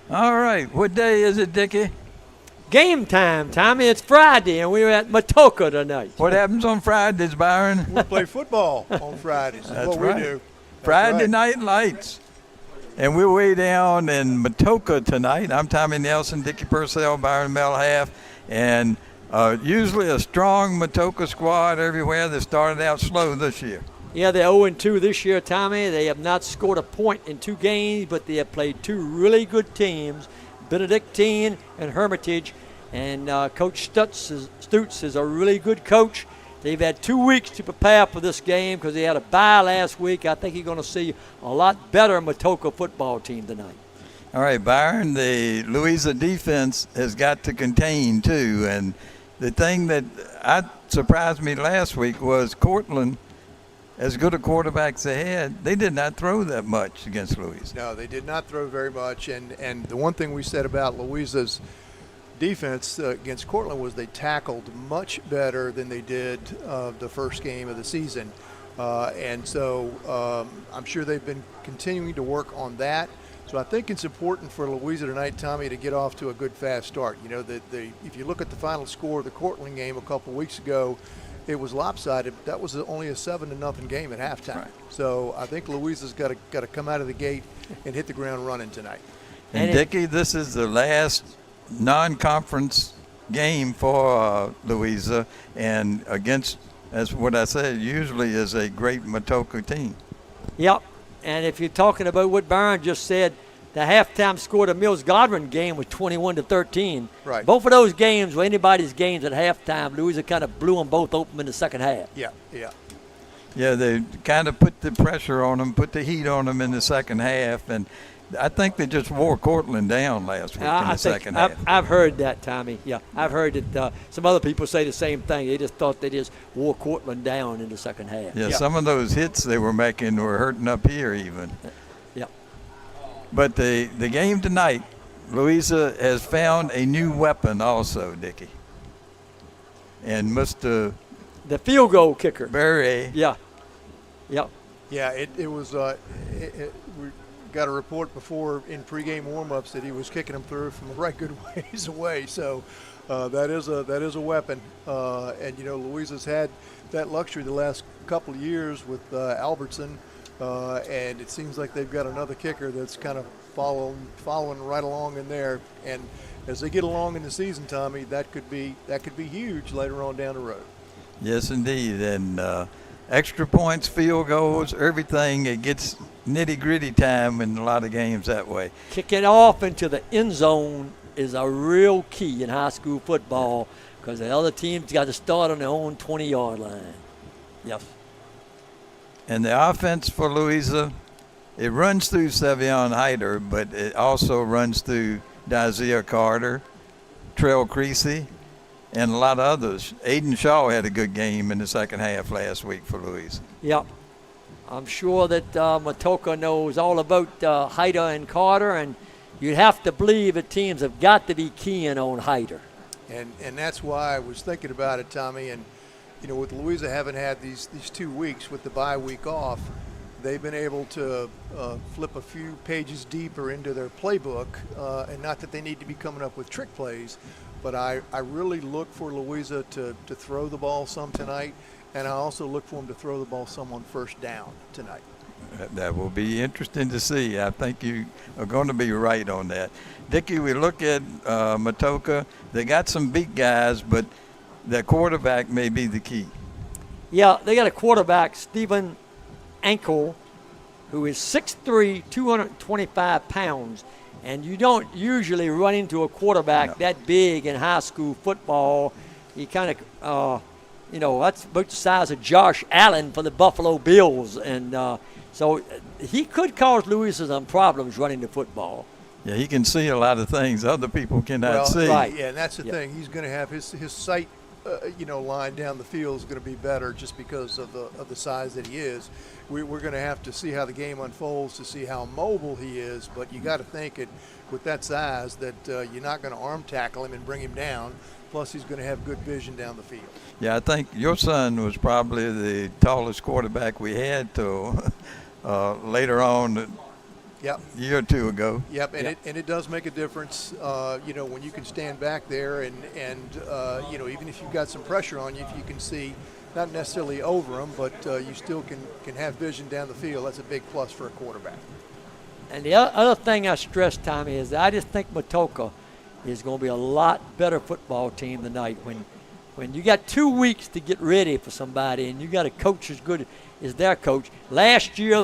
All right. What day is it, Dickie? Game time, Tommy. It's Friday, and we're at Matoaca tonight. What happens on Fridays, Byron? We play football on Fridays. That's what right. we do. Friday right. Night Lights. And we're way down in Matoaca tonight. I'm Tommy Nelson, Dickie Purcell, Byron Melhalf, and usually a strong Matoaca squad everywhere that started out slow this year. Yeah, they're 0-2 this year, Tommy. They have not scored a point in 2 games, but they have played 2 really good teams, Benedictine and Hermitage. And Coach Stutz is a really good coach. They've had 2 weeks to prepare for this game because they had a bye last week. I think you're going to see a lot better Matoaca football team tonight. All right, Byron, the Louisa defense has got to contain, too. And the thing that surprised me last week was Cortland, as good a quarterbacks they had, they did not throw that much against Louisa. No, they did not throw very much. And the one thing we said about Louisa's defense against Cortland was they tackled much better than they did the first game of the season. And so I'm sure they've been continuing to work on that. So I think it's important for Louisa tonight, Tommy, to get off to a good, fast start. You know, if you look at the final score of the Cortland game a couple weeks ago, it was lopsided. That was only a 7-0 game at halftime. Right. So I think Louisa's got to come out of the gate and hit the ground running tonight. And Dickie, this is the last non-conference game for Louisa, and against, as what I said, usually is a great Matoaca team. Yep. And if you're talking about what Byron just said, the halftime score of the Mills Godwin game was 21-13. Right. Both of those games were anybody's games at halftime. Louisa kind of blew them both open in the second half. Yeah. Yeah, they kind of put the pressure on them, put the heat on them in the second half, and I think they just wore Cortland down last week in the second half. I've heard that, Tommy. Yeah, I've heard that some other people say the same thing. They just thought they just wore Cortland down in the second half. Yeah, some of those hits they were making were hurting up here even. Yeah. But the game tonight, Louisa has found a new weapon also, Dickie. And Mr. The field goal kicker. Barry. Yeah. Yep. Yeah, it was we got a report before in pregame warm-ups that he was kicking them through from a right good ways away. So that is a weapon. And, you know, Louisa's had that luxury the last couple of years with Albertson. And it seems like they've got another kicker that's kind of following right along in there. And as they get along in the season, Tommy, that could be huge later on down the road. Yes, indeed. And extra points, field goals, everything. It gets nitty-gritty time in a lot of games that way. Kicking off into the end zone is a real key in high school football because the other team's got to start on their own 20-yard line. Yes. And the offense for Louisa, it runs through Savion Hyder, but it also runs through Dazia Carter, Trell Creasy, and a lot of others. Aiden Shaw had a good game in the second half last week for Louisa. Yep. I'm sure that Matoaca knows all about Hyder and Carter, and you'd have to believe that teams have got to be keying on Hyder. And that's why I was thinking about it, Tommy. And, you know, with Louisa having had these 2 weeks with the bye week off, they've been able to flip a few pages deeper into their playbook. And not that they need to be coming up with trick plays, but I really look for Louisa to throw the ball some tonight. And I also look for them to throw the ball some on first down tonight. That will be interesting to see. I think you are going to be right on that. Dickie, we look at Matoaca. They got some big guys, but their quarterback may be the key. Yeah, they got a quarterback, Stephen Ankle, who is 6'3", 225 pounds. And you don't usually run into a quarterback that big in high school football. He kind of that's about the size of Josh Allen for the Buffalo Bills. And so he could cause Louisa some problems running the football. Yeah, he can see a lot of things other people cannot see. Right. Yeah, and that's the thing. He's going to have his sight, line down the field is going to be better just because of the size that he is. We're going to have to see how the game unfolds to see how mobile he is. But you got to think with that size that you're not going to arm tackle him and bring him down. Plus, he's going to have good vision down the field. Yeah, I think your son was probably the tallest quarterback we had till later on. Yep. a year or two ago. Yep, and Yep. it does make a difference, when you can stand back there and even if you've got some pressure on you, if you can see, not necessarily over them, but you still can have vision down the field. That's a big plus for a quarterback. And the other thing I stress, Tommy, is I just think Matoaca is going to be a lot better football team tonight. When you got 2 weeks to get ready for somebody and you got a coach as good as their coach. Last year,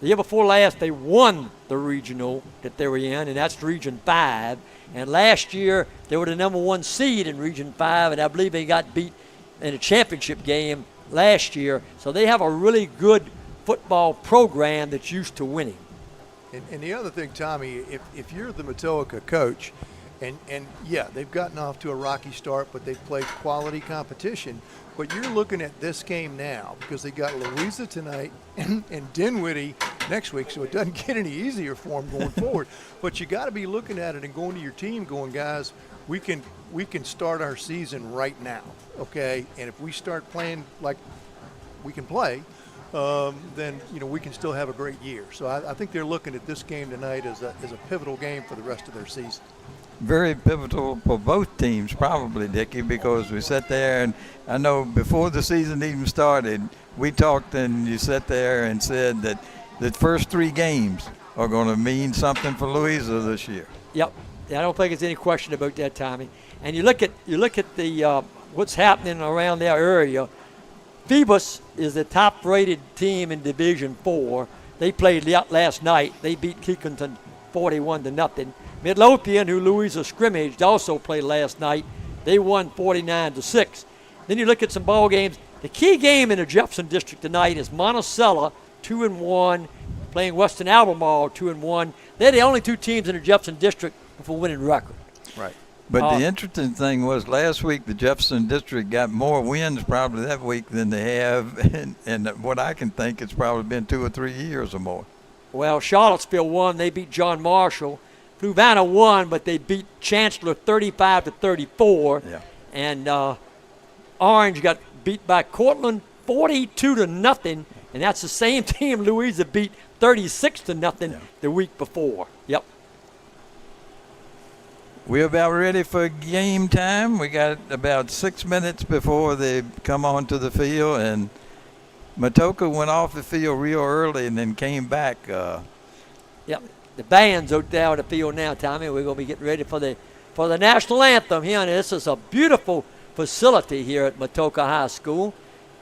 the year before last, they won the regional that they were in, and that's Region 5. And last year, they were the number 1 seed in Region 5, and I believe they got beat in a championship game last year. So they have a really good football program that's used to winning. And the other thing, Tommy, if you're the Matoaca coach, and yeah, they've gotten off to a rocky start, but they've played quality competition. But you're looking at this game now because they got Louisa tonight and Dinwiddie next week, so it doesn't get any easier for them going forward. But you got to be looking at it and going to your team, going, guys, we can start our season right now, okay? And if we start playing like we can play, then we can still have a great year. So I think they're looking at this game tonight as a pivotal game for the rest of their season. Very pivotal for both teams, probably, Dickie, because we sat there and I know before the season even started, we talked and you sat there and said that the first 3 games are going to mean something for Louisa this year. Yep, I don't think there's any question about that, Tommy. And you look at the what's happening around their area. Phoebus is the top-rated team in Division 4. They played last night. They beat Kecoughtan 41-0. Midlothian, who Louisa scrimmaged, also played last night. They won 49-6. Then you look at some ball games. The key game in the Jefferson District tonight is Monticello, 2-1, playing Western Albemarle, 2-1. They're the only 2 teams in the Jefferson District with a winning record. Right. But the interesting thing was last week the Jefferson District got more wins probably that week than they have, and what I can think it's probably been 2 or 3 years or more. Well, Charlottesville won. They beat John Marshall. Fluvanna won, but they beat Chancellor 35-34. Yeah. And Orange got beat by Cortland 42-0, and that's the same team Louisa beat 36-0 the week before. Yep. We're about ready for game time. We got about 6 minutes before they come onto the field, and Matoaca went off the field real early and then came back. Yep. The band's out there on the field now, Tommy. We're going to be getting ready for the national anthem here. And this is a beautiful facility here at Matoaca High School.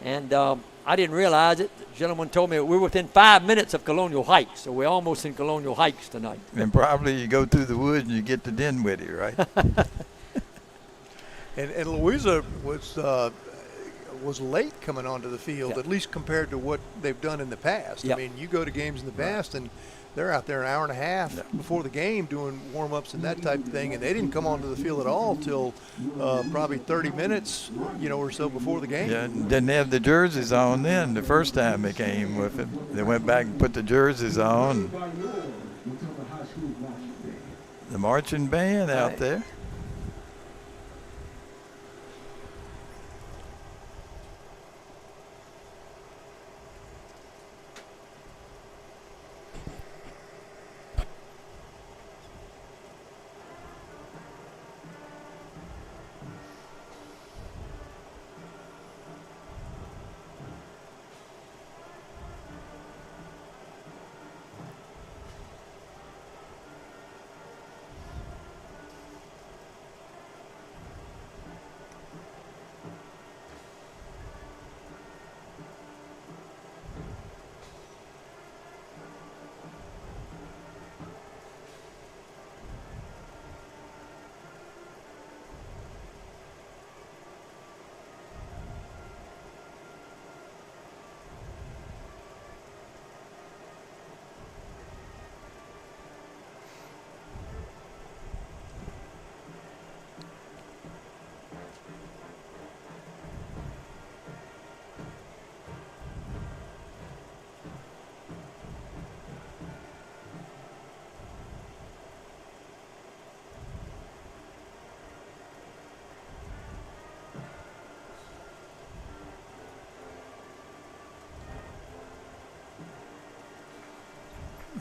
And I didn't realize it. The gentleman told me we're within 5 minutes of Colonial Heights. So we're almost in Colonial Heights tonight. And probably you go through the woods and you get to Dinwiddie, right? And Louisa was late coming onto the field, at least compared to what they've done in the past. Yep. I mean, you go to games in the past and they're out there an hour and a half before the game doing warm-ups and that type of thing, and they didn't come onto the field at all till probably 30 minutes, or so before the game. Yeah, didn't have the jerseys on then the first time they came with it. They went back and put the jerseys on. The marching band out there.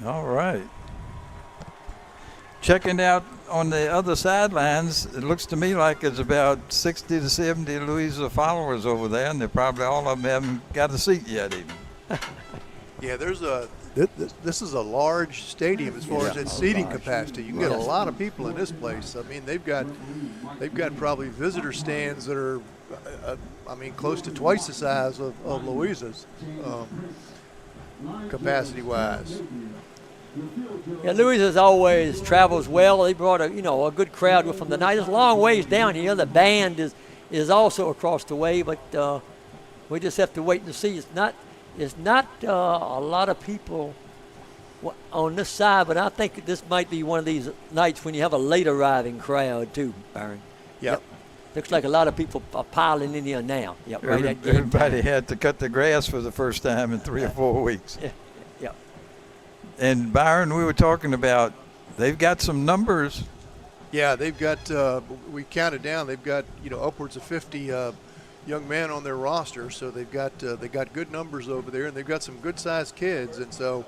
All right. checking out on the other sidelines, it looks to me like there's about 60 to 70 Louisa followers over there, and they probably all of them haven't got a seat yet even. Yeah, this is a large stadium as far as its seating capacity. You can get a lot of people in this place. I mean, they've got probably visitor stands that are, close to twice the size of Louisa's, capacity-wise. Yeah, Louisa's always travels well. They brought a good crowd with them tonight. It's a long ways down here. The band is also across the way, but we just have to wait and see. It's not a lot of people on this side, but I think this might be one of these nights when you have a late arriving crowd too, Byron. Yep. Looks like a lot of people are piling in here now. Yep, right at game Everybody time. had to cut the grass for the first time in 3 or 4 weeks. Yeah. Yep. And Byron, we were talking about, they've got some numbers. Yeah, they've got, we counted down, they've got, upwards of 50 young men on their roster. So they got good numbers over there, and they've got some good-sized kids. And so,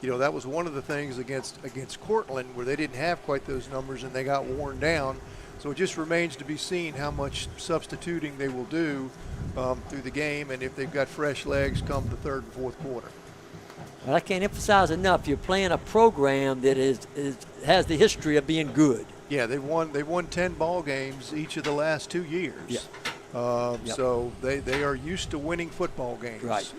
that was one of the things against Cortland where they didn't have quite those numbers and they got worn down. So it just remains to be seen how much substituting they will do through the game, and if they've got fresh legs come the third and fourth quarter. Well, I can't emphasize enough. You're playing a program that has the history of being good. Yeah, they've won 10 ball games each of the last 2 years. Yeah. Yep. So they are used to winning football games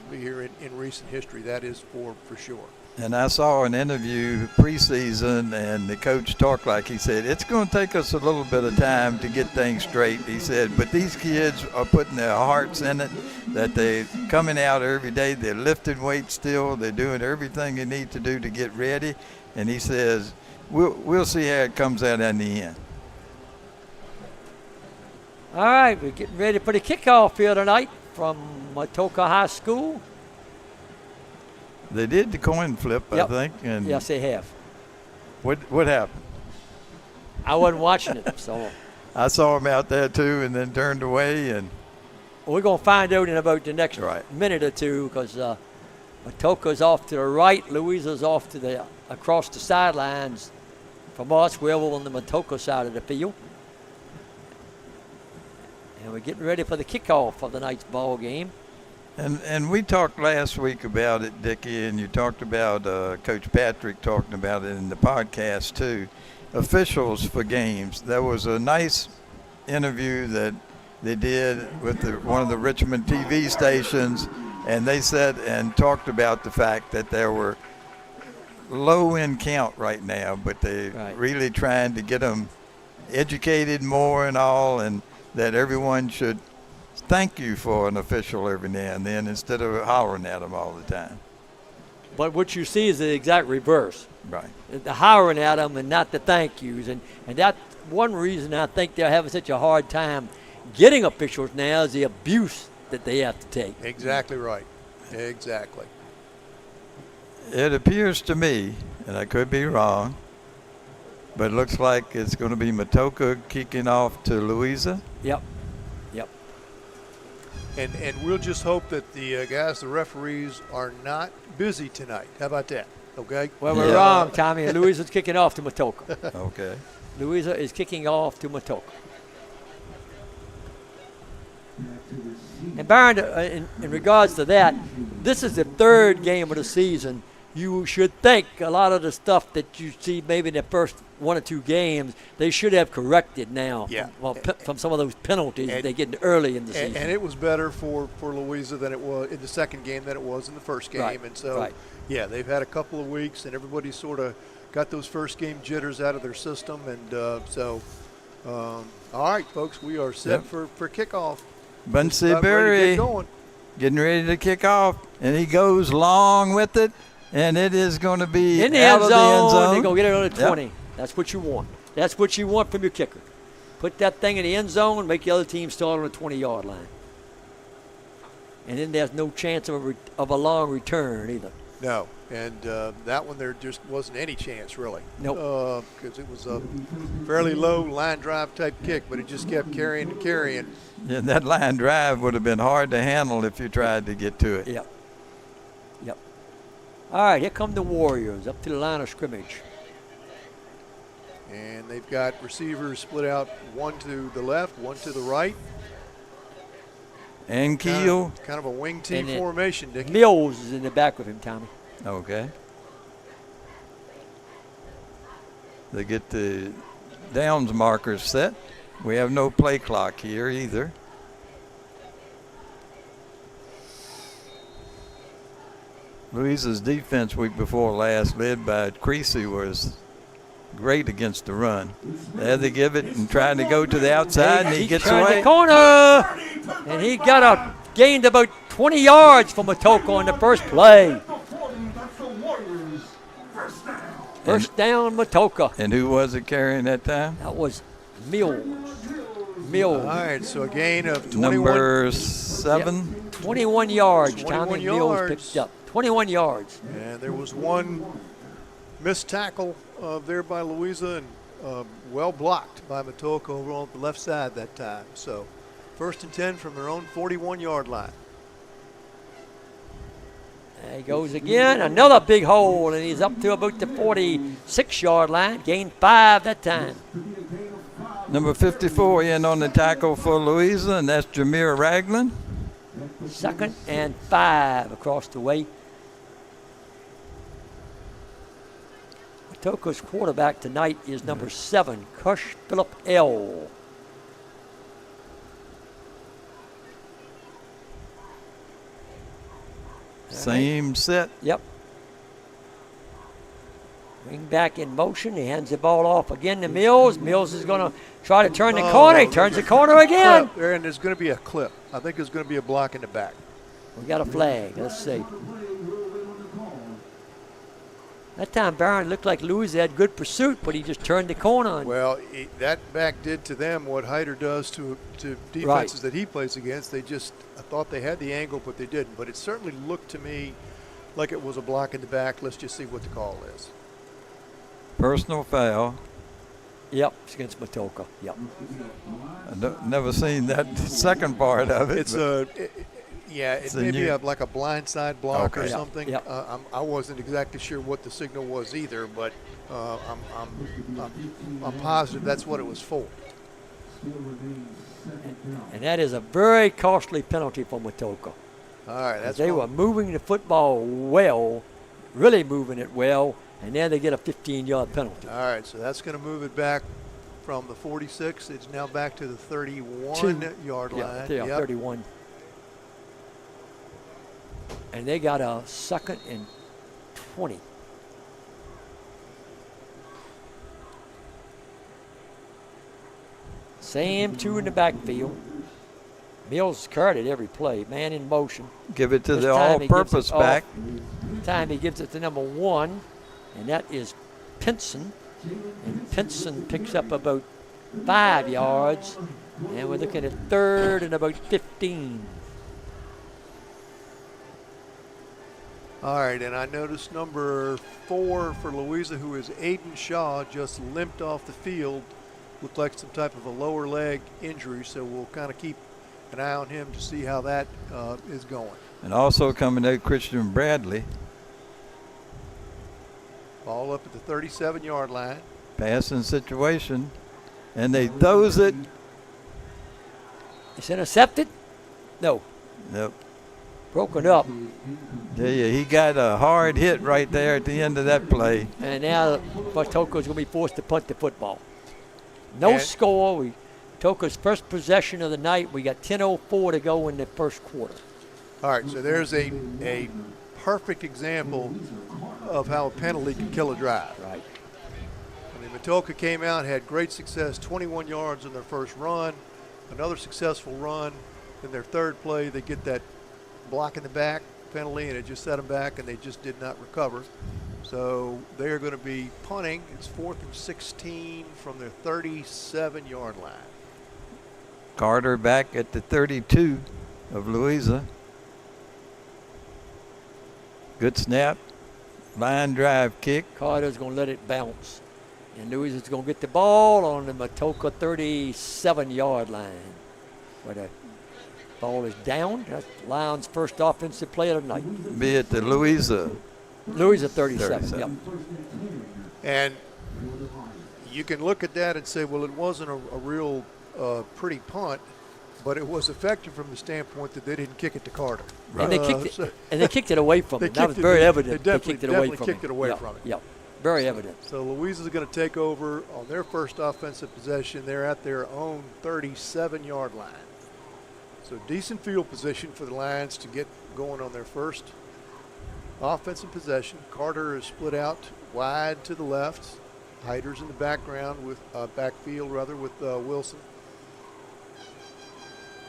here in recent history. That is for sure. And I saw an interview preseason, and the coach talked like he said, it's going to take us a little bit of time to get things straight. He said, but these kids are putting their hearts in it, that they're coming out every day. They're lifting weights still. They're doing everything they need to do to get ready. And he says, we'll see how it comes out in the end. All right, we're getting ready for the kickoff here tonight from Matoaca High School. They did the coin flip, Yep. I think. And Yes, they have. what happened? I wasn't watching it, so I saw him out there too, and then turned away. And we're going to find out in about the next minute or two, because Matoaca's off to the right, Louisa's off to across the sidelines from us. We're over on the Matoaca side of the field. And we're getting ready for the kickoff of the night's ball game. And we talked last week about it, Dickie, and you talked about Coach Patrick talking about it in the podcast too. Officials for games. There was a nice interview that they did with one of the Richmond TV stations, and they said and talked about the fact that there were low in count right now, but they really trying to get them educated more and all, and that everyone should thank you for an official every now and then instead of hollering at them all the time. But what you see is the exact reverse. Right. The hollering at them and not the thank yous. And that's one reason I think they're having such a hard time getting officials now is the abuse that they have to take. Exactly right. Exactly. It appears to me, and I could be wrong, but it looks like it's going to be Matoaca kicking off to Louisa. Yep. And we'll just hope that the guys, the referees, are not busy tonight. How about that? Okay? Well, we're wrong, Tommy. Louisa's kicking off to Matoaca. Okay. Louisa is kicking off to Matoaca. And Byron, in regards to that, this is the third game of the season. You should think a lot of the stuff that you see maybe in the first 1 or 2 games, they should have corrected now. Yeah. From some of those penalties they get early in the season. And it was better for Louisa than it was in the second game than it was in the first game. Right. And so, yeah, they've had a couple of weeks, and everybody sort of got those first game jitters out of their system. And all right, folks, we are set for kickoff. Bunsey Berry getting ready to kick off, and he goes long with it. And it is going to be in the out end of zone. the end zone. They're going to get it on the 20. Yep. That's what you want. That's what you want from your kicker. Put that thing in the end zone and make the other team start on the 20-yard line. And then there's no chance of a long return either. No. And that one, there just wasn't any chance, really. Nope. Because it was a fairly low line drive type kick, but it just kept carrying and carrying. Yeah, that line drive would have been hard to handle if you tried to get to it. Yep. All right, here come the Warriors up to the line of scrimmage. And they've got receivers split out, one to the left, one to the right. And Keel. Kind of a wing T And formation, Dickie. Mills is in the back with him, Tommy. Okay. They get the downs markers set. We have no play clock here either. Louisa's defense week before last, led by Creasy, was great against the run. They had to give it and trying to go to the outside, and he gets turned away. the corner, and he gained about 20 yards from Matoaca on the first play. First down, Matoaca. And who was it carrying that time? That was Mills. All right, so a gain of 21. Number 7. 21 yards. 21 Tommy yards. Mills picked up 21 yards. And there was one missed tackle there by Louisa, and well blocked by Matoaca over on the left side that time. So 1st and 10 from their own 41-yard line. There he goes again. Another big hole, and he's up to about the 46-yard line. Gained 5 that time. Number 54 in on the tackle for Louisa, and that's Jameer Ragland. 2nd and 5 across the way. Matoaca's quarterback tonight is number 7, Cush Phillip L. Same set. Yep. Wing back in motion. He hands the ball off again to Mills. Mills is going to try to turn the corner. He turns the corner again. There, and there's going to be a clip. I think there's going to be a block in the back. We got a flag. Let's see. That time Barron looked like Louisa had good pursuit, but he just turned the corner. Well, that back did to them what Hyder does to defenses that he plays against. I thought they had the angle, but they didn't. But it certainly looked to me like it was a block in the back. Let's just see what the call is. Personal foul. Yep, it's against Matoaca. Yep. I've never seen that second part of it. It may be like a blindside block or something. Yep. I wasn't exactly sure what the signal was either, but I'm positive that's what it was for. And that is a very costly penalty for Matoaca. All right, They were moving the football well, really moving it well, and then they get a 15-yard penalty. All right, so that's going to move it back from the 46. It's now back to the 31-yard line. Yeah, 31. And they got a 2nd and 20. Same 2 in the backfield. Mills carried it every play, man in motion. Give it to This the time he gives all-purpose it back. This time he gives it to number 1, and that is Pinson. And Pinson picks up about 5 yards, and we're looking at 3rd and about 15. All right, and I noticed number 4 for Louisa, who is Aiden Shaw, just limped off the field. Looked like some type of a lower leg injury, so we'll kind of keep an eye on him to see how that is going. And also coming out, Christian Bradley. Ball up at the 37-yard line. Passing situation. And they throws it. It's intercepted? No. Yep. Broken up. Yeah, he got a hard hit right there at the end of that play. And now Matoaca's going to be forced to punt the football. No score. Matoaca's first possession of the night. We got 10:04 to go in the first quarter. All right, so there's a perfect example of how a penalty can kill a drive. Right. I mean, Matoaca came out, had great success, 21 yards in their first run, another successful run. In their third play, they get that block in the back penalty, and it just set them back, and they just did not recover. So they are going to be punting. It's 4th and 16 from their 37-yard line. Carter back at the 32 of Louisa. Good snap. Line drive kick. Carter's going to let it bounce. And Louisa's going to get the ball on the Matoaca 37-yard line. Where the ball is down. That's Lions' first offensive play of the night. Be it the Louisa. Louisa 37. Yep. And you can look at that and say, well, it wasn't a real pretty punt, but it was effective from the standpoint that they didn't kick it to Carter. And they kicked it away from him. That was very evident. They kicked it away from kicked him. it away from him. Yeah, very evident. So Louisa's going to take over on their first offensive possession. They're at their own 37-yard line. So decent field position for the Lions to get going on their first offensive possession. Carter is split out wide to the left. Hyder's in the background with backfield with Wilson.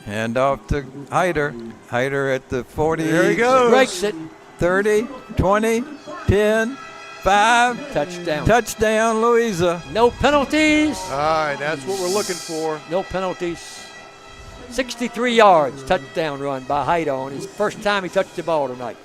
Hand off to Hyder. Hyder at the 40. There he goes. Breaks it. 30, 20, 10, 5. Touchdown. Touchdown, Louisa. No penalties. All right, that's what we're looking for. No penalties. 63 yards. Touchdown run by Hyder on his first time he touched the ball tonight.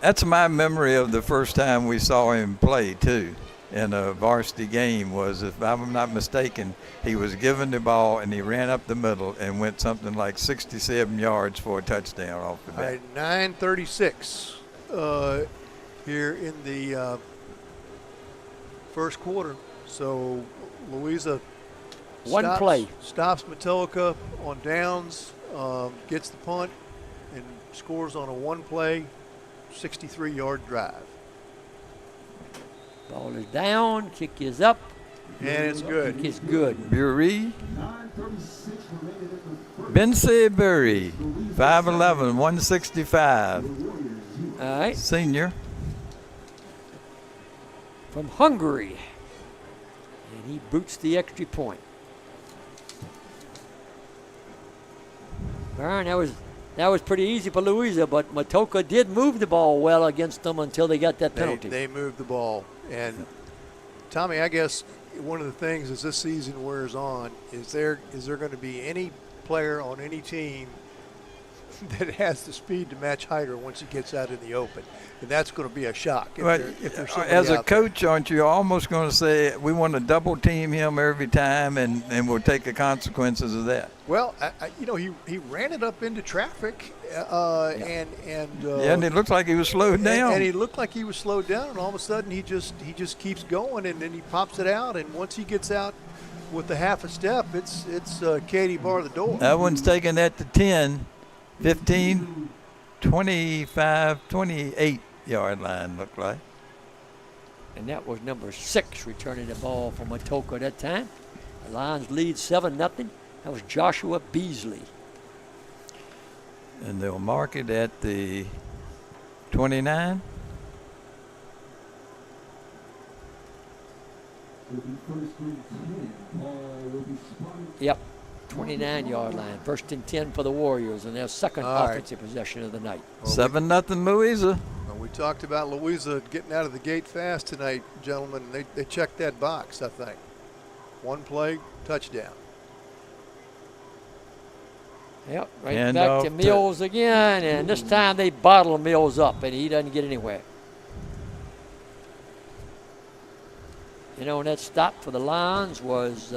That's my memory of the first time we saw him play, too, in a varsity game was, if I'm not mistaken, he was given the ball and he ran up the middle and went something like 67 yards for a touchdown off the bat. All right, 9:36 here in the first quarter. So Louisa stops Matoaca on downs, gets the punt, and scores on a one-play, 63-yard drive. Ball is down. Kick is up. And it's good. Kick is good. Bury. Bensi Bury, 5'11", 165. All right. Senior. From Hungary. And he boots the extra point. Byron, that was pretty easy for Louisa, but Matoaca did move the ball well against them until they got that penalty. They moved the ball. And, Tommy, I guess one of the things as this season wears on is there going to be any player on any team that has the speed to match Hyder once he gets out in the open? And that's going to be a shock. If there's as a coach, aren't you almost going to say we want to double team him every time and we'll take the consequences of that? Well, he ran it up into traffic, and it looked like he was slowed down. And he looked like he was slowed down, and all of a sudden he just keeps going, and then he pops it out, and once he gets out with the half a step, it's Katie bar the door. That one's taking that to 10, 15, 25, 28-yard line, looked like. And that was number 6 returning the ball from Matoaca that time. The Lions lead 7-0. That was Joshua Beasley. And they'll mark it at the 29. Yep, 29-yard line. First and 10 for the Warriors, and their second offensive possession of the night. 7-0 Louisa. Well, we talked about Louisa getting out of the gate fast tonight, gentlemen. They checked that box, I think. One play, touchdown. Yep, right back to Mills again, and this time they bottle Mills up, and he doesn't get anywhere. And that stop for the Lions was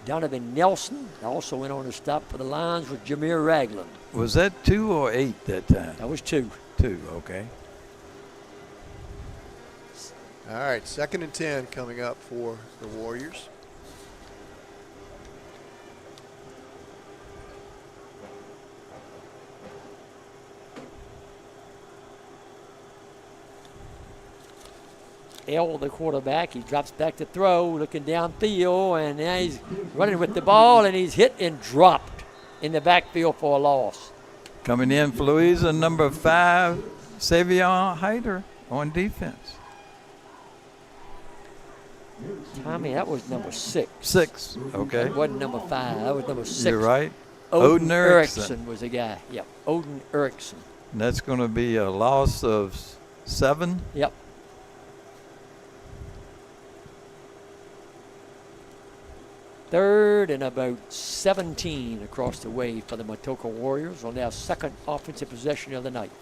Donovan Nelson. Also went on to stop for the Lions with Jameer Ragland. Was that 2 or 8 that time? That was 2. 2, okay. All right, 2nd and 10 coming up for the Warriors. The quarterback, he drops back to throw, looking downfield, and now he's running with the ball, and he's hit and dropped in the backfield for a loss. Coming in for Louisa, number 5, Savion Hyder on defense. Tommy, that was number 6. 6, okay. That wasn't number 5. That was number 6. You're right. Odin Erickson was the guy. Yep, Odin Erickson. And that's going to be a loss of 7. Yep. Third and about 17 across the way for the Matoaca Warriors on their second offensive possession of the night.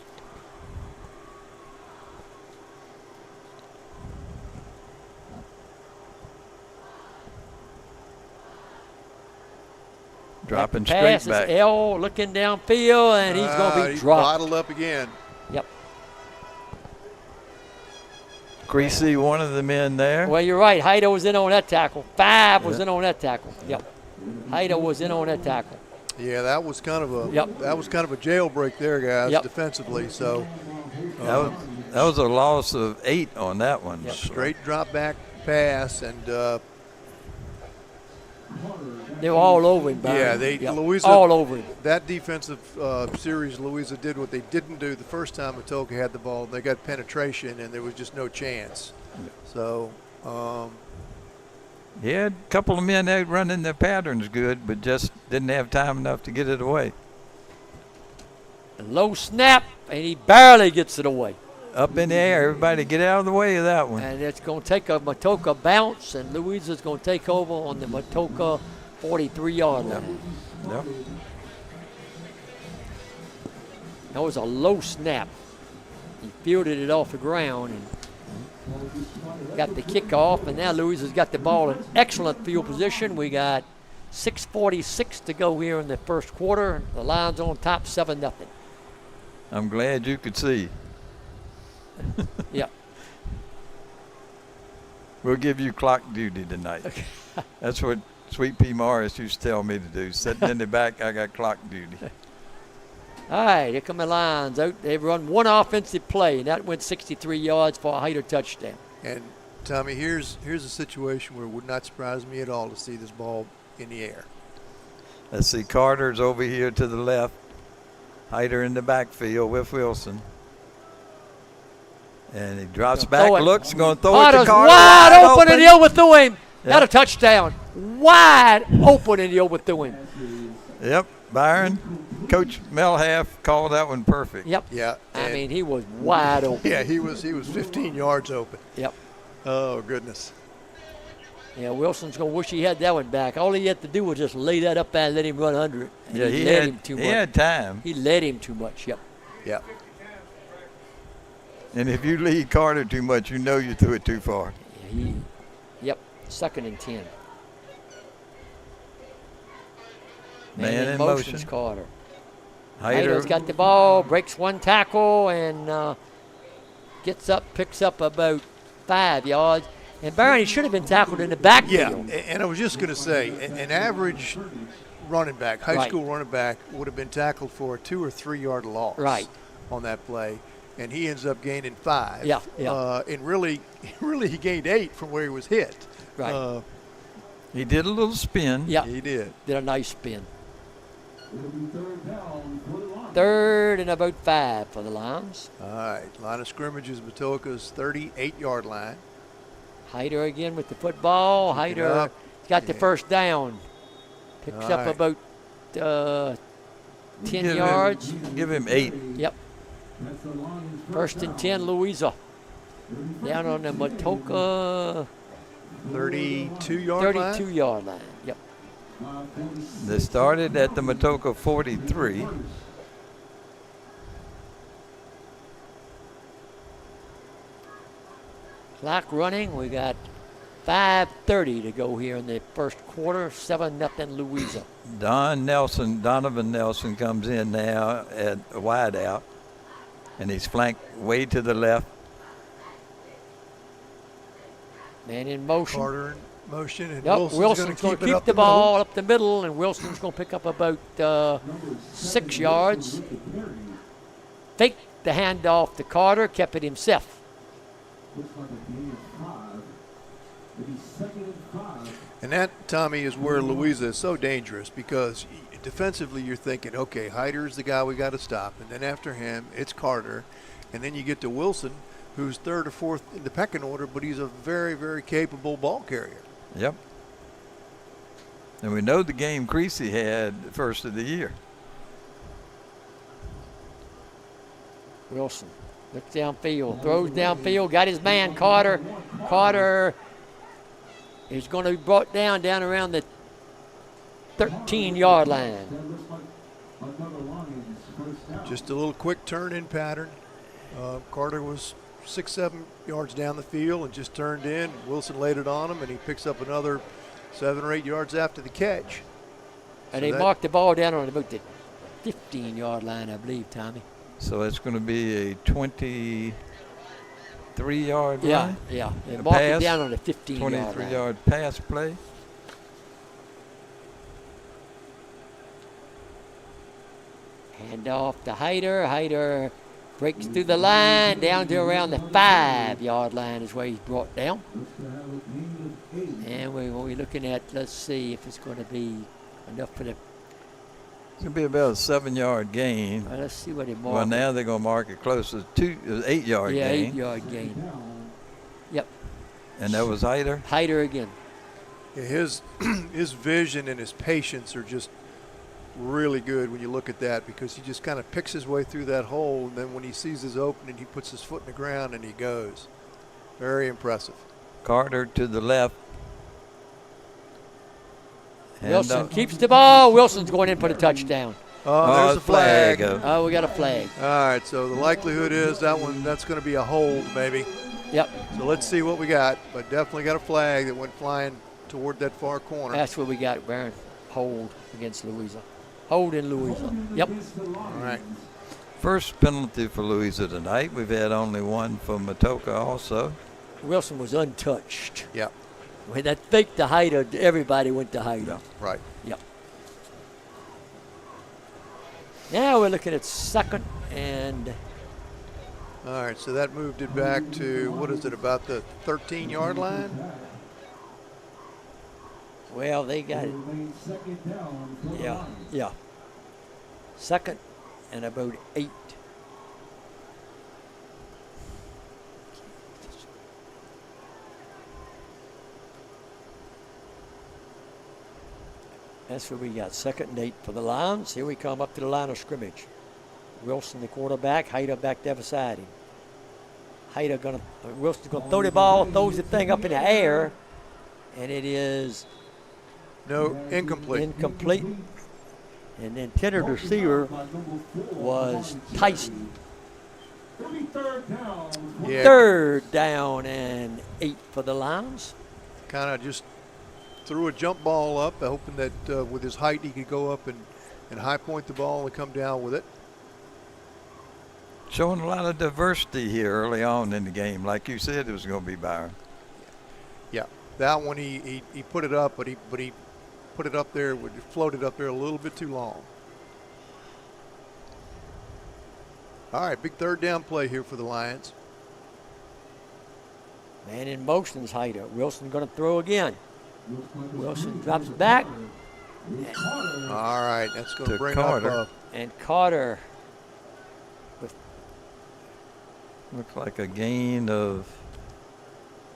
Dropping straight back. L looking downfield, and he's going to be dropped. Bottled up again. Yep. Creasy, one of the men there. Well, you're right. Hyder was in on that tackle. 5 was in on that tackle. Yep. Hyder was in on that tackle. Yeah, that was kind of a Yep. that was kind of a jailbreak there, guys, Yep. defensively. So That was a loss of 8 on that one. Yep. straight drop back pass, and They were all over him, Byron. yeah, they Yep. Louisa all over him. that defensive series. Louisa did what they didn't do the first time Matoaca had the ball. They got penetration, and there was just no chance. So. He had a couple of men out running their patterns good, but just didn't have time enough to get it away. Low snap, and he barely gets it away. Up in the air, everybody get out of the way of that one. And it's going to take a Matoaca bounce, and Louisa's going to take over on the Matoaca 43-yard line. Yep. That was a low snap. He fielded it off the ground and got the kickoff, and now Louisa's got the ball in excellent field position. We got 6:46 to go here in the first quarter. The Lions on top 7-0. I'm glad you could see. Yep. We'll give you clock duty tonight. That's what Sweet Pea Morris used to tell me to do. Sitting in the back, I got clock duty. All right, here come the Lions out. They've run one offensive play, and that went 63 yards for a Hyder touchdown. And Tommy, here's a situation where it would not surprise me at all to see this ball in the air. Let's see, Carter's over here to the left. Hyder in the backfield with Wilson. And he drops back, throw it. looks, going to throw Carter's it to Carter. wide open and he overthrew him. Yep. Got a touchdown. Wide open and he overthrew him. Yep, Byron. Coach Melhalf called that one perfect. Yep. Yeah. I mean, he was wide open. Yeah, he was 15 yards open. Yep. Oh, goodness. Yeah, Wilson's going to wish he had that one back. All he had to do was just lay that up there and let him run under it. And Yeah, he led him too much. He had time. He led him too much, yep. Yeah. And if you lead Carter too much, you know you threw it too far. Yep, 2nd and 10. Man in motion's motion. Carter. Hyder Hyder's got the ball, breaks one tackle, and gets up, picks up about 5 yards. And Barron, he should have been tackled in the Yeah, backfield. and I was just going to say, an average running back, high Right. school running back, would have been tackled for a 2 or 3 yard loss Right. on that play. And he ends up gaining 5. Yeah, yeah. And really, he gained 8 from where he was hit. Right. he did a little spin. Yeah, He did. did a nice spin. 3rd and about 5 for the Lions. All right, line of scrimmage is Matoaca's 38-yard line. Hyder again with the football. Hyder up. got the first down. Picks All up right. about 10 yards. Give him 8. Yep. 1st and 10, Louisa. Down on the Matoaca 32-yard line. 32-yard line. Yep. They started at the Matoaca 43. Clock running. We got 5:30 to go here in the first quarter. 7-0 Louisa. Donovan Nelson comes in now at a wide out. And he's flanked way to the left. Man in motion. Carter in motion, and Yep, Wilson's going to keep it up the the middle. ball up the middle, and Wilson's going to pick up about 6 yards. Faked the handoff to Carter, kept it himself. And that, Tommy, is where Louisa is so dangerous, because defensively you're thinking, okay, Hyder's the guy we got to stop. And then after him, it's Carter. And then you get to Wilson, who's 3rd or 4th in the pecking order, but he's a very, very capable ball carrier. Yep. And we know the game Creasy had the first of the year. Wilson looks downfield, throws downfield, got his man Carter. Carter is going to be brought down around the 13-yard line. Just a little quick turn-in pattern. Carter was 6-7 yards down the field and just turned in. Wilson laid it on him, and he picks up another 7 or 8 yards after the catch. And So they that- marked the ball down on about the 15-yard line, I believe, Tommy. So it's going to be a 20. 3-yard Yeah, line. yeah. A And mark it pass, down on the 15-yard line. 23-yard pass play. Hand off to Hyder. Hyder breaks through the line down to around the 5-yard line is where he's brought down. And we're looking at, let's see if it's going to be enough for the, It's going to be about a 7-yard gain. let's see what he marked. Well, now they're going to mark it close to 8-yard yeah, gain. 8-yard gain. Yep, And that was Hyder. Hyder again. Yeah, his vision and his patience are just really good when you look at that, because he just kind of picks his way through that hole, and then when he sees his opening, he puts his foot in the ground and he goes. Very impressive. Carter to the left. Wilson keeps the ball. Wilson's going in for the touchdown. There's a flag. Oh, we got a flag. All right, so the likelihood is that's going to be a hold maybe. Yep, So let's see what we got, but definitely got a flag that went flying toward that far corner. that's what we got, Baron. Hold against Louisa. Hold in Louisa. Yep. All right. First penalty for Louisa tonight. We've had only one for Matoaca also. Wilson was untouched. Yeah, When that fake to Hyder, everybody went to Hyder. right. Yep. Now we're looking at second and All right, so that moved it back to, what is it, about the 13-yard line? well, they got it. Yeah. Second and about 8. That's what we got. Second and 8 for the Lions. Here we come up to the line of scrimmage. Wilson, the quarterback. Hyder back there beside him. Wilson's gonna throw the ball, throws the thing up in the air, and it is No, incomplete. incomplete. And the intended receiver was Tyson. Yeah, Third down and 8 for the Lions. kind of just threw a jump ball up, hoping that with his height he could go up and high point the ball and come down with it. Showing a lot of diversity here early on in the game. Like you said, it was going to be Byron. Yeah, that one he put it up, but he put it up there, it floated up there a little bit too long. All right, big third down play here for the Lions. Man in motion is Hyder. Wilson going to throw again. Wilson drops back, All right, that's going to To bring Carter. up and Carter. Looks like a gain of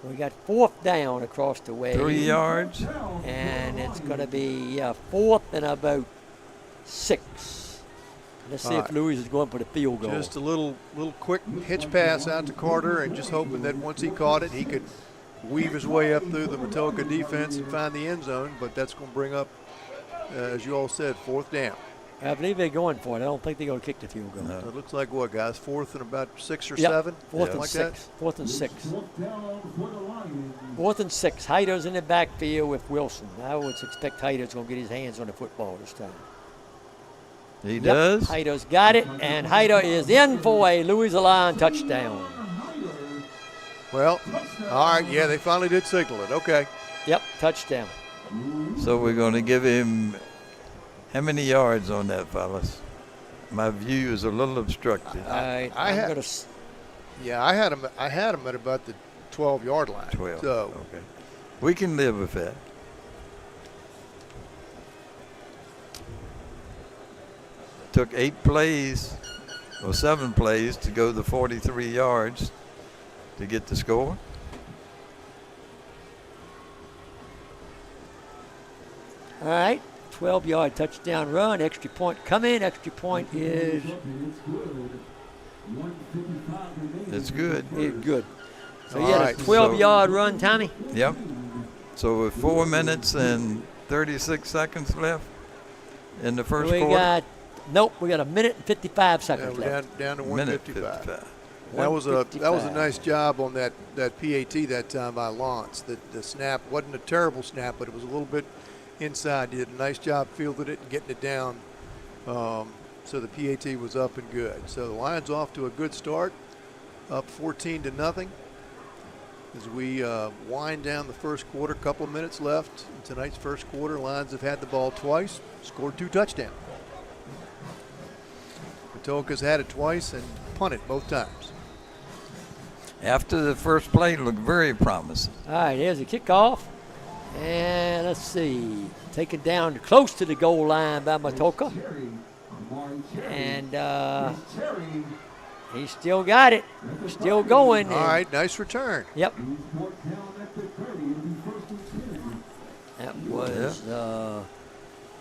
We got fourth down across the way. 3 yards. And it's going to be fourth and about 6. Let's see All if right. Louis is going for the field goal. just a little quick hitch pass out to Carter, and just hoping that once he caught it, he could weave his way up through the Matoaca defense and find the end zone. But that's going to bring up, as you all said, fourth down. I believe they're going for it. I don't think they're going to kick the field goal. No. So it looks like what, guys? Fourth and about 6 or Yep. 7? Fourth Yeah. and like 6. that? Fourth and 6. Fourth and 6. Hyder's in the backfield with Wilson. I would expect Hyder's going to get his hands on the football this time. He Yep, does. Hyder's got it, and Hyder is in for a Louisa Line touchdown. Well, all right. Yeah, they finally did signal it. Okay. Yep, touchdown. So we're going to give him how many yards on that, fellas? My view is a little obstructed. All right, I I'm had- going to. Yeah, I had him at about the 12-yard line. 12. So Okay. We can live with that. Took 8 plays or 7 plays to go the 43 yards to get the score. All right, 12-yard touchdown run. Extra point coming. Extra point is It's good. good. So you All had right, a 12-yard run, Tommy. Yep. So with 4 minutes and 36 seconds left in the first We quarter. got we got a minute and 55 yeah, seconds we're left. down to Minute 155. 55. That was a 155. nice job on that PAT that time by Lance. The snap wasn't a terrible snap, but it was a little bit inside. He did a nice job fielding it and getting it down. So the PAT was up and good. So the Lions off to a good start, up 14-0. as we wind down the first quarter. Couple of minutes left in tonight's first quarter. Lions have had the ball twice, scored 2 touchdowns. Matoaca's had it twice and punted both times. After the first play, it looked very promising. All right, here's a kickoff. And let's see. Taken down close to the goal line by Matoaca. And he still got it. Still going. All right, nice return. Yep. That was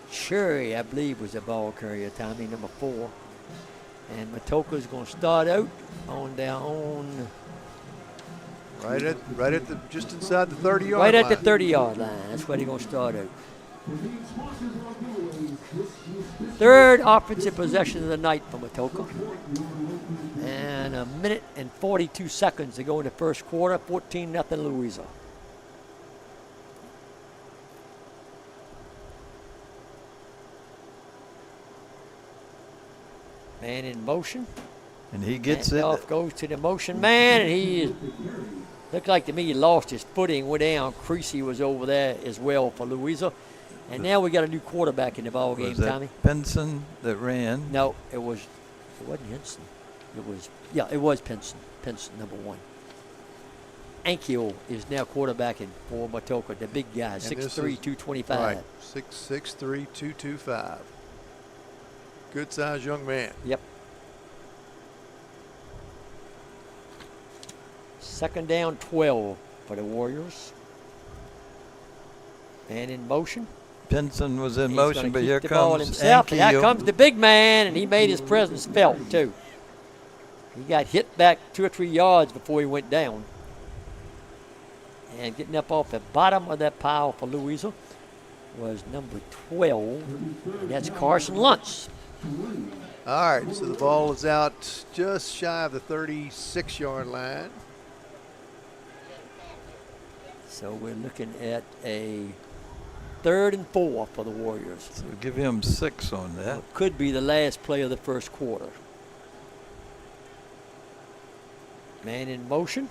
Cherry, I believe, was the ball carrier, Tommy, number 4. And Matoaca's going to start out on down. Right at the just inside the 30-yard Right line. at the 30-yard line. That's where they're going to start out. Third offensive possession of the night for Matoaca. And a minute and 42 seconds to go in the first quarter. 14-0 Louisa. Man in motion. And he gets it. Off goes to the motion man, and he looked like to me he lost his footing, went down. Creasy was over there as well for Louisa. And now we got a new quarterback in the ball game, Was that Tommy. Pinson that ran? No, it wasn't Henson. It was Pinson. Pinson, number 1. Ankeel is now quarterbacking for Matoaca, the big guy, 6'3", 225. Right, 6'3", 225. Good sized young man. Yep. Second down, 12 for the Warriors. Man in motion. Pinson was in He's motion, gonna but keep here the ball comes himself. And here Ankeel. comes the big man, and he made his presence felt too. He got hit back 2 or 3 yards before he went down. And getting up off the bottom of that pile for Louisa was number 12, and that's Carson Luntz. All right, so the ball is out just shy of the 36-yard line. So we're looking at a 3rd and 4 for the Warriors. So give him 6 on that. Could be the last play of the first quarter. Man in motion.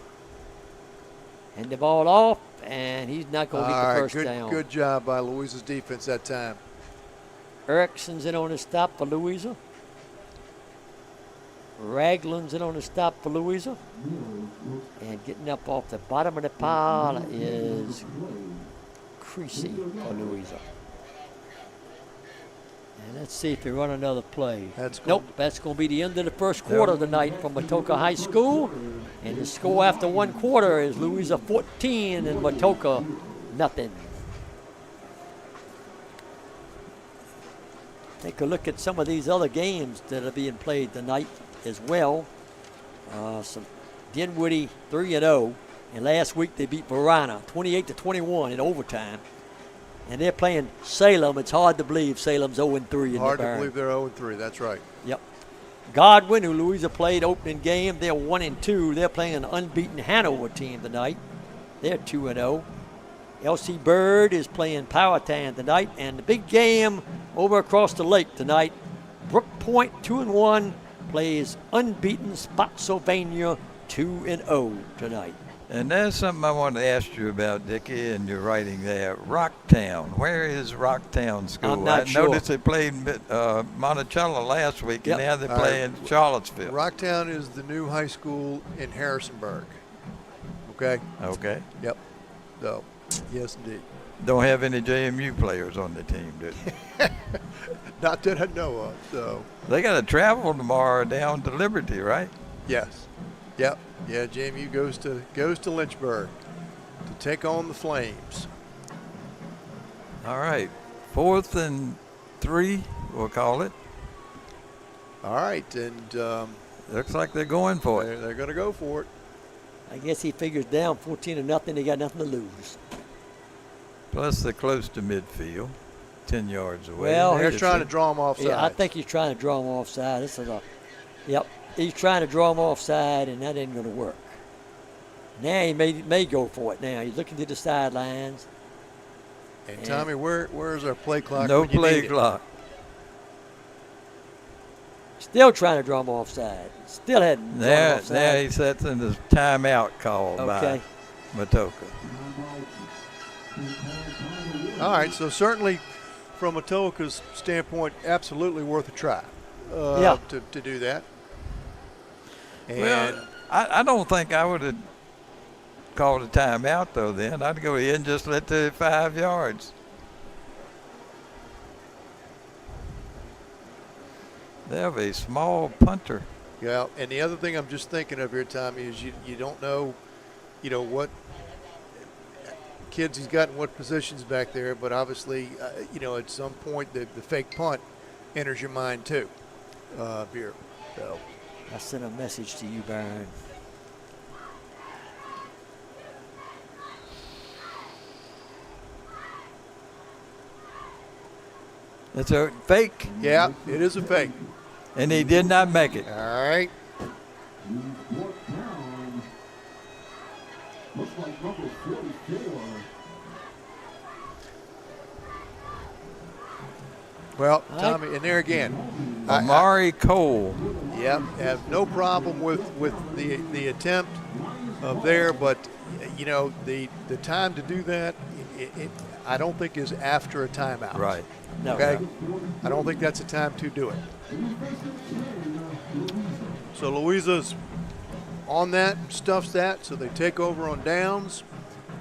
Hand the ball off, and he's not going to get the first down. Good job by Louisa's defense that time. Erickson's in on the stop for Louisa. Ragland's in on the stop for Louisa. And getting up off the bottom of the pile is Creasy for Louisa. And let's see if they run another play. Nope, that's going to be the end of the first quarter of the night from Matoaca High School. And the score after 1 quarter is Louisa 14 and Matoaca nothing. Take a look at some of these other games that are being played tonight as well. Some Dinwiddie 3-0, and last week they beat Varina 28-21 in overtime. And they're playing Salem. It's hard to believe Salem's 0-3 in Hard the to believe they're 0-3. That's right. Yep. Godwin, who Louisa played opening game, they're 1-2. They're playing an unbeaten Hanover team tonight. They're 2-0. LC Bird is playing Powhatan tonight, and the big game over across the lake tonight. Brook Point 2-1 plays unbeaten Spotsylvania 2-0 tonight. And there's something I want to ask you about, Dickie, and you're writing there. Rocktown. Where is Rocktown School? I'm not sure. I noticed they played Monticello last week, Yep. and now they're playing Charlottesville. Rocktown is the new high school in Harrisonburg. Okay? Okay. Yep. So, yes, indeed. Don't have any JMU players on the team, do they? Not that I know of, so. They got to travel tomorrow down to Liberty, right? Yes. Yep. Yeah, JMU goes to Lynchburg to take on the Flames. All right. 4th and 3, we'll call it. All right, and Looks like they're going for it. they're going to go for it. I guess he figures down 14-0, they got nothing to lose. Plus, they're close to midfield, 10 yards away. Well, They're trying to draw them offside. Yeah, I think he's trying to draw him offside. Yep, he's trying to draw him offside, and that ain't going to work. Now he may go for it. Now he's looking to the sidelines. And Tommy, where's our play clock? No when you play need it? clock. Still trying to draw him offside. Still hadn't drawn him Now offside. he sets in the timeout call Okay. Matoaca. All right, so certainly from Matoaca's standpoint, absolutely worth a try to do that. And Well, I don't think I would have called a timeout, though, then. I'd go ahead and just let the 5 yards. They have a small punter. yeah, and the other thing I'm just thinking of here, Tommy, is you don't know, what kids he's got in what positions back there, but obviously, at some point the fake punt enters your mind too, here. So. I sent a message to you, Byron. It's a fake, Yeah, it is a fake. and he did not make it. All right. Well, Tommy, and there again, Amari Cole. Yep, have no problem with the attempt of there, but the time to do that, I don't think is after a timeout. Right. No. Okay, I don't think that's a time to do it. So Louisa's on that, stuffs that, so they take over on downs.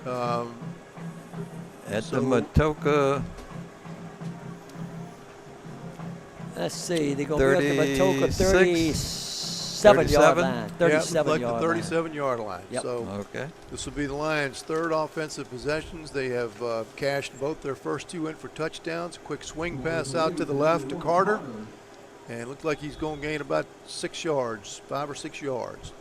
At the Matoaca Let's see. They're going to be at the Matoaca 37 yard line. 37 like yard the line. 37-yard line. Yep. So Okay. this will be the Lions' third offensive possessions. They have cashed both their first two in for touchdowns. Quick swing pass out to the left to Carter. And it looked like he's going to gain about 6 yards, 5 or 6 yards.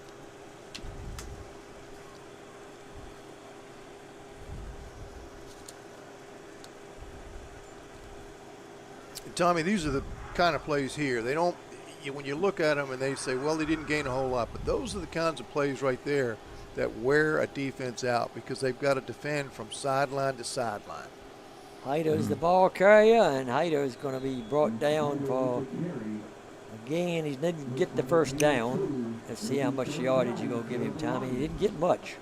And Tommy, these are the kind of plays here. They don't, when you look at them and they say, well, they didn't gain a whole lot, but those are the kinds of plays right there that wear a defense out because they've got to defend from sideline to sideline. Hyder's the ball carrier, and Hyder's going to be brought down for a gain. He didn't get the first down. Let's see how much yardage you're going to give him, Tommy. He didn't get much.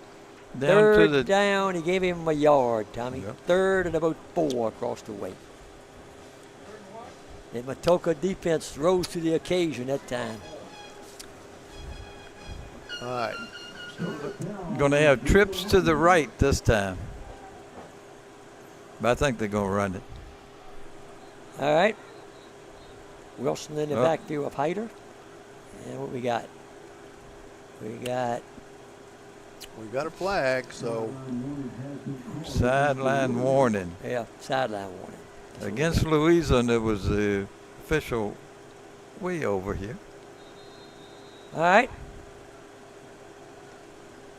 Third down, he gave him a yard, Tommy. Yep. Third and about 4 across the way. The Matoaca defense rose to the occasion that time. All right. Going to have trips to the right this time. But I think they're going to run it. All right. Wilson in the Oh. backfield of Hyder. And what we got? We got a flag, so Sideline warning. sideline warning. Against Louisa, and there was the official way over here. All right.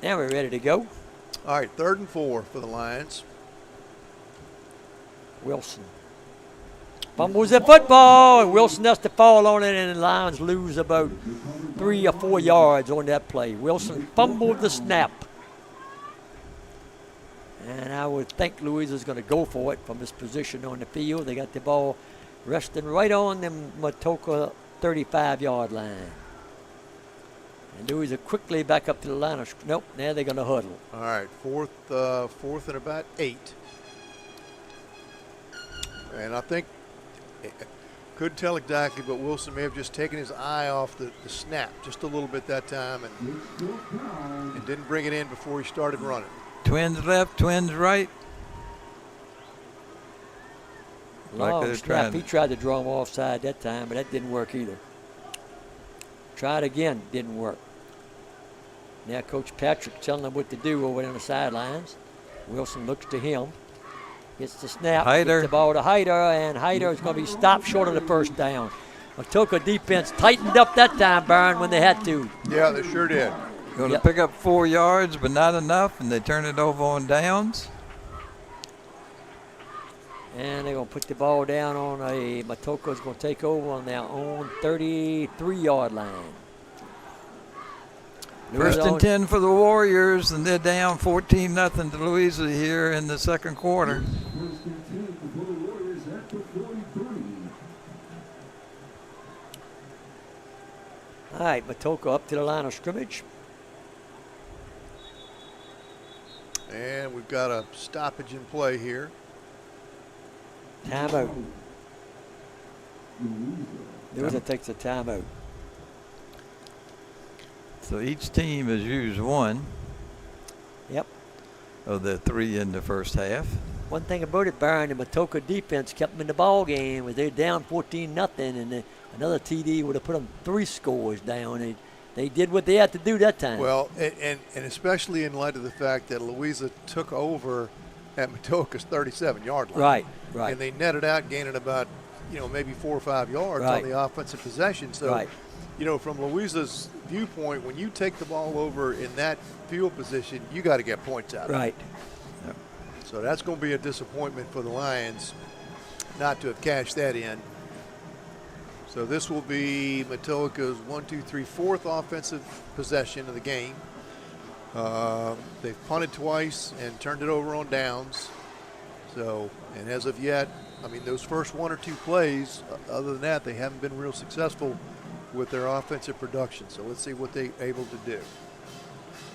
Now we're ready to go. all right, 3rd and 4 for the Lions. Wilson fumbles the football, and Wilson has to fall on it, and the Lions lose about 3 or 4 yards on that play. Wilson fumbled the snap. And I would think Louisa's going to go for it from his position on the field. They got the ball resting right on the Matoaca 35-yard line. And Louisa quickly back up to the line of nope, now they're going to huddle. All right, fourth and about 8. And I think, couldn't tell exactly, but Wilson may have just taken his eye off the snap just a little bit that time and didn't bring it in before he started running. Twins left, twins right. Long they're snap. trying He tried to draw him offside that time, but that didn't work either. Tried again, didn't work. Now Coach Patrick telling them what to do over on the sidelines. Wilson looks to him. Gets the snap. Hyder. Gets the ball to Hyder, and Hyder is going to be stopped short of the first down. Matoaca defense tightened up that time, Byron, when they had to. Yeah, they sure did. Going Yep. to pick up 4 yards, but not enough, and they turn it over on downs. And they're going to put the ball down on a Matoaca's going to take over on their own 33-yard line. First and 10 for the Warriors, and they're down 14-0 to Louisa here in the second quarter. All right, Matoaca up to the line of scrimmage. And we've got a stoppage in play here. Timeout. Louisa takes a timeout. So each team has used one Yep. of the 3 in the first half. One thing about it, Byron, the Matoaca defense kept them in the ball game. They're down 14-0, and another TD would have put them 3 scores down. They did what they had to do that time. Well, and especially in light of the fact that Louisa took over at Matoaca's 37-yard line. Right. And they netted out, gaining about, maybe 4 or 5 yards on the offensive possession. So, from Louisa's viewpoint, when you take the ball over in that field position, you got to get points out of it. Right. Yep. So that's going to be a disappointment for the Lions not to have cashed that in. So this will be Matoaca's 4th offensive possession of the game. They've punted twice and turned it over on downs. So, and as of yet, those first 1 or 2 plays, other than that, they haven't been real successful with their offensive production. So let's see what they're able to do.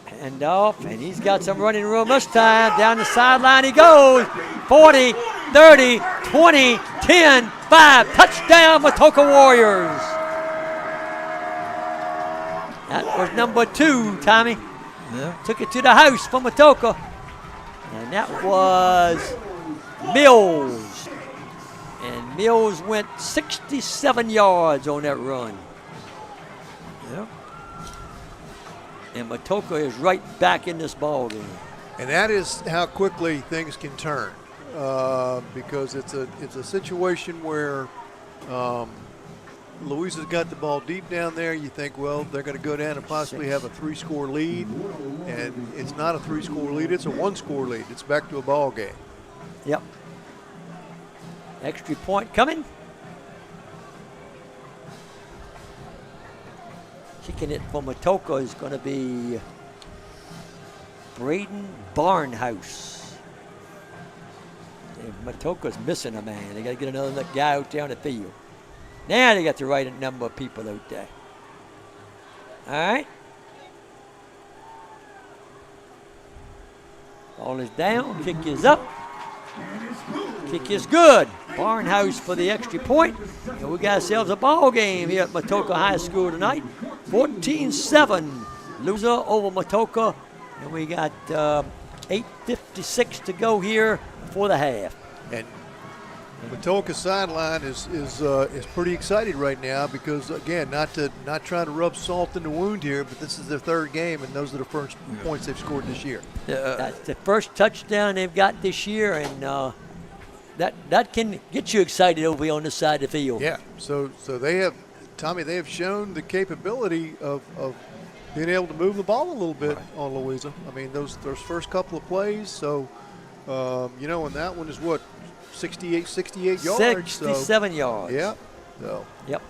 Hand off, and he's got some running room this time. Down the sideline he goes. 40, 30, 20, 10, 5. Touchdown, Matoaca Warriors. That was number 2, Tommy. Yeah. Took it to the house for Matoaca. And that was Mills. And Mills went 67 yards on that run. Yep. And Matoaca is right back in this ball game. And that is how quickly things can turn, because it's a situation where Louisa's got the ball deep down there. You think, well, they're going to go down and possibly have a 3-score lead, and it's not a 3-score lead; it's a 1-score lead. It's back to a ball game. Yep. Extra point coming. Kicking it for Matoaca is going to be Braden Barnhouse. Matoaca's missing a man. They got to get another guy out there on the field. Now they got the right number of people out there. All right. Ball is down. Kick is up. Kick is good. Barnhouse for the extra point. And we got ourselves a ball game here at Matoaca High School tonight. 14-7. Louisa over Matoaca. And we got 8:56 to go here for the half. And Matoaca's sideline is pretty excited right now because, again, not trying to rub salt in the wound here, but this is their 3rd game, and those are the first points they've scored this year. That's the first touchdown they've got this year, and that can get you excited over here on this side of the field. Yeah. So they have, Tommy, they have shown the capability of being able to move the ball a little bit on Louisa. Those first couple of plays. So, and that one is what, 68 yards. 67 yards. Yeah. So. Yep.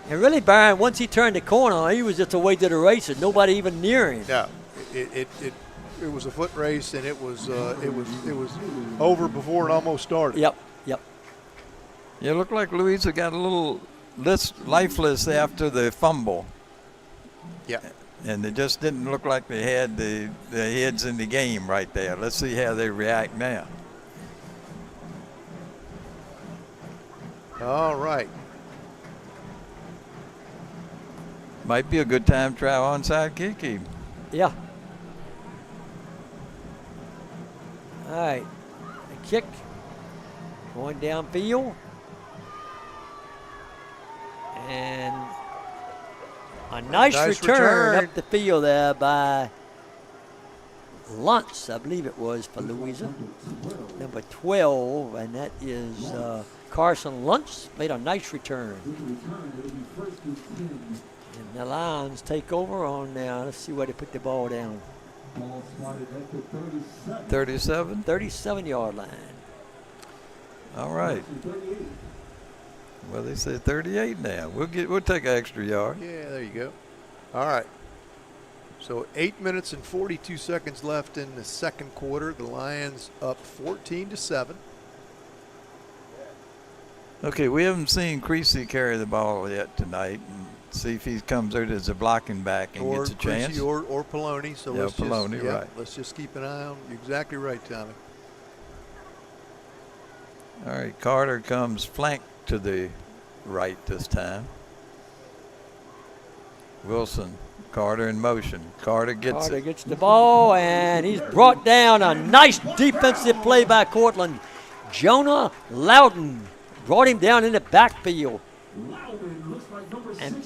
And really, Byron, once he turned the corner, he was just away to the races. Nobody even near him. No, it was a foot race, and it was over before it almost started. Yep. It looked like Louisa got a little lifeless after the fumble. Yeah. And it just didn't look like they had the heads in the game right there. Let's see how they react now. All right. Might be a good time to try onside kick. Yeah. All right. A kick. Going downfield. And a nice return up the field there by Luntz, I believe it was, for Louisa. Number 12, and that is Carson Luntz. Made a nice return. And the Lions take over on now. Let's see where they put the ball down. 37? 37-yard line. All right. Well, they said 38 now. We'll take an extra yard. Yeah, there you go. All right. So 8 minutes and 42 seconds left in the second quarter. The Lions up 14-7. Okay, we haven't seen Creasy carry the ball yet tonight. See if he comes out as a blocking back and or gets a chance. Chrissy or Poloni. So Yeah, let's Poloni, just, right. Let's just keep an eye on. You're exactly right, Tommy. All right, Carter comes flank to the right this time. Wilson, Carter in motion. Carter gets Carter it. gets the ball, and he's brought down. A nice defensive play by Cortland. Jonah Loudon brought him down in the backfield. And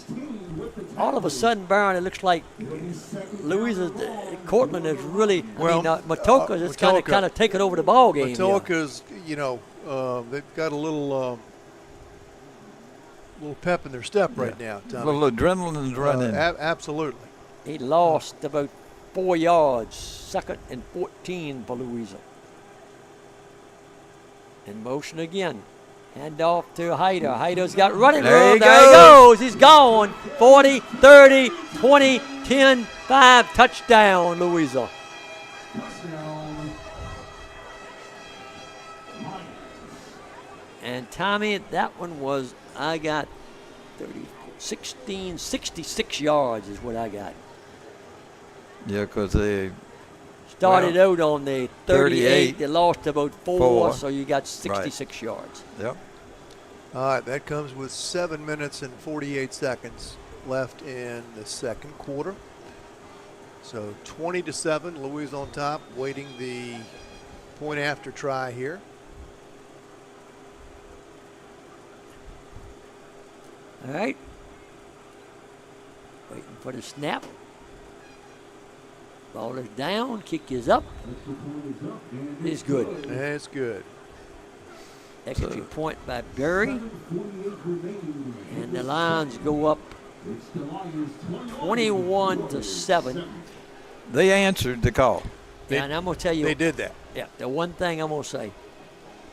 all of a sudden, Byron, it looks like Louisa, Cortland is really, Matoaca is kind of taking over the ball game. Matoaca's, they've got a little pep in their step right now, A Tommy. little adrenaline's running. Absolutely. He lost about 4 yards, 2nd and 14 for Louisa. In motion again. Hand off to Hyder. Hyder's got running There room. he There he goes. He's gone. 40, 30, 20, 10, 5. Touchdown, Louisa. And Tommy, that one was, I got 66 yards is what I got. Yeah, because they Started out on the 38. They lost about 4, Four. so you got 66 yards. Yep. All right, that comes with 7 minutes and 48 seconds left in the second quarter. So 20-7, Louisa on top, waiting the point after try here. All right. Waiting for the snap. Ball is down, kick is up. It's good. That's good. Extra point by Berry. And the lines go up 21-7. They answered the call. And I'm going to tell you. They did that. Yeah, the one thing I'm going to say.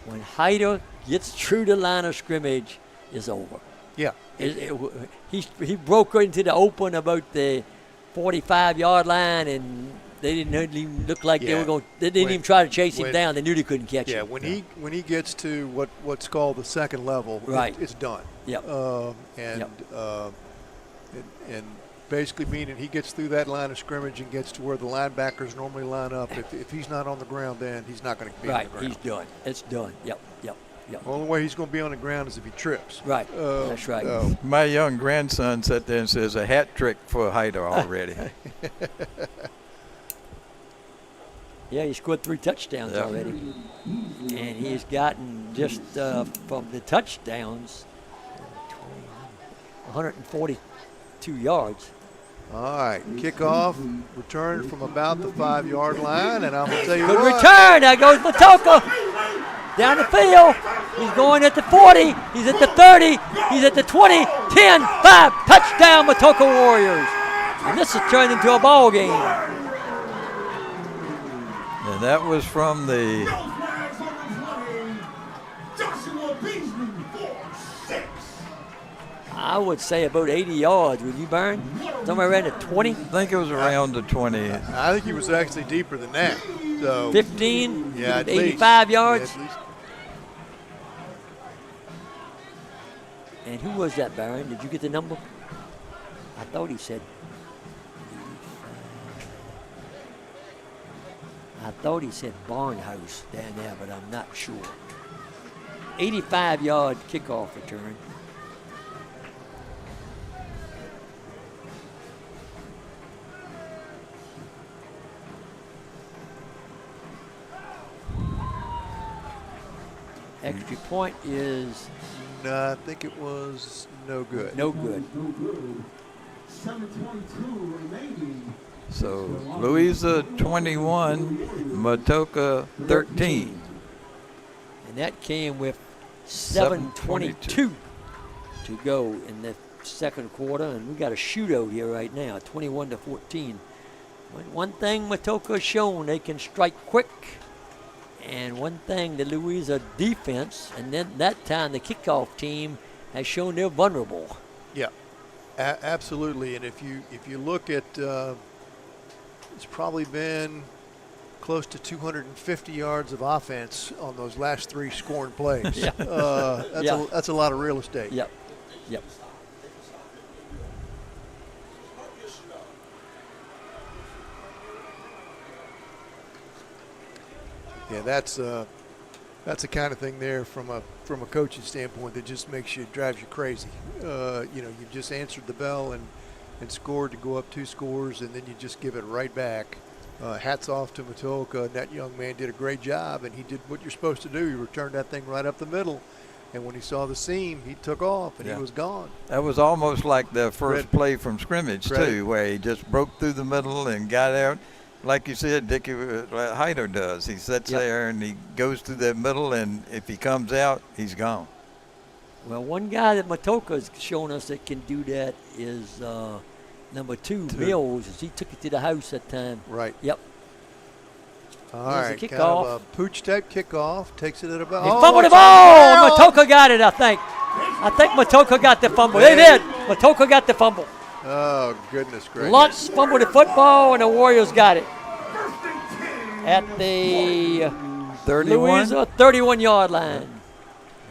When Hyder gets through the line of scrimmage, it's over. Yeah. He broke into the open about the 45-yard line, and they didn't even look like they were going. They didn't even try to chase him down. They knew they couldn't catch him. Yeah, when he gets to what's called the second level, right, it's done. Yep. And basically meaning he gets through that line of scrimmage and gets to where the linebackers normally line up. If he's not on the ground, then he's not going to be on the ground. Right, he's done. It's done. Yep. The only way he's going to be on the ground is if he trips. Right, that's right. My young grandson sat there and says a hat trick for Hyder already. Yeah, he scored 3 touchdowns already. And he's gotten just from the touchdowns 142 yards. All right, kickoff, return from about the 5-yard line, and I'm going to tell you Good what. return. There goes Matoaca down the field. He's going at the 40. He's at the 30. He's at the 20. 10, 5. Touchdown, Matoaca Warriors. And this has turned into a ball game. And that was from the I would say about 80 yards. Would you, Byron? Somewhere around the 20? I think it was around the 20. I think he was actually deeper than that. So 15? Yeah, at 85 least. yards? Yeah, at least. And who was that, Byron? Did you get the number? I thought he said. I thought he said Barnhouse down there, but I'm not sure. 85-yard kickoff return. Extra point is No, I think it was no good. no good. 7:22 remaining. So Louisa 21, Matoaca 13. And that came with 7:22 to go in the second quarter, and we got a shootout here right now, 21-14. One thing Matoaca's shown, they can strike quick. And one thing, the Louisa defense, and then that time the kickoff team has shown they're vulnerable. Yeah, absolutely. And if you look at, it's probably been close to 250 yards of offense on those last 3 scoring plays. Yeah. That's a lot of real estate. Yep. Yeah, that's the kind of thing there from a coaching standpoint that just drives you crazy. You've just answered the bell and scored to go up 2 scores, and then you just give it right back. Hats off to Matoaca. That young man did a great job, and he did what you're supposed to do. He returned that thing right up the middle, and when he saw the seam, he took off, and he was gone. That was almost like the first play from scrimmage, too, where he just broke through the middle and got out. Like you said, Dickie Hyder does. He sits there, and he goes through the middle, and if he comes out, he's gone. Well, one guy that Matoaca has shown us that can do that is number 2, Mills. He took it to the house that time. Right. Yep. All right. Kickoff. Kind of a pooch-type kickoff. Takes it at about. He fumbled the ball. Matoaca got it, I think. I think Matoaca got the fumble. They did. Matoaca got the fumble. Oh, goodness gracious. Lutz fumbled the football, and the Warriors got it at the 31? 31-yard line.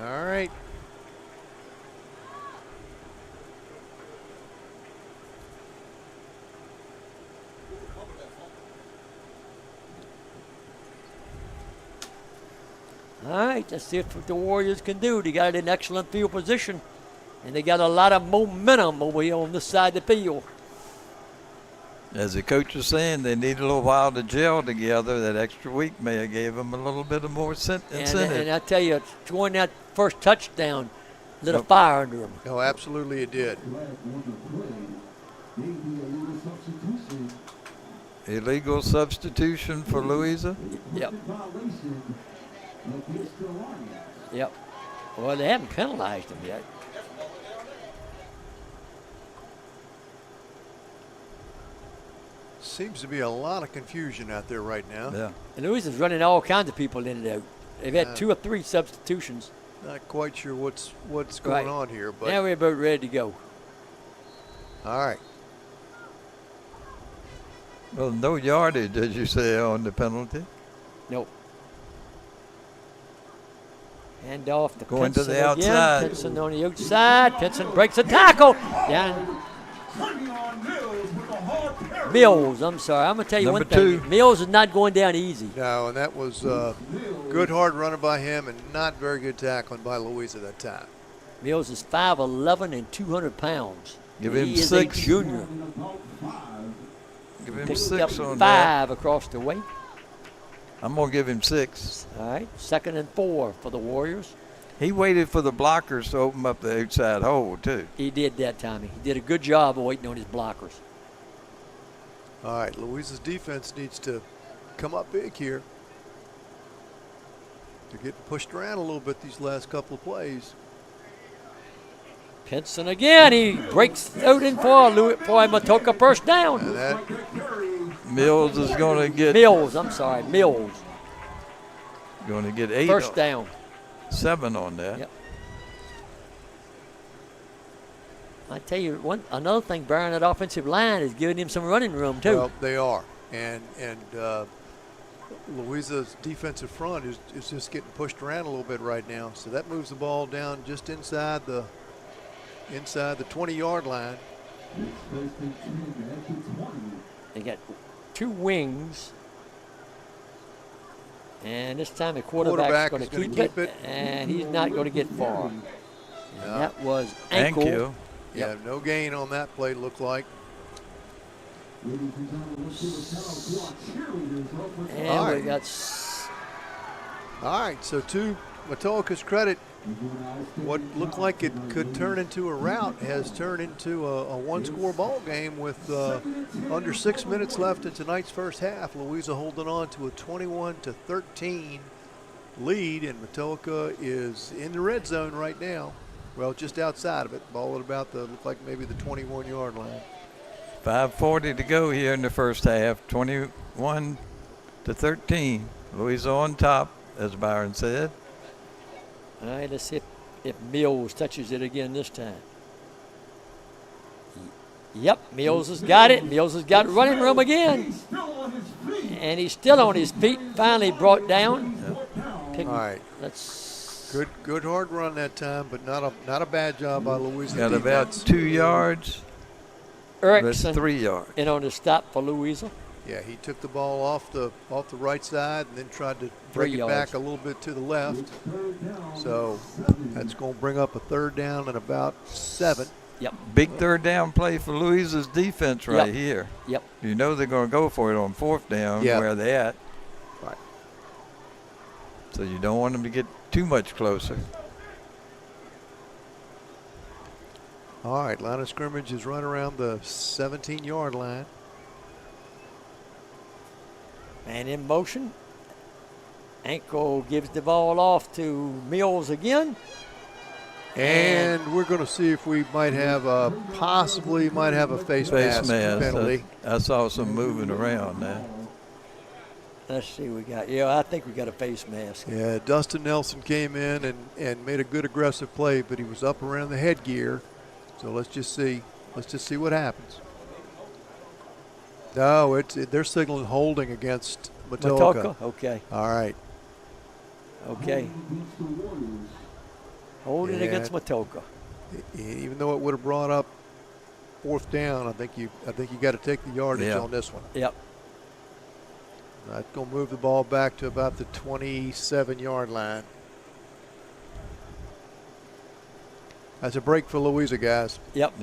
All right. All right, let's see what the Warriors can do. They got it in excellent field position, and they got a lot of momentum over here on this side of the field. As the coach was saying, they need a little while to gel together. That extra week may have gave them a little bit of more incentive. And I tell you, scoring that first touchdown lit a fire under them. No, absolutely it did. Illegal substitution for Louisa? Yep. Yep. Well, they haven't penalized him yet. Seems to be a lot of confusion out there right now. Yeah. And Louisa's running all kinds of people in and out. They've had 2 or 3 substitutions. Not quite sure what's going on here, but now we're about ready to go. all right. Well, no yardage, as you say, on the penalty. Nope. Hand off to Going to Pinson the again. outside. Pinson on the outside. Pinson breaks a tackle. Down. Mills, I'm sorry. I'm going to tell you Number one thing. 2. Mills is not going down easy. No, and that was good hard running by him and not very good tackling by Louisa that time. Mills is 5'11" and 200 pounds. Give And him he is 6. a junior. Give him Picked 6 up on 5 across the way. that. I'm going to give him 6. All right, 2nd and 4 for the Warriors. He waited for the blockers to open up the outside hole, too. He did that, Tommy. He did a good job of waiting on his blockers. All right, Louisa's defense needs to come up big here. They're getting pushed around a little bit these last couple of plays. Pinson again. He breaks out in for a Matoaca first down. And that Mills is going to get Mills 8. First down. 7 on that. Yep. I tell you, another thing, Byron, that offensive line is giving him some running room, too. Well, they are. And Louisa's defensive front is just getting pushed around a little bit right now. So that moves the ball down just inside the 20-yard line. They got 2 wings. And this time the quarterback's going to keep it, and he's not going to get far. And that was ankle. Yeah, no gain on that play, looked like. And All right. we got All right, so to Matoaca's credit, what looked like it could turn into a rout has turned into a one-score ball game with under 6 minutes left in tonight's first half. Louisa holding on to a 21-13 lead, and Matoaca is in the red zone right now. Well, just outside of it. Ball at about look like maybe the 21-yard line. 5:40 to go here in the first half. 21-13. Louisa on top, as Byron said. All right, let's see if Mills touches it again this time. Yep, Mills has got it. Mills has got running room again. And he's still on his feet, finally brought down. All right. Let's Good hard run that time, but not a bad job by Louisa. Got about 2 yards. That's Erickson 3 yards. in on the stop for Louisa. Yeah, he took the ball off the right side and then tried to break it back a little bit to the left. So that's going to bring up a third down and about 7. Yep. Big third down play for Louisa's defense right here. Yep. You know they're going to go for it on 4th down where they're at. Right. So you don't want them to get too much closer. All right, line of scrimmage is right around the 17-yard line. Man in motion. Ankle gives the ball off to Mills again. And we're going to see if we might have possibly have a face mask penalty. I saw some moving around there. Let's see, we got. Yeah, I think we got a face mask. Yeah, Dustin Nelson came in and made a good aggressive play, but he was up around the headgear. So let's just see what happens. No, they're signaling holding against Matoaca. Okay. All right. Okay. Holding against Matoaca. Even though it would have brought up 4th down, I think you got to take the yardage on this one. Yep. That's going to move the ball back to about the 27-yard line. That's a break for Louisa, guys. Yep.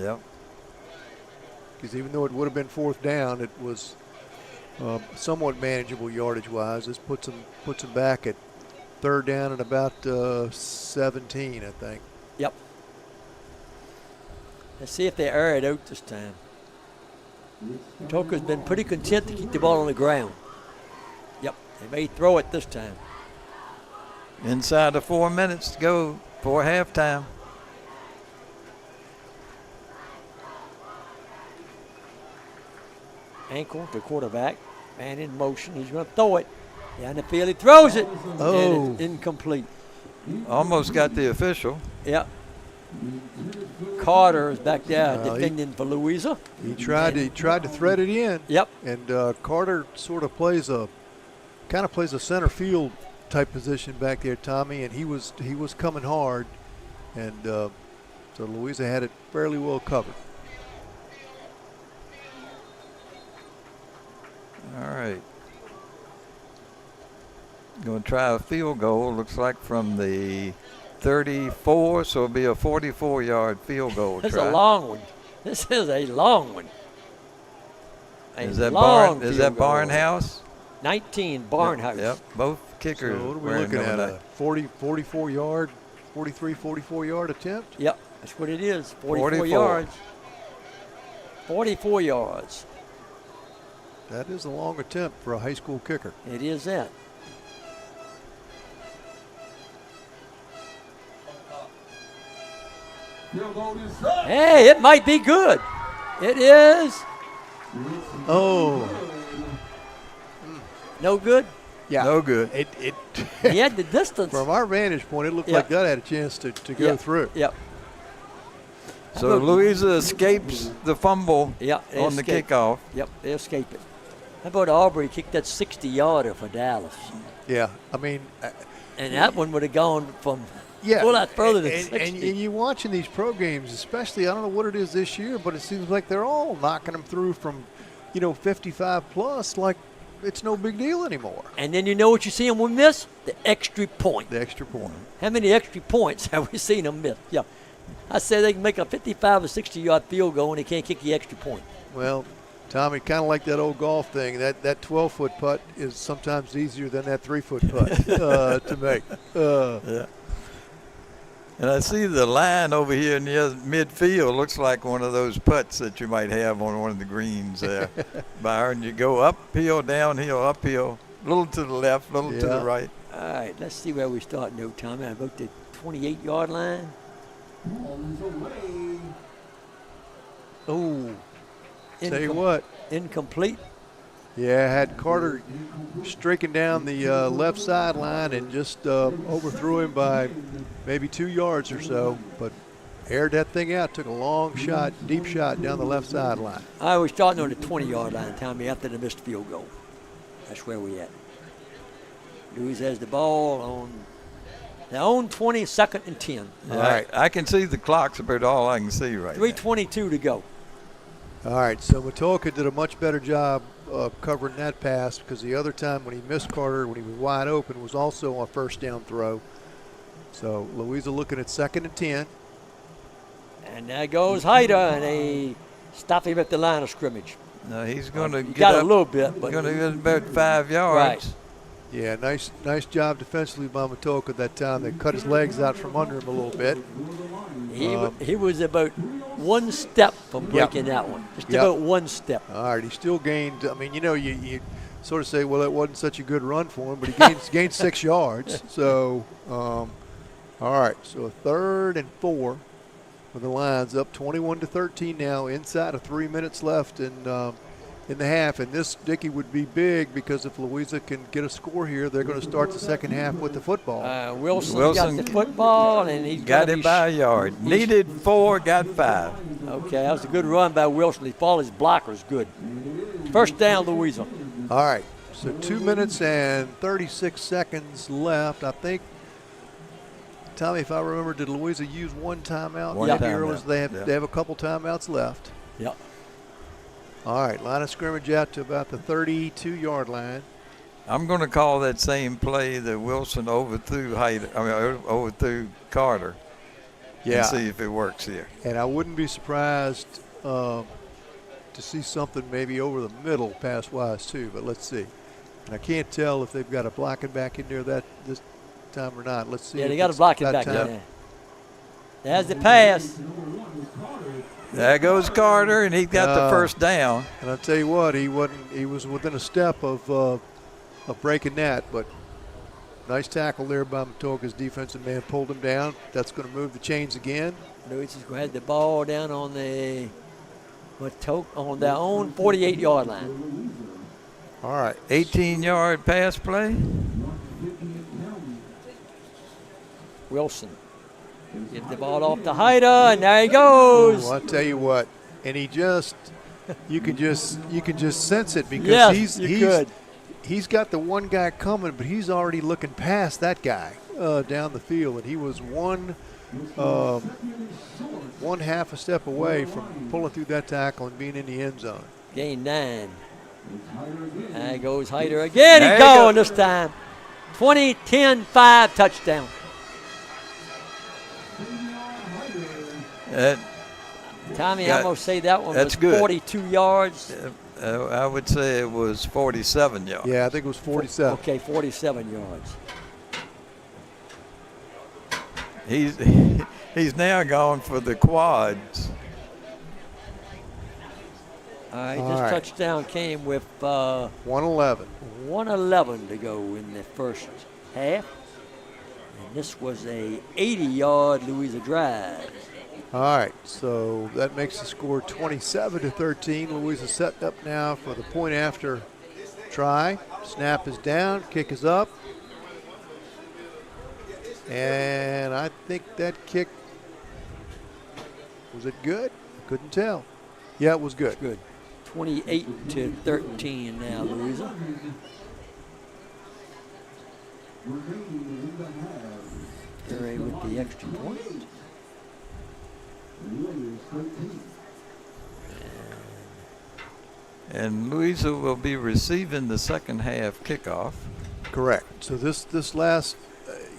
Because even though it would have been 4th down, it was somewhat manageable yardage-wise. This puts them back at 3rd down and about 17, I think. Yep. Let's see if they air it out this time. Matoaca's been pretty content to keep the ball on the ground. Yep. They may throw it this time. Inside of 4 minutes to go for halftime. Ankle, the quarterback, man in motion. He's going to throw it. Down the field, he throws it. Oh. And it's incomplete. Almost got the official. Yep. Carter is back there defending for Louisa. He tried to thread it in. Yep. And Carter sort of plays a center field type position back there, Tommy, and he was coming hard, and so Louisa had it fairly well covered. All right. Going to try a field goal. Looks like from the 34, so it'll be a 44-yard field goal. That's a long one. This is a long one. Is that Barnhouse? 19, Barnhouse. Yep. Both kickers. So what are we looking at? A 44-yard, 44-yard attempt? Yep, that's what it is. 44 yards. 44 yards. That is a long attempt for a high school kicker. It is that. Hey, it might be good. It is. Oh. No good? Yeah. No good. He had the distance. From our vantage point, it looked like that had a chance to go through. Yep. So Louisa escapes the fumble on the kickoff. Yep, they escape it. How about Aubrey kicked that 60-yarder for Dallas? Yeah, I mean. And that one would have gone from a lot further than 60. And you're watching these pro games, especially, I don't know what it is this year, but it seems like they're all knocking them through from, 55 plus, like it's no big deal anymore. And then you know what you see them miss? The extra point. The extra point. How many extra points have we seen them miss? Yeah. I say they can make a 55 or 60-yard field goal and they can't kick the extra point. Well, Tommy, kind of like that old golf thing. That 12-foot putt is sometimes easier than that 3-foot putt to make. Yeah. And I see the line over here in the midfield looks like one of those putts that you might have on one of the greens there, Byron. You go uphill, downhill, uphill, a little to the left, a little to the right. All right, let's see where we start now, Tommy. About the 28-yard line. Oh, tell you what. Incomplete. Yeah, had Carter streaking down the left sideline and just overthrew him by maybe 2 yards or so, but aired that thing out, took a long shot, deep shot down the left sideline. All right, we're starting on the 20-yard line, Tommy, after the missed field goal. That's where we at. Louisa has the ball on their own 20, 2nd and 10. All right. I can see the clock's about all I can see right now. 3:22 to go. All right, so Matoaca did a much better job covering that pass, because the other time when he missed Carter, when he was wide open, was also a first down throw. So Louisa looking at 2nd and 10. And there goes Hyder, and they stop him at the line of scrimmage. No, he's going to He get got up. a little bit, but Going to get about 5 yards. Right. Yeah, nice job defensively by Matoaca that time. They cut his legs out from under him a little bit. he was about one step from breaking that one. Just about one step. All right, he still gained. I mean, you sort of say, well, it wasn't such a good run for him, but he gained 6 yards. So, all right, so a 3rd and 4 for the Lions, up 21-13 now, inside of 3 minutes left in the half. And this, Dickie, would be big, because if Louisa can get a score here, they're going to start the second half with the football. Wilson got the football, and he's got it by a yard. Needed 4, got 5. Okay, that was a good run by Wilson. He followed his blockers good. First down, Louisa. All right, so 2 minutes and 36 seconds left. I think, Tommy, if I remember, did Louisa use one timeout? One timeout. They have a couple timeouts left. Yep. All right, line of scrimmage out to about the 32-yard line. I'm going to call that same play that Wilson overthrew overthrew Carter. Yeah. And see if it works here. And I wouldn't be surprised to see something maybe over the middle pass-wise too, but let's see. And I can't tell if they've got a blocking back in there this time or not. Let's see. Yeah, they got a blocking back in there. There's the pass. There goes Carter, and he got the first down. And I'll tell you what, he was within a step of breaking that, but nice tackle there by Matoaca's defensive man, pulled him down. That's going to move the chains again. Louis is going to have the ball down on their own 48-yard line. All right. 18-yard pass play. Wilson gives the ball off to Hyder, and there he goes. Well, I'll tell you what, and you can just sense it, because he's got the one guy coming, but he's already looking past that guy down the field, and he was one half a step away from pulling through that tackle and being in the end zone. Gain 9. There goes Hyder again. He's going this time. 20-10-5 touchdown. Tommy, I'm going to say that one was good. 42 yards. I would say it was 47 yards. Yeah, I think it was 47. Okay, 47 yards. He's now going for the quads. All right, this touchdown came with 1:11. 1:11 to go in the first half. And this was a 80-yard Louisa drive. All right, so that makes the score 27-13. Louisa setting up now for the point after try. Snap is down, kick is up. And I think that kick, was it good? Couldn't tell. Yeah, it was good. Good. 28-13 now, Louisa. Terry with the extra point. And Louisa will be receiving the second half kickoff. Correct. So this last,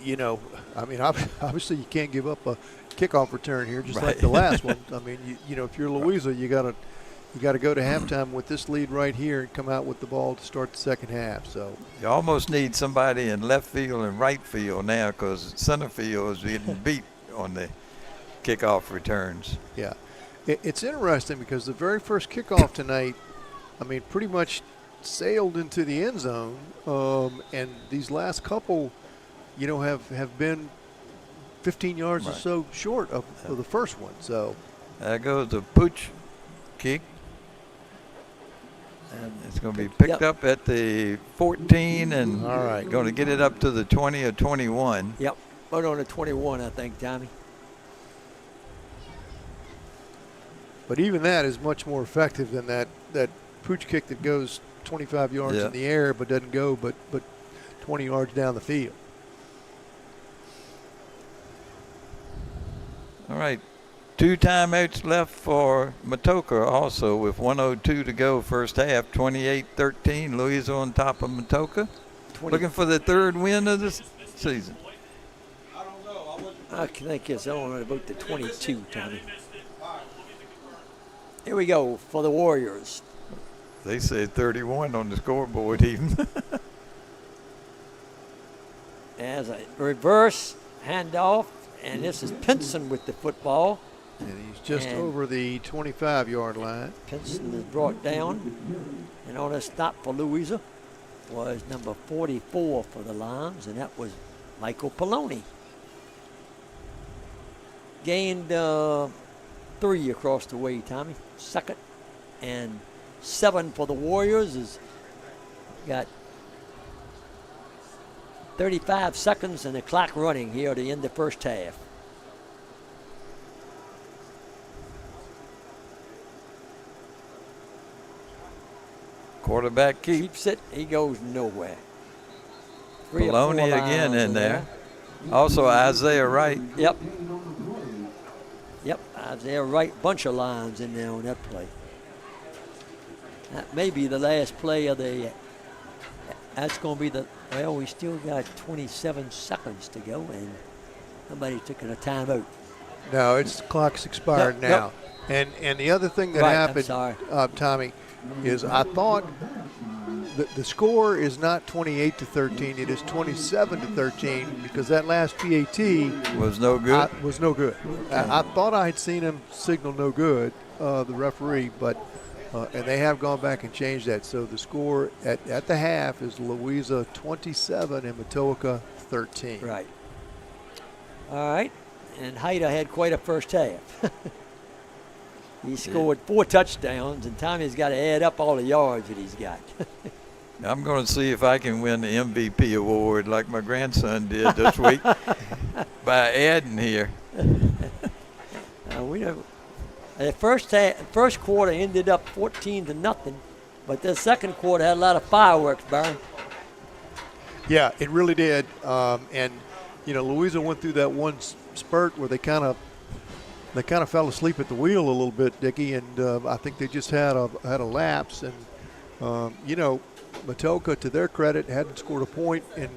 I mean, obviously you can't give up a kickoff return here, just like the last one. I mean, if you're Louisa, you got to go to halftime with this lead right here and come out with the ball to start the second half. So you almost need somebody in left field and right field now, because center field is getting beat on the kickoff returns. Yeah, it's interesting because the very first kickoff tonight, I mean, pretty much sailed into the end zone, and these last couple, have been 15 yards or so short of the first one. So there goes the pooch kick. And it's going to be picked up at the 14, and going to get it up to the 20 or 21. Yep, right on the 21, I think, Tommy. But even that is much more effective than that pooch kick that goes 25 yards in the air but doesn't go but 20 yards down the field. All right, 2 timeouts left for Matoaca also with 1:02 to go first half. 28-13. Louisa on top of Matoaca. Looking for the 3rd win of the season. I think it's on about the 22, Tommy. Here we go for the Warriors. They said 31 on the scoreboard even. As a reverse handoff, and this is Pinson with the football. And he's just And over the 25-yard line. Pinson is brought down, and on a stop for Louisa was number 44 for the Lions, and that was Michael Poloni. Gained 3 across the way, Tommy. 2nd and 7 for the Warriors. Is got 35 seconds and the clock running here to end the first half. Quarterback Keeps it. He goes nowhere. 3 or 4 Poloni again lines in there. Also Isaiah Wright. Yep. Yep, Isaiah Wright, bunch of lines in there on that play. That may be the last play of the, that's going to be the, well, we still got 27 seconds to go, and somebody took a timeout. No, it's clock's expired Nope, now. And the other thing that Right, I'm happened, sorry. Tommy, is I thought the score is not 28-13. It is 27-13 because that last PAT Was no good. was no good. I thought I had seen him signal no good, the referee, but and they have gone back and changed that. So the score at the half is Louisa 27 and Matoaca 13. Right. All right, and Haida had quite a first half. He scored 4 touchdowns, and Tommy's got to add up all the yards that he's got. I'm going to see if I can win the MVP award like my grandson did this week by adding here. We know the first quarter ended up 14-0, but the second quarter had a lot of fireworks, Byron. Yeah, it really did. And you know, Louisa went through that one spurt where they kind of fell asleep at the wheel a little bit, Dickie, and I think they just had a lapse. And you know, Matoaca, to their credit, hadn't scored a point in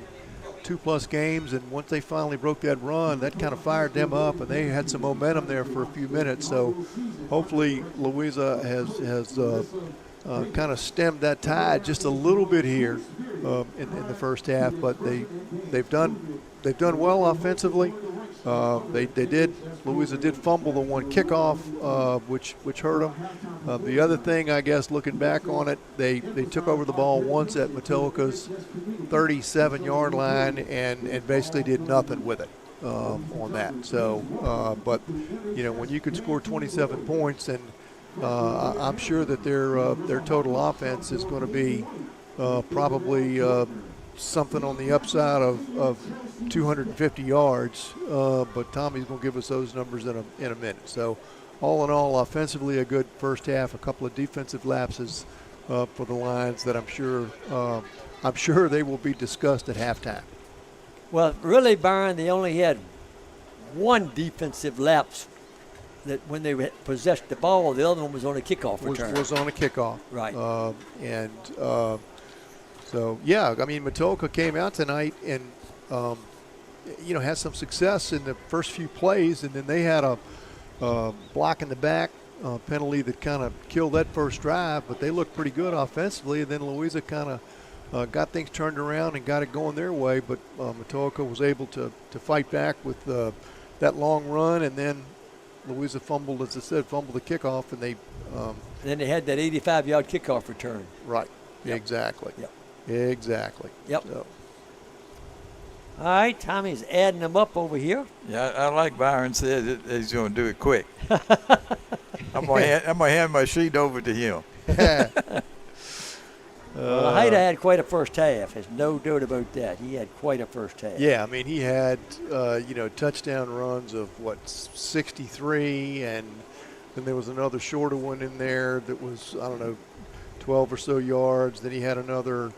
2+ games, and once they finally broke that run, that kind of fired them up, and they had some momentum there for a few minutes. So hopefully Louisa has kind of stemmed that tide just a little bit here in the first half, but they've done well offensively. Louisa did fumble the one kickoff, which hurt them. The other thing, I guess, looking back on it, they took over the ball once at Matoaca's 37-yard line and basically did nothing with it on that. So, but you know, when you could score 27 points, and I'm sure that their total offense is going to be probably something on the upside of 250 yards, but Tommy's going to give us those numbers in a minute. So all in all, offensively a good first half, a couple of defensive lapses for the Lions that I'm sure they will be discussed at halftime. Well, really, Byron, they only had one defensive lapse that when they possessed the ball, the other one was on a kickoff return. Was on a kickoff. Right. So, yeah, I mean, Matoaca came out tonight and, you know, had some success in the first few plays, and then they had a block in the back penalty that kind of killed that first drive, but they looked pretty good offensively, and then Louisa kind of got things turned around and got it going their way, but Matoaca was able to fight back with that long run, and then Louisa fumbled, as I said, the kickoff, and they and then they had that 85-yard kickoff return. Right. Yep. Exactly. Yep. Exactly. Yep. So. All right, Tommy's adding them up over here. Yeah, I like Byron said he's going to do it quick. I'm going to hand my sheet over to him. Well, Haida had quite a first half. There's no doubt about that. He had quite a first half. Yeah, I mean, he had, you know, touchdown runs of, 63, and then there was another shorter one in there that was, I don't know, 12 or so yards. Then he had another,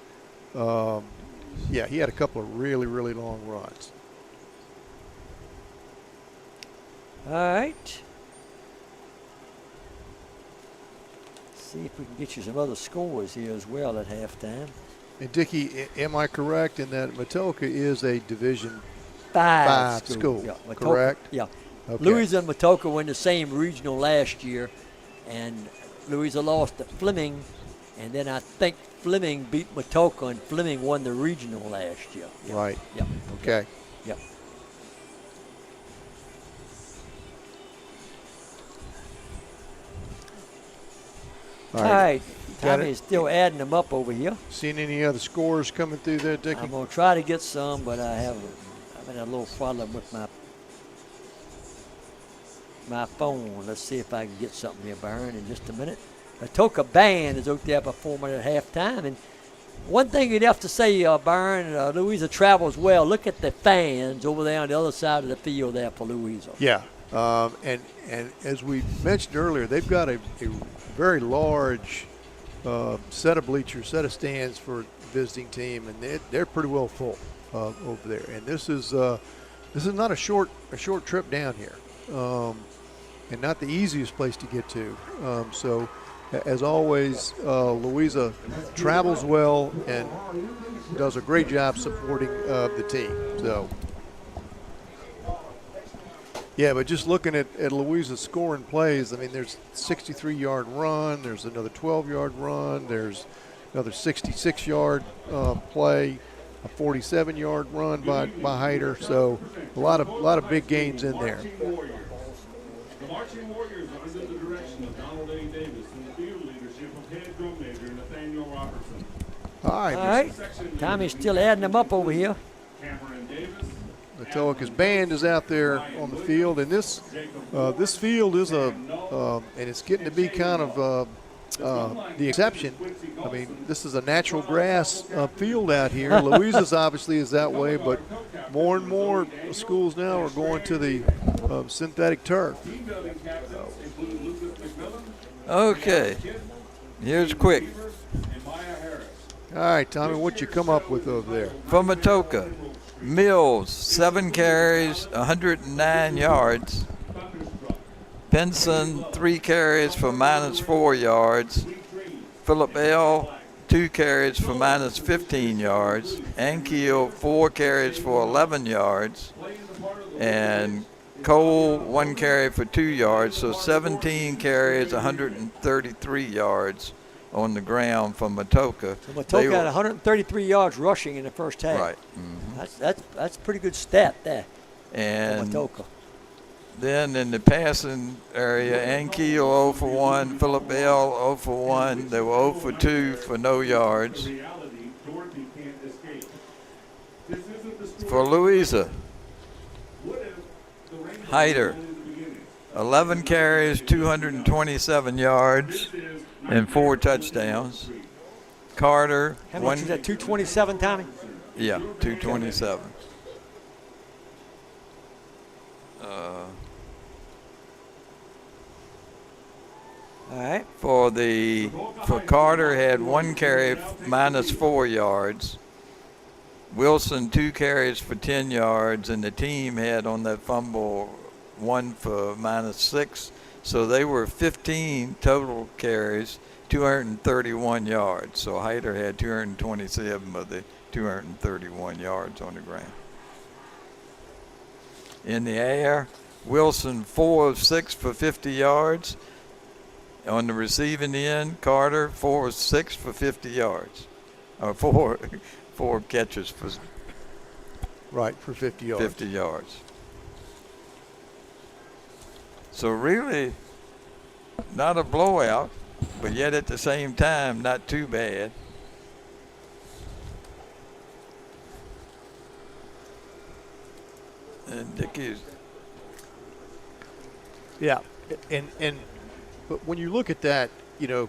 he had a couple of really, really long runs. All right. See if we can get you some other scores here as well at halftime. And Dickie, am I correct in that Matoaca is a Division Five school, Yeah, Matoaca, correct? Yeah. Okay. Louisa and Matoaca were in the same regional last year, and Louisa lost to Fleming, and then I think Fleming beat Matoaca, and Fleming won the regional last year. Yep. Right. Yep. Okay. Yep. All right. Got Tommy it. is still adding them up over here. Seen any other scores coming through there, Dickie? I'm gonna try to get some, but I've had a little problem with my phone. Let's see if I can get something here, Byron, in just a minute. The Matoaca band is out there performing at halftime, and one thing you'd have to say, Byron, Louisa travels well. Look at the fans over there on the other side of the field there for Louisa. Yeah. And as we mentioned earlier, they've got a very large set of bleachers, set of stands for the visiting team, and they're pretty well full over there. And this is not a short trip down here, and not the easiest place to get to. So, as always, Louisa travels well and does a great job supporting the team. So. Yeah, but just looking at Louisa's scoring plays, I mean, there's a 63-yard run, there's another 12-yard run, there's another 66-yard play, a 47-yard run by Hyder. So a lot of big gains in there. The Marching Warriors are under the direction of Donald A. Davis and the field leadership of head drum major Nathaniel Robertson. All right. Tommy's still adding them up over here. Cameron Davis. Matoaca's band is out there on the field, and this field is and it's getting to be kind of the exception. I mean, this is a natural grass field out here. Louisa's obviously is that way, but more and more schools now are going to the synthetic turf. Okay, here's quick. All right, Tommy, what you come up with over there? For Matoaca, Mills, 7 carries, 109 yards. Pinson, 3 carries for -4 yards. Philip L., 2 carries for -15 yards. Ankiel, 4 carries for 11 yards. And Cole, 1 carry for 2 yards. So 17 carries, 133 yards on the ground from Matoaca. So Matoaca had 133 yards rushing in the first half. Right. Mm-hmm. That's a pretty good stat there And for Matoaca. then in the passing area, Ankiel 0 for 1, Philip L 0 for 1. They were 0 for 2 for no yards. For Louisa, Hyder, 11 carries, 227 yards, and 4 touchdowns. Carter, How much was that, 227, Tommy? 227. All right. For Carter had 1 carry -4 yards. Wilson 2 carries for 10 yards, and the team had on that fumble 1 for -6. So they were 15 total carries, 231 yards. So Hyder had 227 of the 231 yards on the ground. In the air, Wilson 4 of 6 for 50 yards. On the receiving end, Carter 4 of 6 for 50 yards. Four catches for Right, for 50 yards. 50 yards. So really not a blowout, but yet at the same time not too bad. And Dickie's. Yeah, but when you look at that,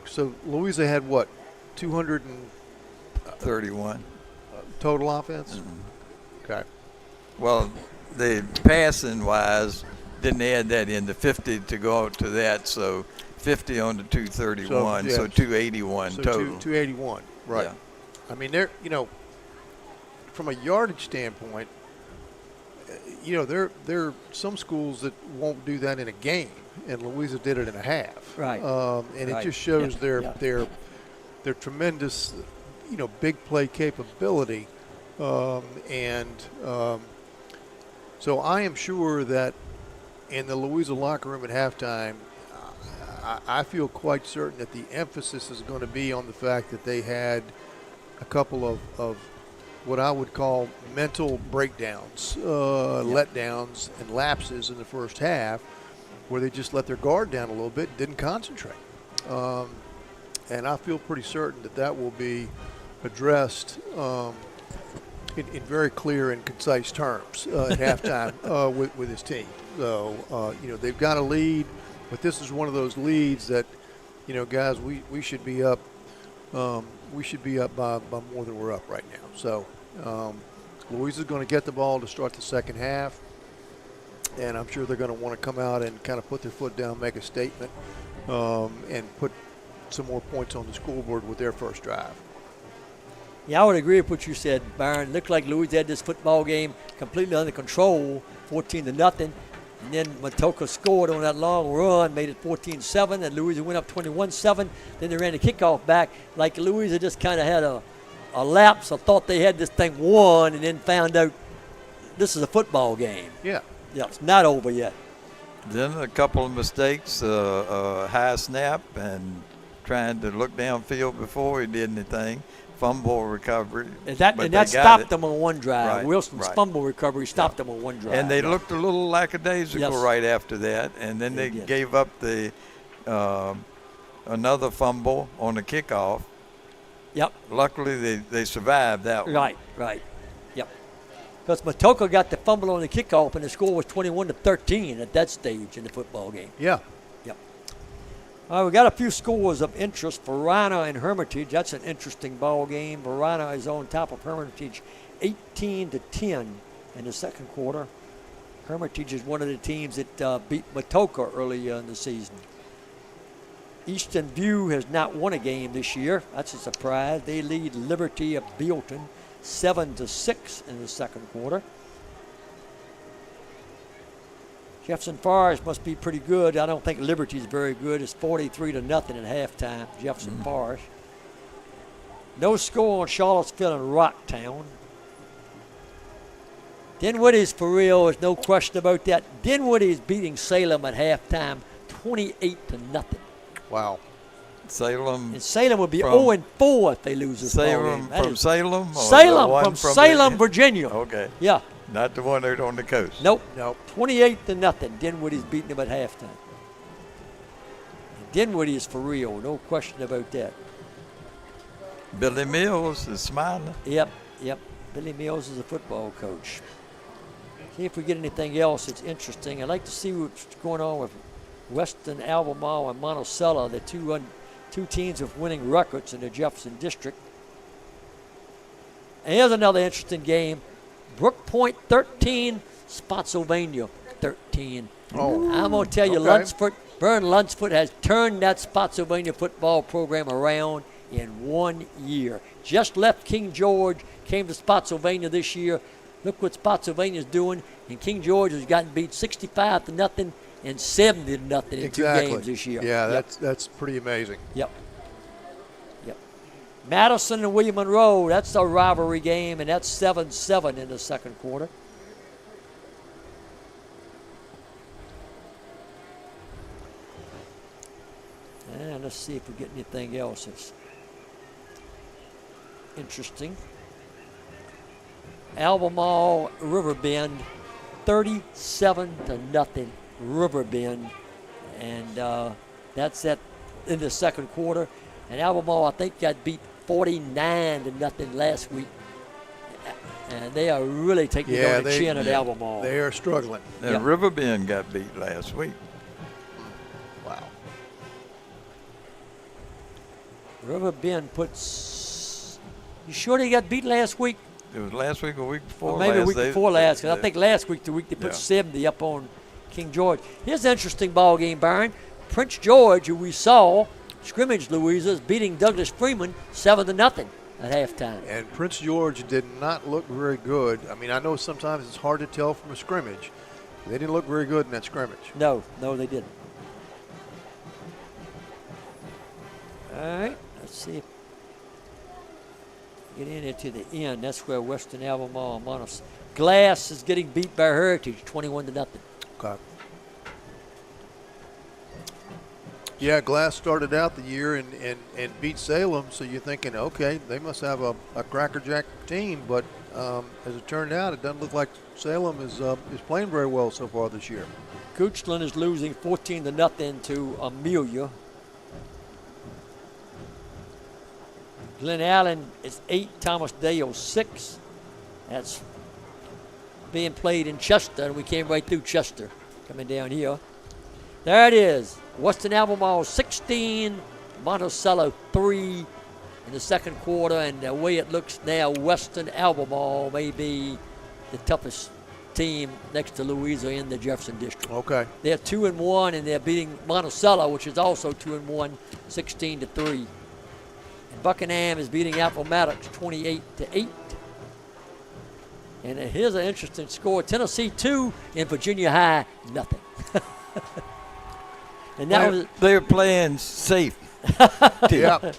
so Louisa had what, 231 total offense? Mm-hmm. Okay. Well, the passing wise didn't add that in, the 50 to go out to that, so 50 on the 231, so 281 So total. 281, right. Yeah. I mean, they're, from a yardage standpoint, there are some schools that won't do that in a game, and Louisa did it in a half. Right. And Right. it just shows Yeah. their tremendous, big play capability. So I am sure that in the Louisa locker room at halftime, I feel quite certain that the emphasis is going to be on the fact that they had a couple of what I would call mental breakdowns, letdowns, and lapses in the first half, where they just let their guard down a little bit and didn't concentrate. And I feel pretty certain that will be addressed in very clear and concise terms at halftime with his team. So, they've got a lead, but this is one of those leads that, guys, we should be up. We should be up by more than we're up right now. So, Louisa's going to get the ball to start the second half, and I'm sure they're going to want to come out and kind of put their foot down, make a statement, and put some more points on the scoreboard with their first drive. Yeah, I would agree with what you said, Byron. Looked like Louisa had this football game completely under control, 14-0. And then Matoaca scored on that long run, made it 14-7, and Louisa went up 21-7. Then they ran the kickoff back. Like Louisa just kind of had a lapse. I thought they had this thing won, and then found out this is a football game. Yeah. Yeah, it's not over yet. Then a couple of mistakes, high snap and trying to look downfield before he did anything. Fumble recovery. And that but they stopped got them on one drive. Right, Wilson's right. fumble recovery stopped them on one drive. And they looked a little lackadaisical Yes. right after that. And then They they did. gave up the another fumble on the kickoff. Yep. Luckily, they survived that one. Right. Yep. Because Matoaca got the fumble on the kickoff, and the score was 21-13 at that stage in the football game. Yeah. Yep. All right, we got a few scores of interest. Verona and Hermitage. That's an interesting ball game. Verona is on top of Hermitage 18-10 in the second quarter. Hermitage is one of the teams that beat Matoaca earlier in the season. Easton View has not won a game this year. That's a surprise. They lead Liberty of Bealton 7-6 in the second quarter. Jefferson Forest must be pretty good. I don't think Liberty's very good. It's 43-0 at halftime, Jefferson Forest. No score on Charlottesville and Rocktown. Dinwiddie's for real. There's no question about that. Dinwiddie's beating Salem at halftime 28-0. Wow. Salem. And Salem would be From 0-4 if they lose this ball Salem game. That from is- Salem? Or the Salem one from the- Salem, Virginia. Okay. Yeah. Not the one out on the coast. Nope. 28-0. Dinwiddie's beating them at halftime. Dinwiddie is for real. No question about that. Billy Mills is smiling. Yep. Billy Mills is a football coach. See if we get anything else that's interesting. I'd like to see what's going on with Weston, Albemarle, and Monticello, the two teams with winning records in the Jefferson District. And here's another interesting game. Brook Point 13, Spotsylvania 13. Oh, I'm going to tell you, okay. Vern Lunsford has turned that Spotsylvania football program around in 1 year. Just left King George, came to Spotsylvania this year. Look what Spotsylvania's doing. And King George has gotten beat 65-0 and 70-0 in two games this year. Yeah, Yep. that's pretty amazing. Yep. Madison and William Monroe, that's a rivalry game, and that's 7-7 in the second quarter. And let's see if we get anything else that's interesting. Albemarle, Riverbend, 37-0 Riverbend, and that's in the second quarter. And Albemarle, I think, got beat 49-0 last week. And they are really taking it on the chin at Albemarle. They are struggling. And Yeah. Riverbend got beat last week. Wow. Riverbend puts. You sure they got beat last week? It was last week or week before Or maybe last. a week before last. Because I think last week, they put Yeah. 70 up on King George. Here's an interesting ball game, Byron. Prince George, who we saw scrimmage Louisa, is beating Douglas Freeman 7-0. at halftime. And Prince George did not look very good. I mean, I know sometimes it's hard to tell from a scrimmage. They didn't look very good in that scrimmage. No, they didn't. All right, let's see. Get in here to the end. That's where Western Albemarle Monos. Glass is getting beat by Heritage, 21-0. Okay. Yeah, Glass started out the year and beat Salem, so you're thinking, okay, they must have a crackerjack team, but as it turned out, it doesn't look like Salem is playing very well so far this year. Goochland is losing 14-0 to Amelia. Glen Allen is 8, Thomas Dale 6. That's being played in Chester, and we came right through Chester coming down here. There it is. Western Albemarle 16, Monticello 3 in the second quarter, and the way it looks now, Western Albemarle may be the toughest team next to Louisa in the Jefferson District. Okay. They're 2-1, and they're beating Monticello, which is also 2-1, 16-3. And Buckingham is beating Appomattox 28-8. And here's an interesting score: Tennessee 2 and Virginia High nothing. And that was They're playing safe. Yeah.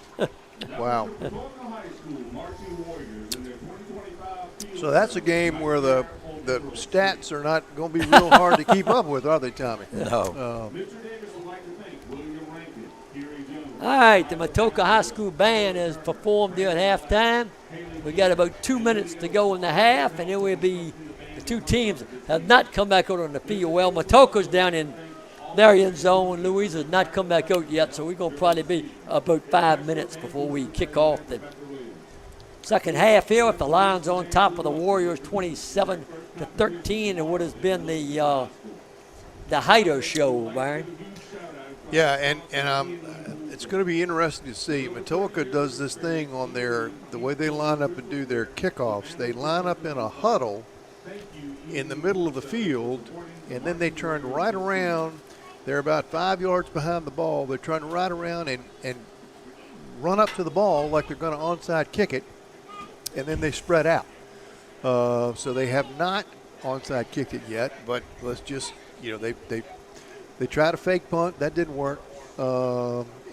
Wow. Matoaca High School Marching Warriors in their 2025 field So that's a game where the stats are not going to be real hard to keep up with, are they, Tommy? No. Mr. Davis would like to thank William Rankin, Gary Jones. all right. The Matoaca High School band has performed there at halftime. We got about 2 minutes to go in the half, and then we'll be the two teams have not come back out on the field. Well, Matoaca's down in their end zone. Louisa has not come back out yet, so we're going to probably be about 5 minutes before we kick off the second half here with the Lions on top of the Warriors 27-13 and what has been the Hyder show, Byron. Yeah, and it's going to be interesting to see. Matoaca does this thing on the way they line up and do their kickoffs. They line up in a huddle in the middle of the field, and then they turn right around. They're about 5 yards behind the ball. They're trying to ride around and run up to the ball like they're going to onside kick it, and then they spread out. So they have not onside kicked it yet, but let's just, they try to fake punt. That didn't work.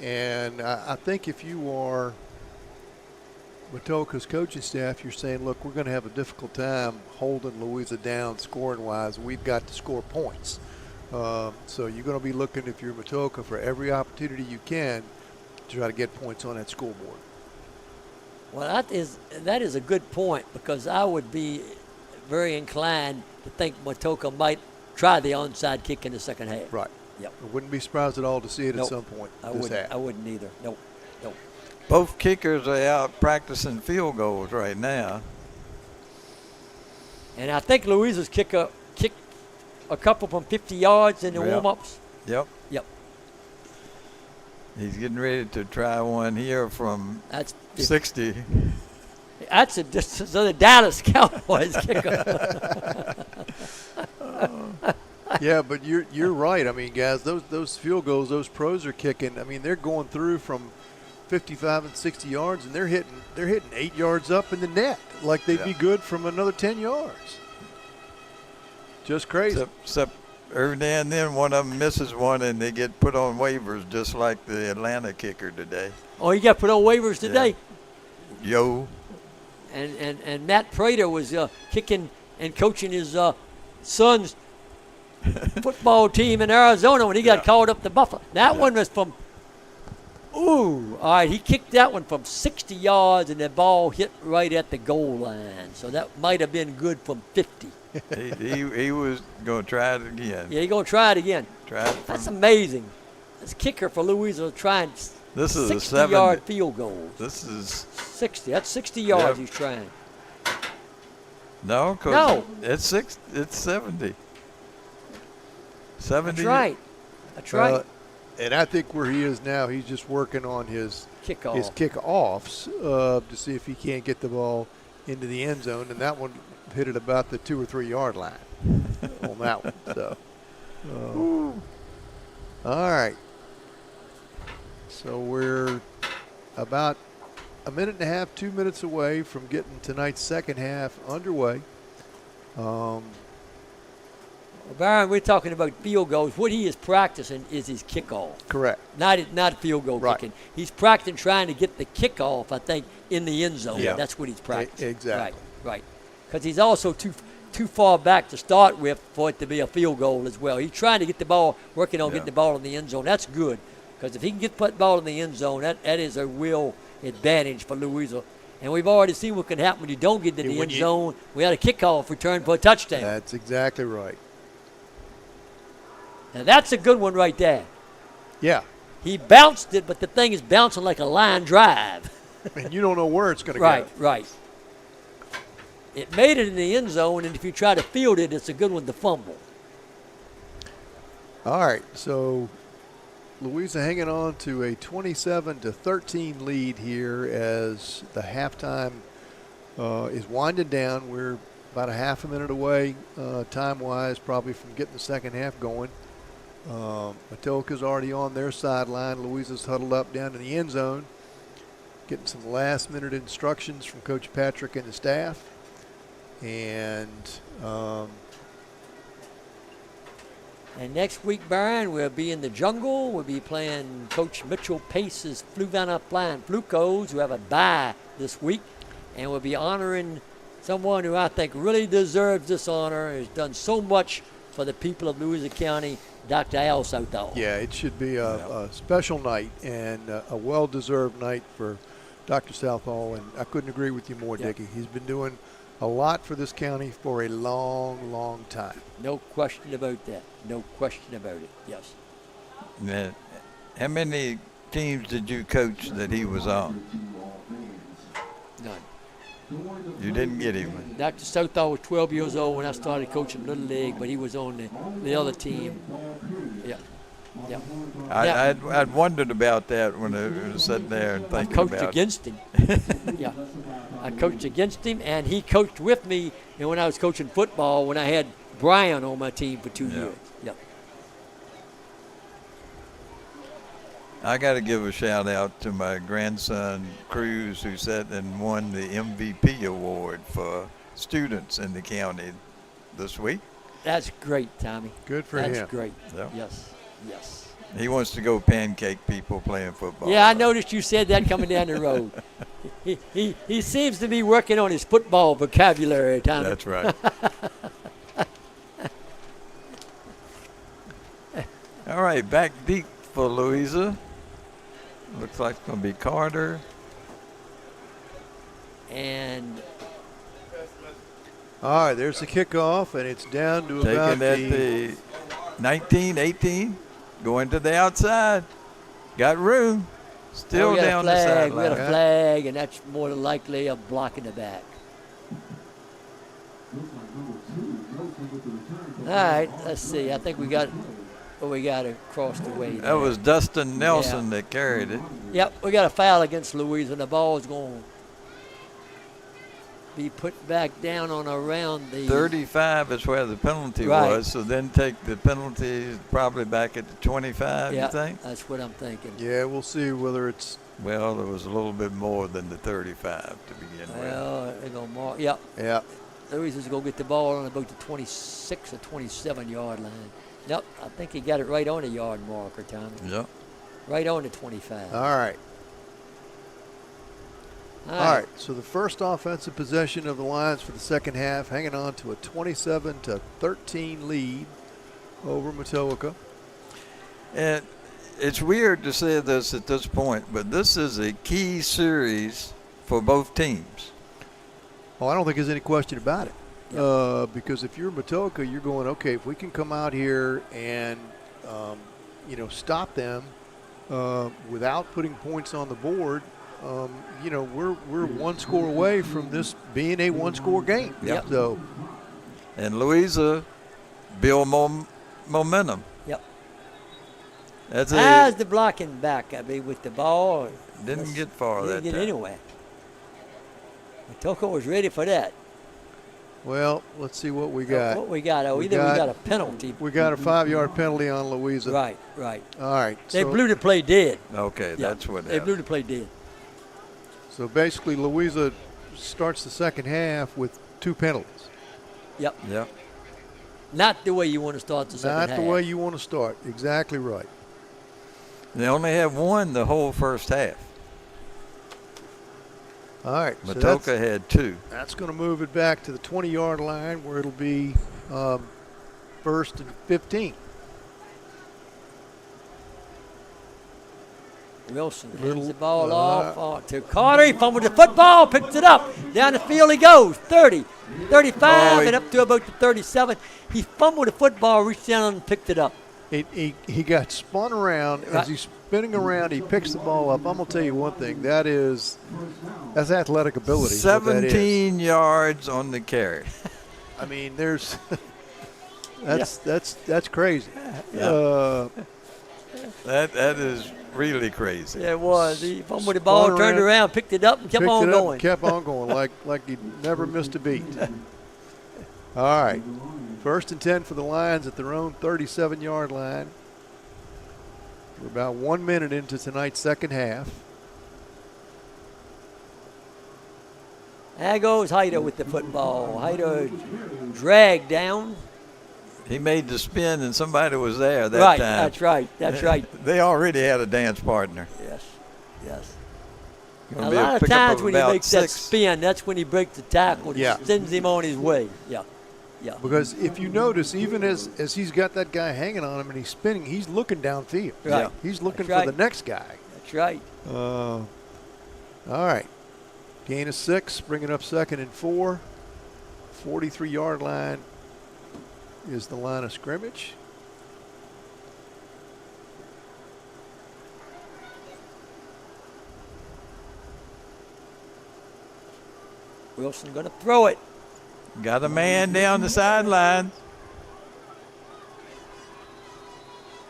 And I think if you are Matoaca's coaching staff, you're saying, look, we're going to have a difficult time holding Louisa down scoring-wise. We've got to score points. So you're going to be looking, if you're Matoaca, for every opportunity you can to try to get points on that scoreboard. Well, that is a good point, because I would be very inclined to think Matoaca might try the onside kick in the second half. Right. Yep. I wouldn't be surprised at all to see it Nope. at some point I this half. wouldn't either. Nope. Both kickers are out practicing field goals right now. And I think Louisa's kicked a couple from 50 yards in the Yep. warm-ups. Yep. Yep. He's getting ready to try one here from That's 60. That's a distance of the Dallas Cowboys kicker. Yeah, but you're right. I mean, guys, those field goals those pros are kicking. I mean, they're going through from 55 and 60 yards, and they're hitting 8 yards up in the net like they'd be good from another 10 yards. Just crazy. Except every now and then one of them misses one and they get put on waivers, just like the Atlanta kicker today. Oh, he got put on waivers today. Yo. And Matt Prater was kicking and coaching his son's football team in Arizona when he got called up to Buffalo. That one was from all right, he kicked that one from 60 yards, and the ball hit right at the goal line. So that might have been good from 50. he was going to try it again. Yeah, he's going to try it again. That's amazing. This kicker for Louisa trying This is a 60-yard field goal. This is 60. That's 60 yards he's trying. no, 'cause No. It's 70. 70. That's right. That's right. And I think where he is now, he's just working on his kickoffs to see if he can't get the ball into the end zone. And that one hit it about the 2 or 3 yard line on that one. So, all right. So we're about a minute and a half, 2 minutes away from getting tonight's second half underway. Byron, we're talking about field goals. What he is practicing is his kickoff. Correct. Not field goal Right. kicking. He's practicing trying to get the kickoff, I think, in the end zone. Yeah. That's what he's practicing. Exactly. Right. Because he's also too far back to start with for it to be a field goal as well. He's trying to get the ball, working on getting the ball in the end zone. That's good. Because if he can get the ball in the end zone, that is a real advantage for Louisa. And we've already seen what can happen when you don't get to the end zone. We had a kickoff return for a touchdown. That's exactly right. Now, that's a good one right there. Yeah. He bounced it, but the thing is bouncing like a line drive. And you don't know where it's going to Right, go. right. It made it in the end zone, and if you try to field it, it's a good one to fumble. All right, so Louisa hanging on to a 27-13 lead here as the halftime is winding down. We're about a half a minute away, time-wise, probably from getting the second half going. Matoaca's already on their sideline. Louisa's huddled up down in the end zone, getting some last-minute instructions from Coach Patrick and the staff. And next week, Byron, we'll be in the jungle. We'll be playing Coach Mitchell Pace's Fluvanna Flying Flukos, who have a bye this week. And we'll be honoring someone who I think really deserves this honor, has done so much for the people of Louisa County, Dr. Al Southall. yeah, it should be a special night and a well-deserved night for Dr. Southall. And I couldn't agree with you more, Dickie. He's been doing a lot for this county for a long, long time. No question about that. No question about it. Yes. Yeah. How many teams did you coach that he was on? None. You didn't get him. Dr. Southall was 12 years old when I started coaching Little League, but he was on the other team. Yeah. Yeah. I'd wondered about that when I was sitting there and I thinking coached about against him. Yeah. I coached against him, and he coached with me and when I was coaching football when I had Brian on my team for 2 years. Yeah. I got to give a shout out to my grandson Cruz, who sat and won the MVP award for students in the county this week. That's great, Tommy. Good for him. That's great. Yeah. Yes. Yes. He wants to go pancake people playing football. Yeah, I noticed you said that coming down the road. He seems to be working on his football vocabulary, Tommy. That's right. All right, back deep for Louisa. Looks like it's going to be Carter. And All right, there's the kickoff, and it's down to about Taking at the 19, 18. Going to the outside. Got room. Still we got down a the flag. We got a sideline. flag, and that's more than likely a block in the back. All right, let's see. I think we got across the way. That was Dustin Nelson that carried it. Yep, we got a foul against Louisa, and the ball's going to be put back down on around the 35 is where the penalty Right. was, so then take the penalty probably back at the 25, Yeah, you think? that's what I'm thinking. Yeah, we'll see whether it's Well, there was a little bit more than the 35 to begin with. Well, they're going to mark. Yep, yeah. Louisa's going to get the ball on about the 26 or 27 yard line. Nope, I think he got it right on the yard marker, Tommy. Yep. Right on the 25. All right. All right. So the first offensive possession of the Lions for the second half, hanging on to a 27-13 lead over Matoaca. And it's weird to say this at this point, but this is a key series for both teams. Oh, I don't think there's any question about it. Because if you're Matoaca, you're going, okay, if we can come out here and, stop them without putting points on the board, we're one score away from this being a one-score game. Yep. So, And Louisa build momentum. Yep. That's How's it. the blocking back? I mean, with the ball. Didn't get far that Didn't get time. anywhere. Matoaca was ready for that. well, let's see what we got. What we got? Oh, We either got- we got a penalty. We got a 5-yard penalty on Louisa. Right, right. All right. They blew the play dead. Okay, Yeah, that's what they blew happened. the play dead. So basically, Louisa starts the second half with 2 penalties. Yep. Yep. Not the way you want to start the second half. Not the way you want to start. Exactly right. They only have one the whole first half. All right. So Matoaca had 2. that's going to move it back to the 20-yard line where it'll be first and 15. Wilson Little- hands the ball off to Carter. He fumbled the football, picks it up. Down the field he goes. 30, 35, and up to about the 37. He fumbled the football, reached down and picked it up. He got spun around. Right. As he's spinning around, he picks the ball up. I'm going to tell you one thing. That's athletic ability. is what that is. 17 yards on the carry. I mean, there's that's crazy. Yeah. That is really crazy. Yeah, it was. He fumbled the ball, Spun turned around, around, picked it up, and kept Picked on it up going. and kept on going like he never missed a beat. All right. First and 10 for the Lions at their own 37-yard line. We're about 1 minute into tonight's second half. There goes Hyder with the football. Hyder dragged down. He made the spin, and somebody was there that Right, time. that's right, that's right. They already had a dance partner. Yes, yes. Gonna A be lot of pickup times when he about makes that 6. spin, that's when he breaks the tackle and Yeah. sends him on his way. Yeah, yeah. Because if you notice, even as he's got that guy hanging on him and he's spinning, he's looking downfield. Right. Yeah. He's looking That's for right. the next guy. That's right. All right. Gain of 6, bringing up second and 4. 43-yard line is the line of scrimmage. Wilson going to throw it. Got a man down the sideline.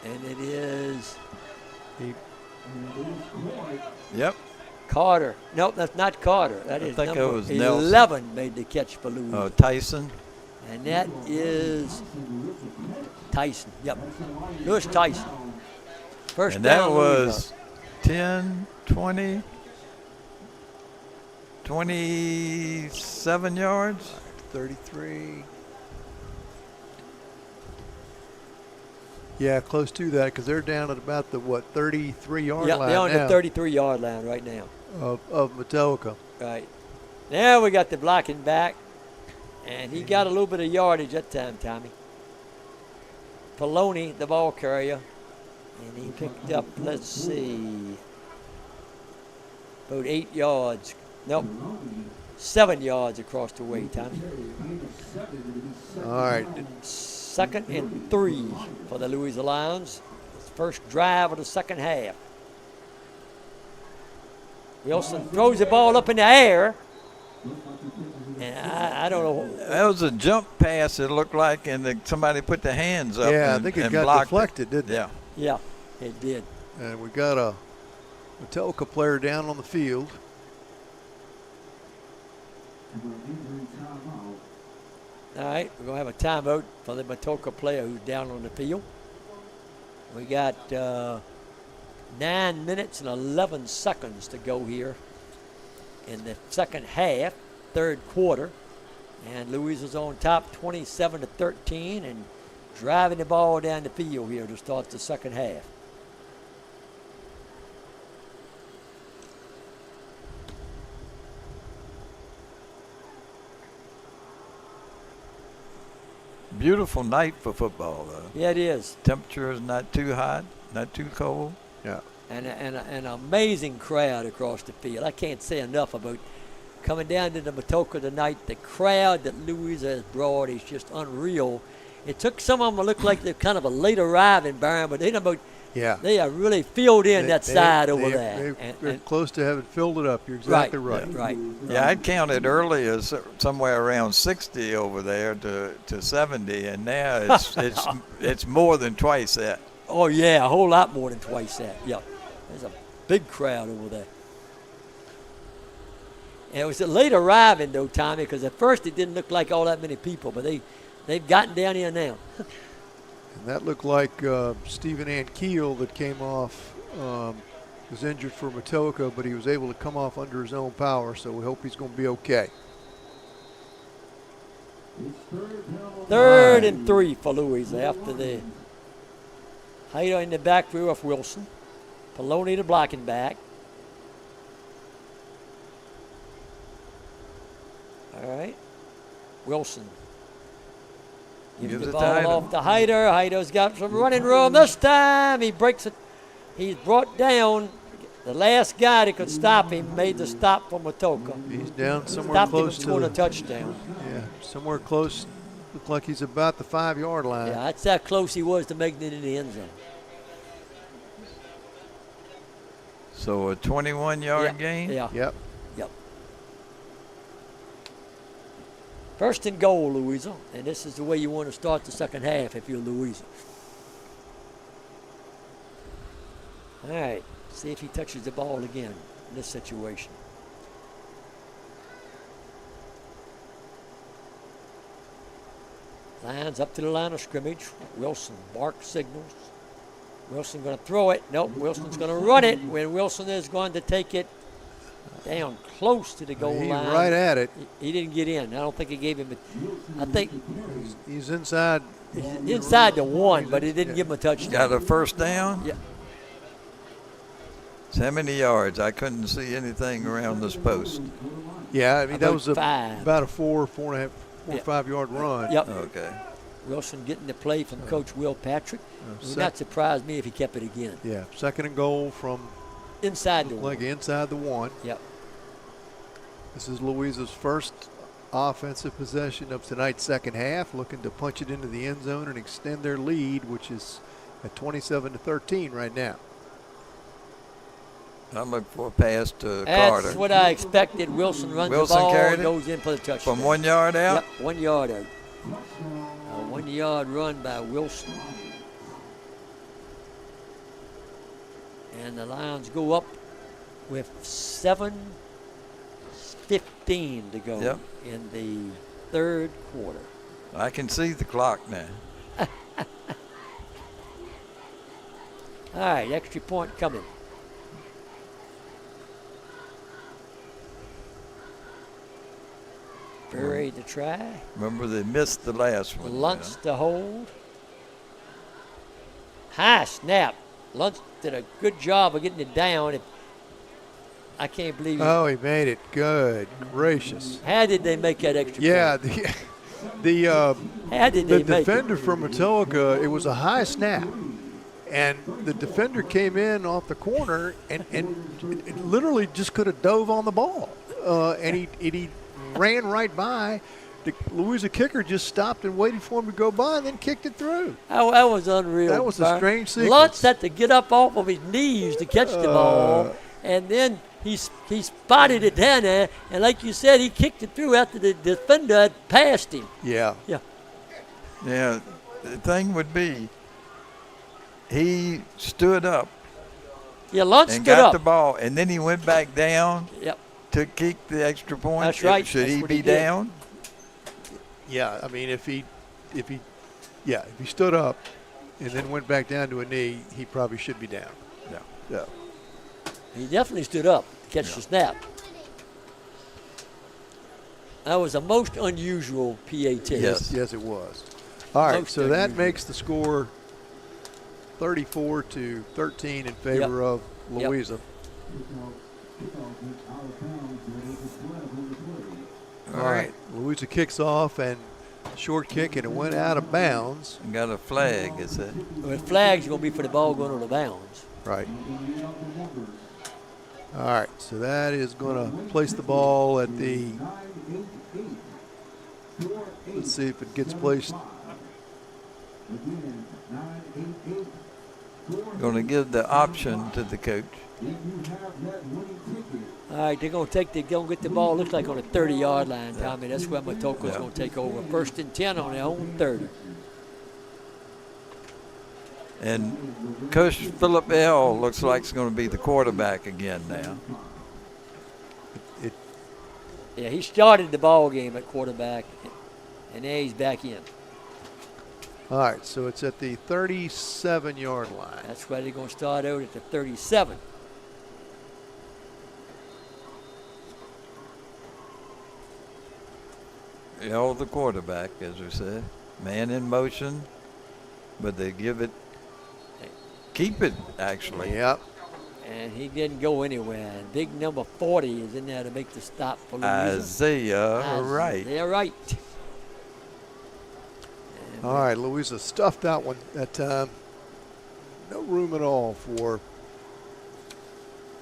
And it is Yep. Carter. Nope, that's not Carter. That is think it number was Nelson. 11 made the catch for Louisa. Tyson. And that is Tyson. Yep. Lewis Tyson. First And down. that Louisa. was 10, 20, 27 yards. 33. Yeah, close to that because they're down at about the, 33-yard Yep, line they're on now the 33-yard line right now. of Matoaca. Right. Now we got the blocking back. And he got a little bit of yardage that time, Tommy. Poloni, the ball carrier. And he picked up, let's see, about 8 yards. Nope. 7 yards across the way, Tommy. All right. Second and 3 for the Louisa Lions. First drive of the second half. Wilson throws the ball up in the air. And I don't know. That was a jump pass, it looked like, and somebody put their hands up. Yeah, I and, think it and got blocked deflected, didn't it? Yeah. Yeah, it did. And we got a Matoaca player down on the field. All right, we're going to have a timeout for the Matoaca player who's down on the field. We got 9 minutes and 11 seconds to go here in the second half, third quarter. And Louisa's on top 27-13 and driving the ball down the field here to start the second half. Beautiful night for football, though. Yeah, it is. Temperature is not too hot, not too cold. Yeah. And an amazing crowd across the field. I can't say enough about coming down to the Matoaca tonight. The crowd that Louisa has brought is just unreal. It took some of them to look like they're kind of a late arriving, Byron, but they are really filled in that side over there. They're close to having filled it up. You're exactly right. Right. Yeah, I counted earlier somewhere around 60 over there to 70, and now it's more than twice that. Oh, yeah, a whole lot more than twice that. Yeah, there's a big crowd over there. And it was a late arriving, though, Tommy, because at first it didn't look like all that many people, but they've gotten down here now. And that looked like Stephen Ann Keel that came off was injured for Matoaca, but he was able to come off under his own power, so we hope he's going to be okay. Third and 3 for Louisa after the Hyder in the back rear of Wilson. Poloni the blocking back. All right. Wilson gives Gives the it to ball Hyder. off to Hyder. Hyder's got some running room this time. He breaks it. He's brought down. The last guy that could stop him made the stop for Matoaca. He's down somewhere Stopped him close and to scored a the, touchdown. yeah, somewhere close. Looked like he's about the 5-yard line. Yeah, that's how close he was to making it in the end zone. So a 21-yard gain? Yeah. Yep. Yep. First and goal, Louisa. And this is the way you want to start the second half if you're Louisa. All right. See if he touches the ball again in this situation. Lions up to the line of scrimmage. Wilson barks signals. Wilson going to throw it. Nope, Wilson's going to run it. When Wilson is going to take it down close to the goal He's line. right at it. He didn't get in. I don't think he gave him I think He's inside. inside the 1, but he didn't give him a touchdown. Got a first down? Yeah. So how many yards? I couldn't see anything around this post. Yeah, I mean, that About was 5. about a 4 and a half, 4 Yeah. 5-yard run. Yep. Okay. Wilson getting the play from Coach Will Patrick. It would sec- not surprise me if he kept it again. Yeah, second and goal from Inside the 1. like inside the 1. Yep. This is Louisa's first offensive possession of tonight's second half, looking to punch it into the end zone and extend their lead, which is at 27-13 right now. I'm looking for a pass to That's Carter. what I expected. Wilson runs Wilson the ball carried and it? goes in for the touchdown. From 1 yard out? Yep, 1 yard out. A 1 yard run by Wilson. And the Lions go up with 7:15 to go Yep. in the third quarter. I can see the clock now. All right, extra point coming. Berry to try. Remember, they missed the last one. Luntz to hold. High snap. Luntz did a good job of getting it down. I can't believe it. Oh, he made it. Good gracious. How did they make that extra Yeah, point? the How did they make defender it? from Matoaca, it was a high snap. And the defender came in off the corner and it literally just could have dove on the ball. And he ran right by. The Louisa kicker just stopped and waited for him to go by and then kicked it through. Oh, that was unreal. That was a Byron. strange sequence. Luntz had to get up off of his knees to catch the ball. And then he spotted it down there. And like you said, he kicked it through after the defender had passed him. Yeah. Yeah. Yeah, the thing would be, he stood up Yeah, Luntz and stood got up. the ball, and then he went back down Yep. to kick the extra point. That's right. Should That's he what be he did. down? Yeah, I mean, if he stood up and then went back down to a knee, he probably should be down. Yeah. Yeah. He definitely stood up to catch the snap. That was a most unusual PAT. Yes. Yes, it was. All right, Most so that unusual. makes the score 34-13 in favor of Yep. Louisa. All right, Louisa kicks off and short kick, and it went out of bounds. Got a flag, is it? The flag's going to be for the ball going on the bounds. Right. All right, so that is going to place the ball at the. Let's see if it gets placed. Going to give the option to the coach. All right, they're going to get the ball, looks like on the 30-yard line, Tommy. That's where Matoaca's Yeah. going to take over. 1st and 10 on their own 30. And Coach Philip L. looks like it's going to be the quarterback again now. Yeah, he started the ball game at quarterback, and now he's back in. All right, so it's at the 37-yard line. That's why they're going to start out at the 37. L the quarterback, as we said. Man in motion, but they keep it actually. Yep. And he didn't go anywhere. And big number 40 is in there to make the stop for Louisa. Isaiah Wright. They're right. All right, Louisa stuffed that one that time. No room at all for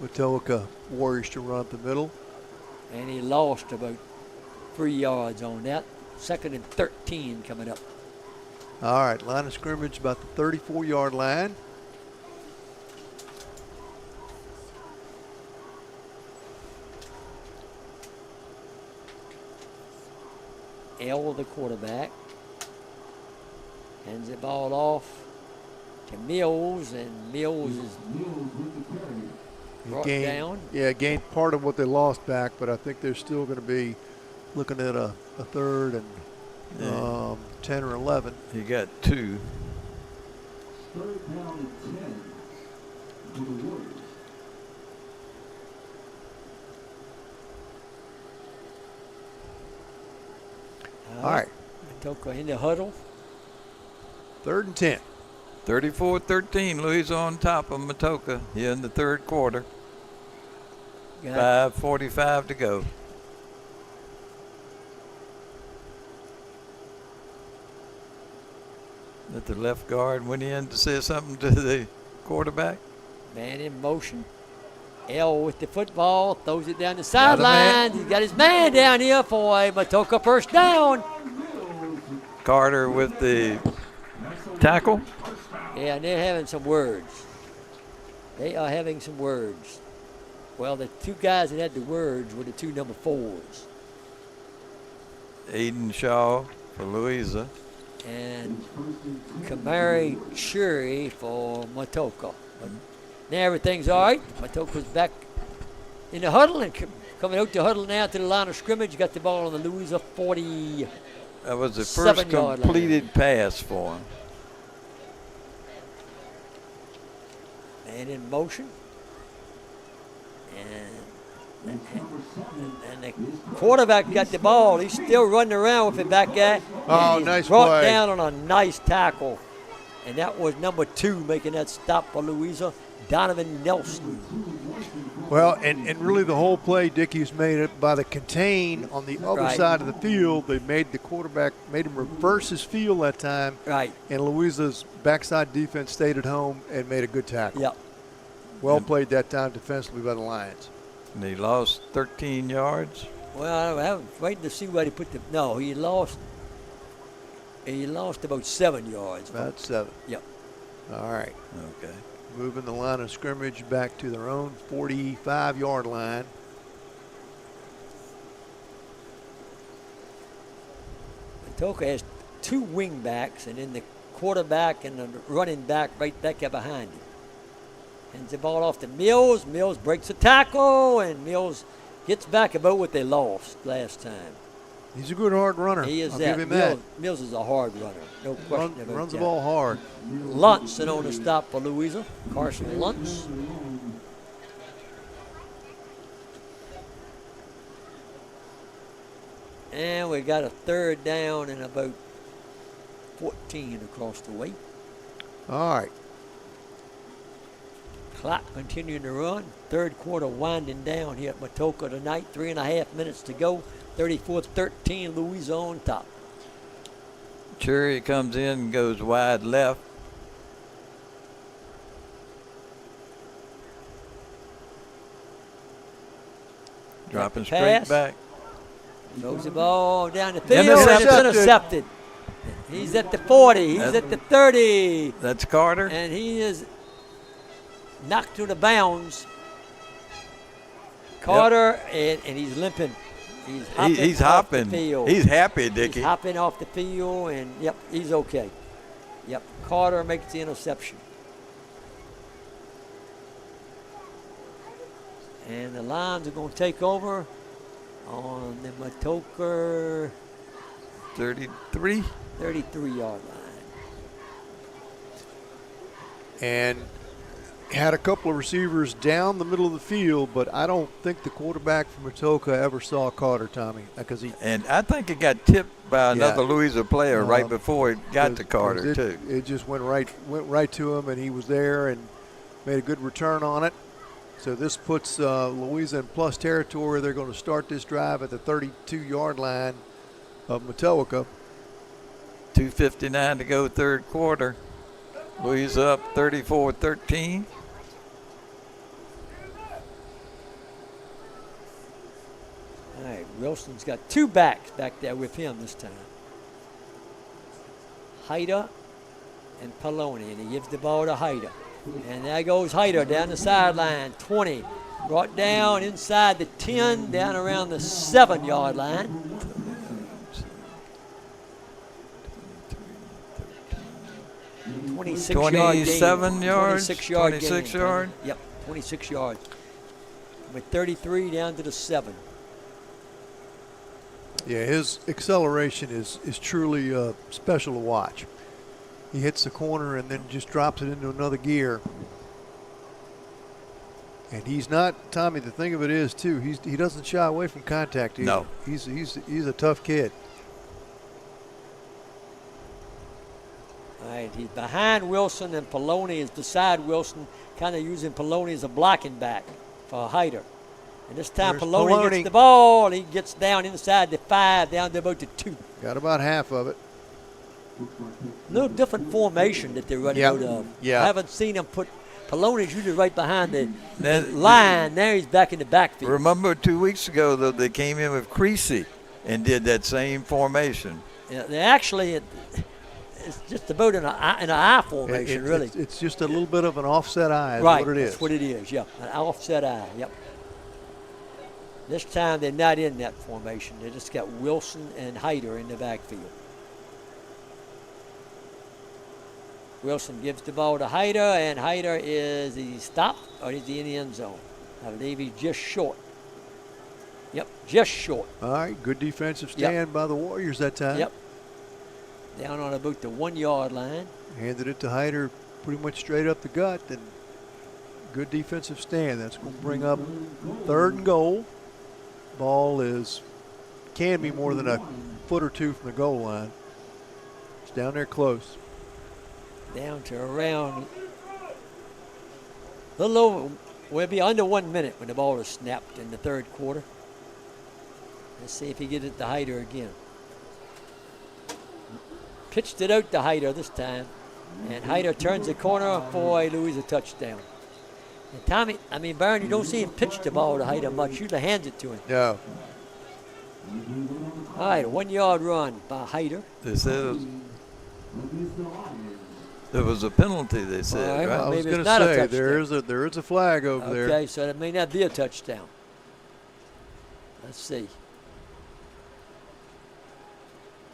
Matoaca Warriors to run up the middle. And he lost about 3 yards on that. 2nd and 13 coming up. All right, line of scrimmage about the 34-yard line. L, the quarterback, hands the ball off to Mills, and Mills is brought down. Yeah, gained part of what they lost back, but I think they're still going to be looking at a 3rd and 10 or 11. He got 2. 3rd down and 10 for the Warriors. All right. Matoaca in the huddle. 3rd and 10. 34-13, Louisa on top of Matoaca here in the 3rd quarter. Got 5:45 to go. That the left guard went in to say something to the quarterback. man in motion. L with the football, throws it down the Got a man. sidelines. He's got his man down here for a Matoaca first down. Carter with the tackle. Yeah, and they're having some words. They are having some words. Well, the 2 guys that had the words were the 2 number 4s. Aiden Shaw for Louisa. And Kamari Churi for Matoaca. But now everything's all right. Matoaca's back in the huddle and coming out the huddle now to the line of scrimmage. Got the ball on the Louisa 40. That was the first 7-yard line. completed pass for him. Man in motion. And the quarterback got the ball. He's still running around with it back there. Oh, He's nice brought play. down on a nice tackle. And that was number 2 making that stop for Louisa, Donovan Nelson. Well, and really the whole play, Dickey's made it by the contain on the other Right. side of the field. They made the quarterback, made him reverse his field that time. Right. And Louisa's backside defense stayed at home and made a good tackle. Yep. Well played that time defensively by the Lions. And he lost 13 yards. Well, I was waiting to see where he put the. No, he lost. He lost about 7 yards. About 7. Yep. All right. Okay. Moving the line of scrimmage back to their own 45-yard line. Matoaca has 2 wing backs, and then the quarterback and the running back right back there behind him. Hands the ball off to Mills. Mills breaks a tackle, and Mills gets back about what they lost last time. He's a good hard runner. He is I'll that. give him that. Mills is a hard runner. No question about Runs that. the ball hard. Luntz and on the stop for Louisa. Carson Luntz. And we got a 3rd down and about 14 across the way. All right. Clock continuing to run. 3rd quarter winding down here at Matoaca tonight. 3.5 minutes to go. 34-13, Louisa on top. Cherry comes in and goes wide left. Dropping straight pass. back. Throws the ball down the field. Intercepted. And it's intercepted. He's at the 40. He's at the 30. That's Carter. And he is knocked to the bounds. Carter, and he's limping. He's hopping. Off the field. He's happy, Dickie. He's hopping off the field, and yep, he's okay. Yep, Carter makes the interception. And the Lions are going to take over on the Matoaca 33. 33-yard line. And had a couple of receivers down the middle of the field, but I don't think the quarterback from Matoaca ever saw Carter, Tommy, because he. And I think it got tipped by another Louisa player right before it got to Carter too. It just went right to him, and he was there and made a good return on it. So this puts Louisa in plus territory. They're going to start this drive at the 32-yard line of Matoaca. 2:59 to go, third quarter. Louisa up 34-13. All right, Wilson's got two backs back there with him this time. Hyder and Poloni, and he gives the ball to Hyder. And there goes Hyder down the sideline, 20. Brought down inside the 10, down around the 7-yard line. 27 yards, 26 yard 26 gain. yard. Yep, 26 yards. With 33 down to the 7. Yeah, his acceleration is truly special to watch. He hits the corner and then just drops it into another gear. And he's not, Tommy, the thing of it is, too, he doesn't shy away from contact either. No. He's a tough kid. All right, he's behind Wilson, and Poloni is beside Wilson, kind of using Poloni as a blocking back for Hyder. And this time There's Poloni gets the ball. He gets down inside the 5, down to about the 2. Got about half of it. Little different formation that they're running out of. Yeah. I haven't seen him put Poloni's usually right behind the line. Now he's back in the backfield. Remember 2 weeks ago, though, they came in with Creasy and did that same formation. Yeah, they actually, it's just about in an I formation, really. It's just a little bit of an offset eye is Right, what it is. that's what it is, yeah. An offset eye, yep. This time they're not in that formation. They just got Wilson and Hyder in the backfield. Wilson gives the ball to Hyder, and Hyder is he stopped or is he in the end zone? I believe he's just short. Yep, just short. All right, good defensive stand by the Warriors that time. Yep. Down on about the 1-yard line. Handed it to Hyder pretty much straight up the gut, and good defensive stand. That's going to bring up 3rd and goal. Ball can be more than a foot or two from the goal line. It's down there close. Down to around a little over, we'll be under 1 minute when the ball is snapped in the 3rd quarter. Let's see if he gets it to Hyder again. Pitched it out to Hyder this time, and Hyder turns the corner for a Louisa touchdown. And Tommy, Byron, you don't see him pitch the ball to Hyder much. Usually hands it to him. No. All right, 1-yard run by Hyder. They said there was a penalty, they said, All right, right? I was maybe going it's to not a say, touchdown. there is a flag over there. Okay, so that may not be a touchdown. Let's see.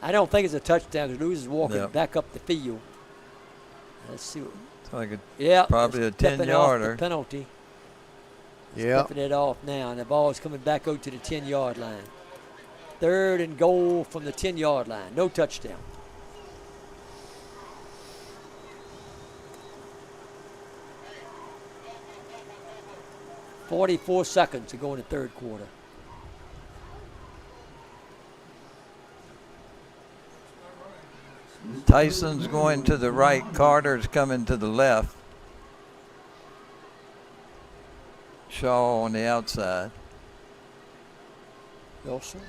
I don't think it's a touchdown because Louis is walking back up the field. Let's see. It's like probably a stepping 10-yarder. off the penalty. Yeah. Stepping it off now, and the ball is coming back out to the 10-yard line. 3rd and goal from the 10-yard line. No touchdown. .44 seconds to go in the 3rd quarter. Tyson's going to the right. Carter's coming to the left. Shaw on the outside. Wilson.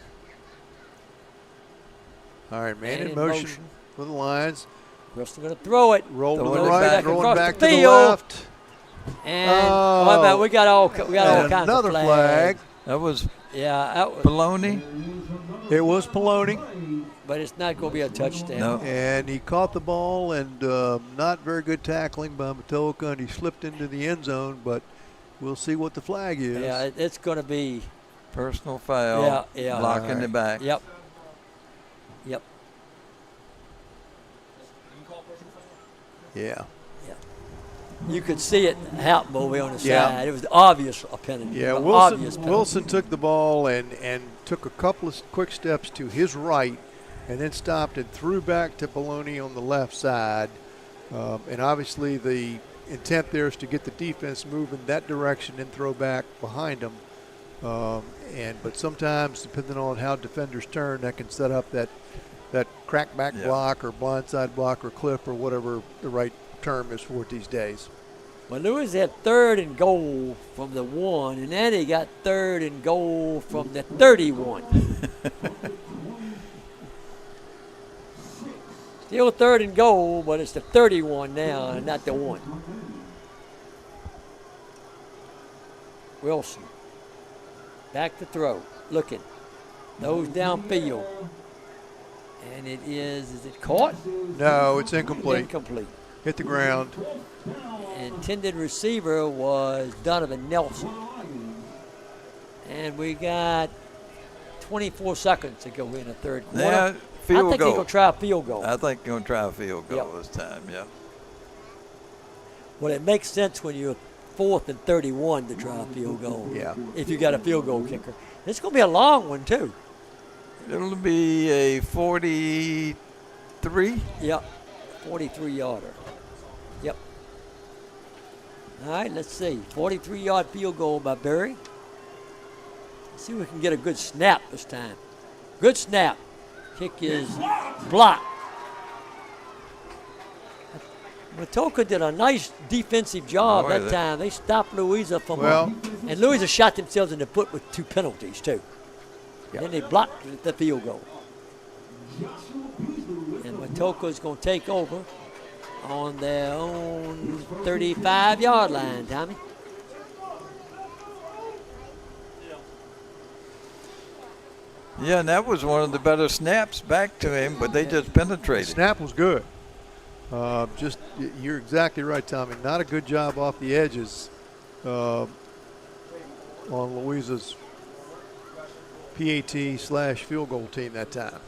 All right, man in motion for the Lions. Wilson going to throw it. Roll to the Throwing it right, back throwing across back the to the field. left. And wait a minute, we got all kinds another of flag. flags. That was Yeah, that was, Poloni. It was Poloni. but it's not going to be a touchdown. No. And he caught the ball, and not very good tackling by Matoaca, and he slipped into the end zone, but we'll see what the flag is. Yeah, it's going to be. Personal foul. Yeah. Blocking All the right. back. Yep. Yeah. You could see it happen over on the Yeah. side. It was obvious a penalty. Yeah, Obvious penalty. Wilson took the ball and took a couple of quick steps to his right and then stopped and threw back to Poloni on the left side. And obviously the intent there is to get the defense moving that direction and throw back behind them. But sometimes, depending on how defenders turn, that can set up that crackback block or blindside block or clip or whatever the right term is for it these days. Well, Lewis had 3rd and goal from the 1, and then he got 3rd and goal from the 31. Still 3rd and goal, but it's the 31 now and not the 1. Wilson. Back to throw. Looking. Nose downfield. And it is it caught? No, it's incomplete. Incomplete. Hit the ground. Intended receiver was Donovan Nelson. And we got 24 seconds to go in the third quarter. Yeah, field I think goal. he's going to try a field goal. I think he's going to try a field goal Yep. this time, yeah. Well, it makes sense when you're 4th and 31 to try a field goal. Yeah. If you got a field goal kicker. It's going to be a long one, too. It'll be a 43. Yep. 43-yarder. Yep. All right, let's see. 43-yard field goal by Berry. Let's see if we can get a good snap this time. Good snap. Kick is blocked. Matoaca did a nice defensive job Boy, that time. They stopped Louisa from Well- and Louisa shot themselves in the foot with 2 penalties, too. And then they blocked the field goal. And Matoaca is going to take over on their own 35-yard line, Tommy. Yeah, and that was one of the better snaps back to him, but they just penetrated. Snap was good. You're exactly right, Tommy. Not a good job off the edges on Louisa's PAT/field goal team that time.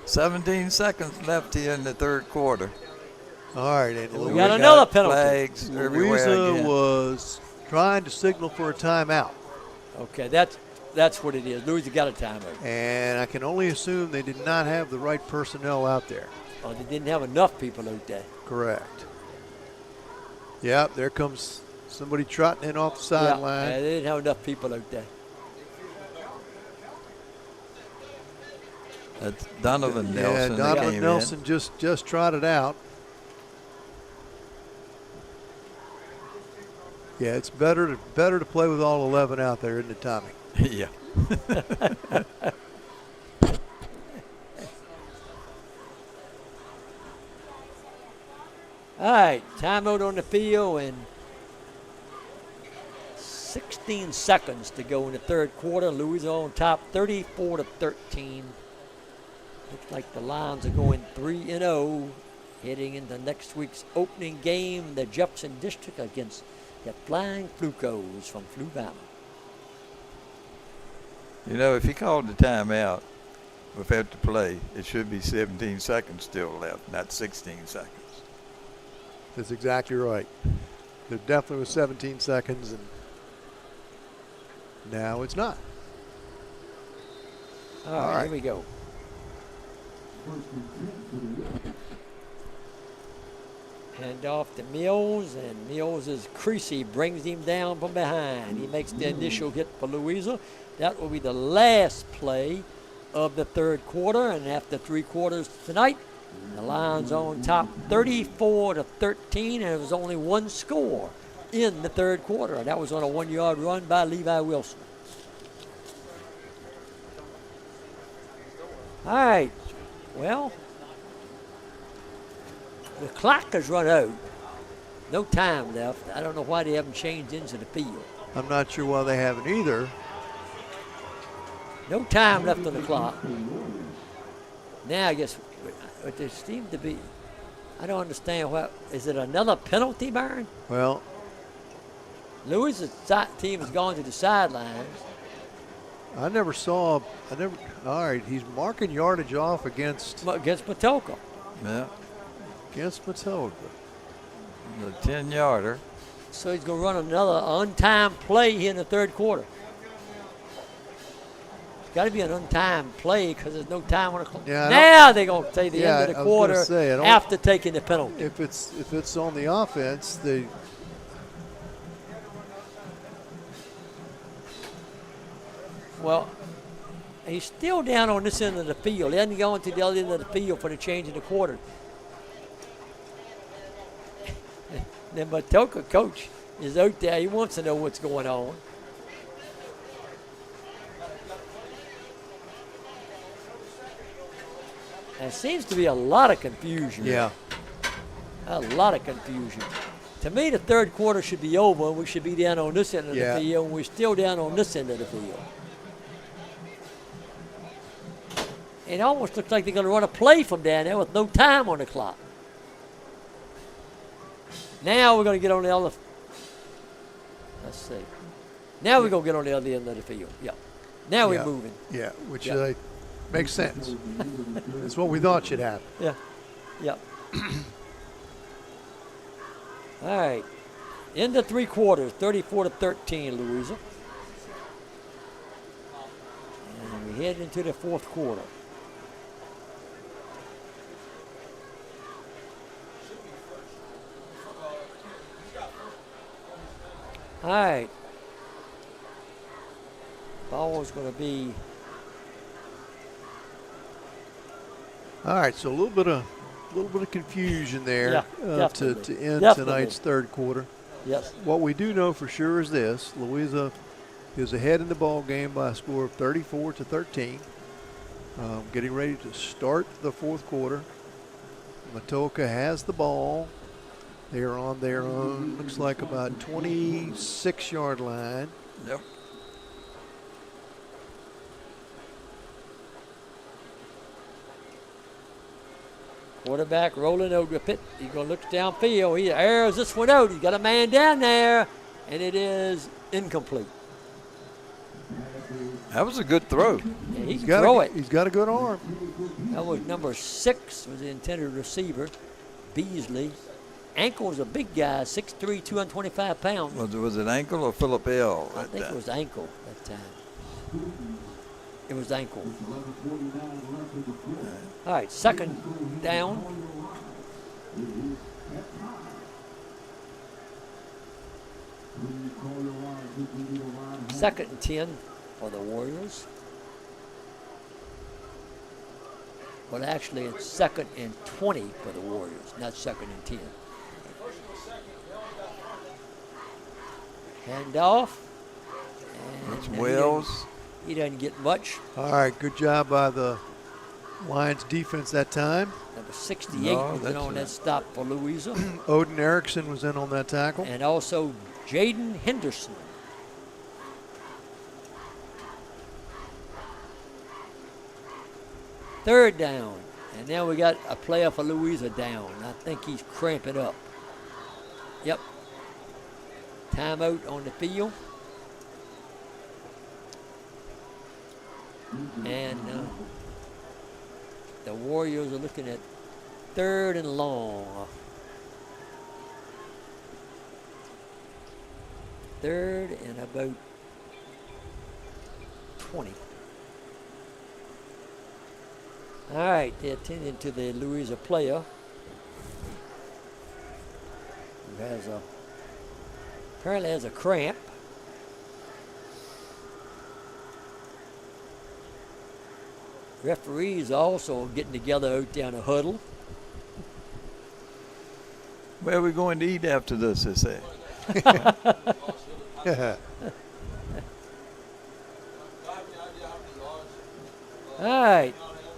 17 seconds left here in the third quarter. All right, and We Louisa, got another penalty. Flags everywhere Louisa again. was trying to signal for a timeout. Okay, that's what it is. Louisa got a timeout. And I can only assume they did not have the right personnel out there. Oh, they didn't have enough people out there. Correct. Yep, there comes somebody trotting in off the Yeah, sideline. they didn't have enough people out there. That's Donovan Nelson. that Donovan came Nelson just trotted out. Yeah, it's better to play with all 11 out there, isn't it, Tommy? in. Yeah. All right, timeout on the field and 16 seconds to go in the third quarter. Louisa on top, 34-13. Looks like the Lions are going 3-0, heading into next week's opening game in the Jefferson District against the Flying Flucos from Flu Valley. You know, if he called the timeout without the play, it should be 17 seconds still left, not 16 seconds. That's exactly right. There definitely was 17 seconds, and now it's not. All right, here we go. Hand off to Mills, and Mills' Creasy brings him down from behind. He makes the initial hit for Louisa. That will be the last play of the third quarter, and after 3 quarters tonight, the Lions on top 34-13, and it was only one score in the third quarter, and that was on a 1-yard run by Levi Wilson. All right, well, the clock has run out. No time left. I don't know why they haven't changed into the field. I'm not sure why they haven't either. No time left on the clock. Now I guess but there seems to be, I don't understand what, is it another penalty, Byron? Well, Louis' team has gone to the sidelines. all right, he's marking yardage off against Against Matoaca. Yeah, Matoaca. the 10-yarder. So he's going to run another untimed play here in the third quarter. got to be an untimed play because there's no time on the clock. Yeah, I now they're going to say the Yeah, end of the I was gonna quarter say, I don't- after taking the penalty. If it's on the offense, Well, he's still down on this end of the field. He hasn't gone to the other end of the field for the change in the quarter. The Matoaca coach is out there. He wants to know what's going on. There seems to be a lot of confusion. yeah. A lot of confusion. To me, the third quarter should be over. We should be down on this end of Yeah. the field, and we're still down on this end of the field. It almost looks like they're going to run a play from down there with no time on the clock. Now we're going to get on the other. Let's see. Now we're going to get on the other end of the field. Yeah. Now Yeah. we're moving. Yeah, which Yeah. makes sense. It's what we thought should happen. Yeah. Yeah. All right. End of three quarters, 34-13, Louisa. And we head into the fourth quarter. All right. Ball's going to be. All right, so a little bit of confusion there Yeah, to definitely. end Definitely. tonight's third quarter. Yes. What we do know for sure is this: Louisa is ahead in the ball game by a score of 34-13. Getting ready to start the fourth quarter. Matoaca has the ball. They are on their own, looks like about 26-yard line. Yep. Quarterback rolling over the pit. He's going to look downfield. He airs this one out. He's got a man down there, and it is incomplete. That was a good throw. Yeah, he can throw it. He's got a good arm. That was number 6 was the intended receiver, Beasley. Ankle's a big guy, 6'3", 225 pounds. Was it ankle or Phillip L? I think it was ankle that time. It was ankle. All right, second down. Second and 10 for the Warriors. Well, actually, it's second and 20 for the Warriors, not second and 10. Handoff. It's And Wells. He doesn't get much. All right, good job by the Lions defense that time. Number 68 No, was in that's on that stop for Louisa. Odin Erickson was in on that tackle. And also Jaden Henderson. Third down. And now we got a player for Louisa down. I think he's cramping up. Yep. Timeout on the field. And the Warriors are looking at third and long. Third and about 20. All right, they're attending to the Louisa player who has apparently has a cramp. Referees also getting together out there in a huddle. Where are we going to eat after this, they say? All right,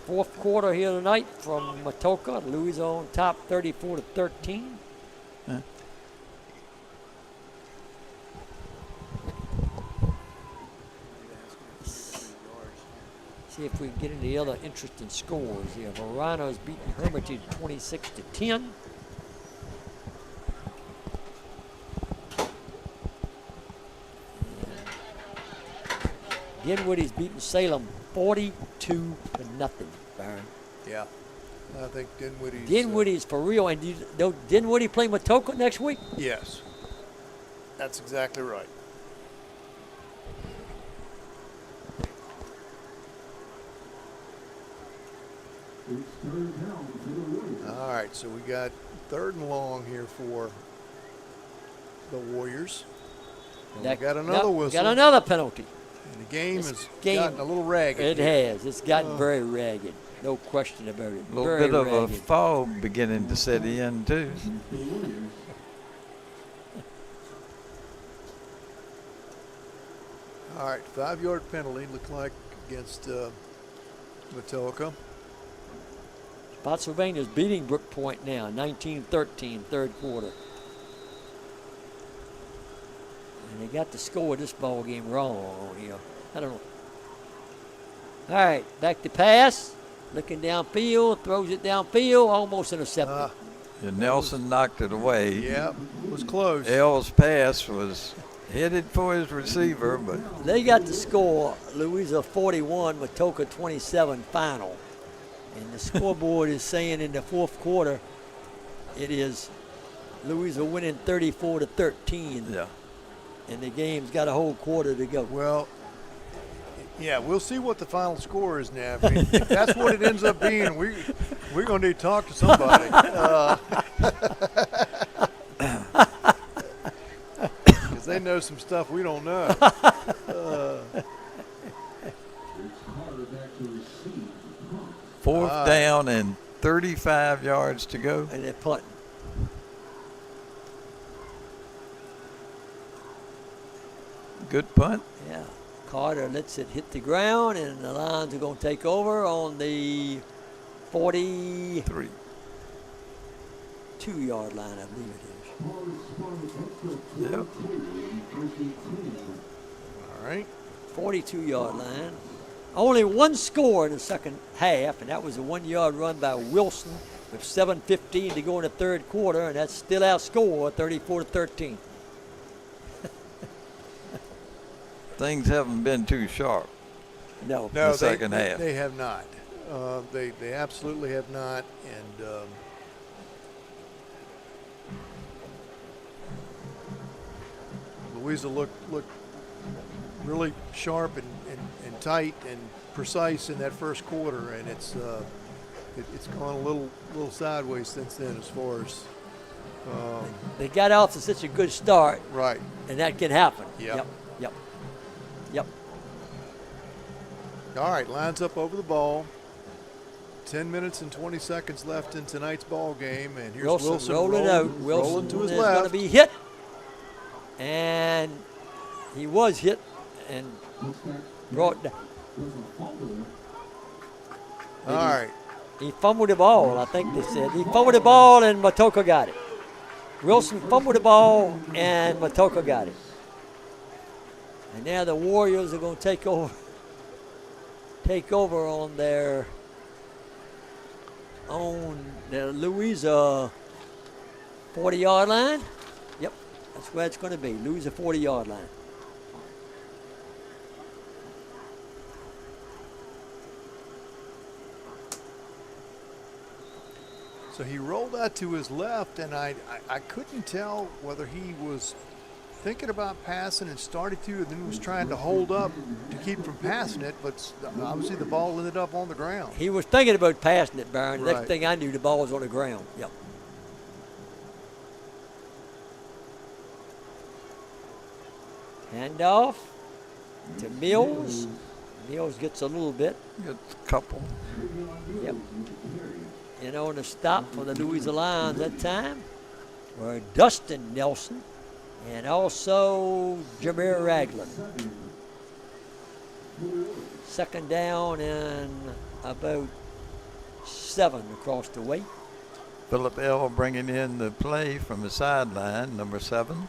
fourth quarter here tonight from Matoaca. Louisa on top, 34-13. Huh? See if we can get any other interesting scores here. Verano's beating Hermitage 26-10. Dinwiddie's beating Salem 42-0. Byron. Yeah, I think Dinwiddie's. Dinwiddie's for real. And you know Dinwiddie play Matoaca next week? Yes, that's exactly right. All right, so we got 3rd and long here for the Warriors. And we got another whistle. Got another penalty. And the game This has game- gotten a little ragged. It here. has. It's gotten very ragged. No question about it. A little Very bit of a ragged. fog beginning to set in, too. All right, 5-yard penalty looked like against Matoaca. Spotsylvania's beating Brook Point now, 19-13, 3rd quarter. And they got the score of this ball game wrong on here. I don't know. All right, back to pass. Looking downfield, throws it downfield, almost intercepted. And Nelson knocked it away. Yeah, it was close. L's pass was headed for his receiver, but They got the score, Louisa 41, Matoaca 27 final. And the scoreboard is saying in the 4th quarter, it is Louisa winning 34-13. yeah. And the game's got a whole quarter to go. Well, yeah, we'll see what the final score is now. If that's what it ends up being, we're going to need to talk to somebody. Because they know some stuff we don't know. Fourth down and 35 yards to go. And they're punting. Good punt. Yeah. Carter lets it hit the ground, and the Lions are going to take over on the 42-yard line, I believe it is. Yep. All right. 42-yard line. Only one score in the second half, and that was a 1-yard run by Wilson with 7:15 to go in the 3rd quarter, and that's still our score, 34-13. Things haven't been too sharp. No. No, The second half. They have not. They absolutely have not. And Louisa looked really sharp and tight and precise in that 1st quarter, and it's gone a little sideways since then as far as They got off to such a good start, right. and that can happen. Yep. Yep. All right, lines up over the ball. 10 minutes and 20 seconds left in tonight's ball game, and here's Wilson rolling out. Wilson rolling to his is going to left. be hit, and he was hit and brought down. All right. He fumbled the ball, I think they said. He fumbled the ball, and Matoaca got it. Wilson fumbled the ball, and Matoaca got it. And now the Warriors are going to take over on their Louisa 40-yard line. Yep, that's where it's going to be, Louisa 40-yard line. So he rolled out to his left, and I couldn't tell whether he was thinking about passing and started to, and then was trying to hold up to keep from passing it, but obviously the ball ended up on the ground. He was thinking about passing it, Byron. Right. Next thing I knew, the ball was on the ground. Yep. Handoff to Mills. Mills gets a little bit. Got a couple. Yep. And on the stop for the Louisa Lions that time were Dustin Nelson and also Jameer Ragland. 2nd down and about 7 across the way. Philip L. bringing in the play from the sideline, number 7.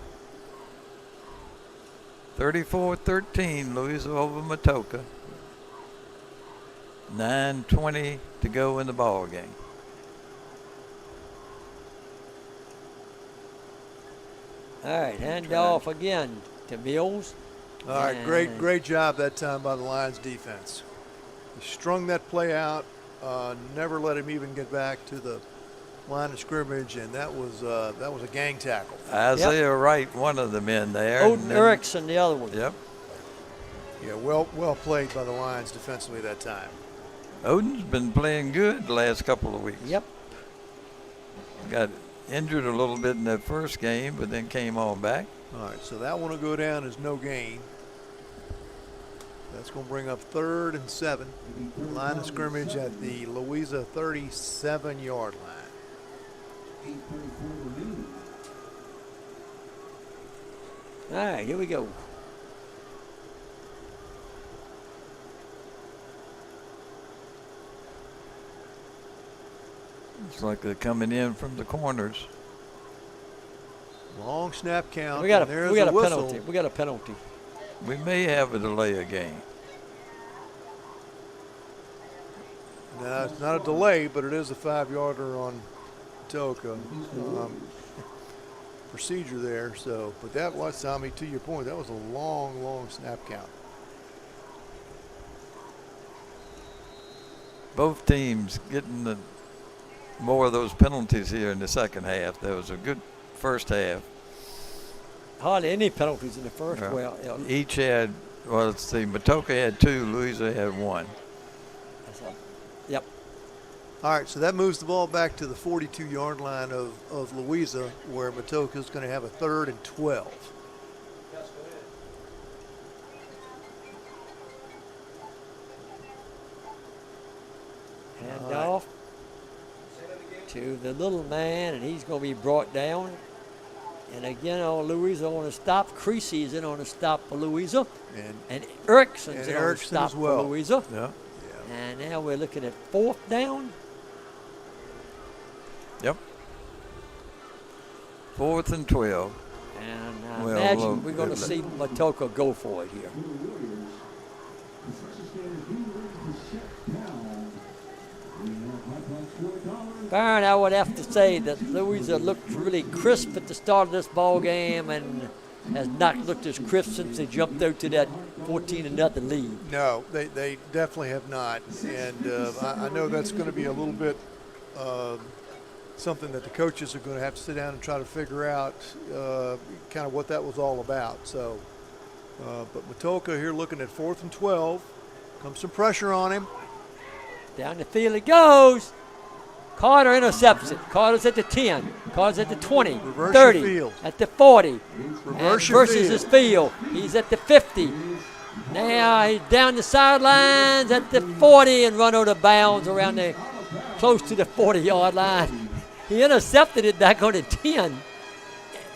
34-13, Louisa over Matoaca. 9:20 to go in the ball game. All right, handoff again to Mills. All right, great job that time by the Lions defense. He strung that play out, never let him even get back to the line of scrimmage, and that was a gang tackle. Isaiah Wright, one of the men there. Odin and then- Erickson, the other one. Yep. Yeah, well played by the Lions defensively that time. Odin's been playing good the last couple of weeks. Yep. Got injured a little bit in that first game, but then came on back. All right, so that one will go down as no gain. That's going to bring up 3rd and 7. Line of scrimmage at the Louisa 37-yard line. All right, here we go. It's like they're coming in from the corners. Long snap count. We got and there's a whistle. penalty. We got a penalty. We may have a delay of game. No, it's not a delay, but it is a 5-yarder on Matoaca. Procedure there. So, but that was, Tommy, to your point, that was a long, long snap count. Both teams getting more of those penalties here in the second half. There was a good first half. Hardly any penalties in the first. Yeah. Well, Each had, well, let's see, Matoaca had 2, Louisa had 1. yep. All right, so that moves the ball back to the 42-yard line of Louisa, where Matoaca is going to have a 3rd and 12. Hand off to the little man, and he's going to be brought down. And again, on Louisa on a stop. Creasy is in on a stop for Louisa. And Erickson's in on a Erickson stop as well. for Louisa. Yeah. And now we're looking at 4th down. Yep. 4th and 12. And I Well, imagine we're going to see Matoaca go for it here. Byron, I would have to say that Louisa looked really crisp at the start of this ball game and has not looked as crisp since they jumped out to that 14-0 lead. No, they definitely have not. And I know that's going to be a little bit something that the coaches are going to have to sit down and try to figure out kind of what that was all about. So, but Matoaca here looking at 4th and 12. Comes some pressure on him. Down the field it goes. Carter intercepts it. Carter's at the 10. Carter's at the 20, Reverse 30, your field. at the 40. Reverse and your versus field. his field. He's at the 50. Now he's down the sidelines at the 40 and run out of bounds around the close to the 40-yard line. He intercepted it back on the 10.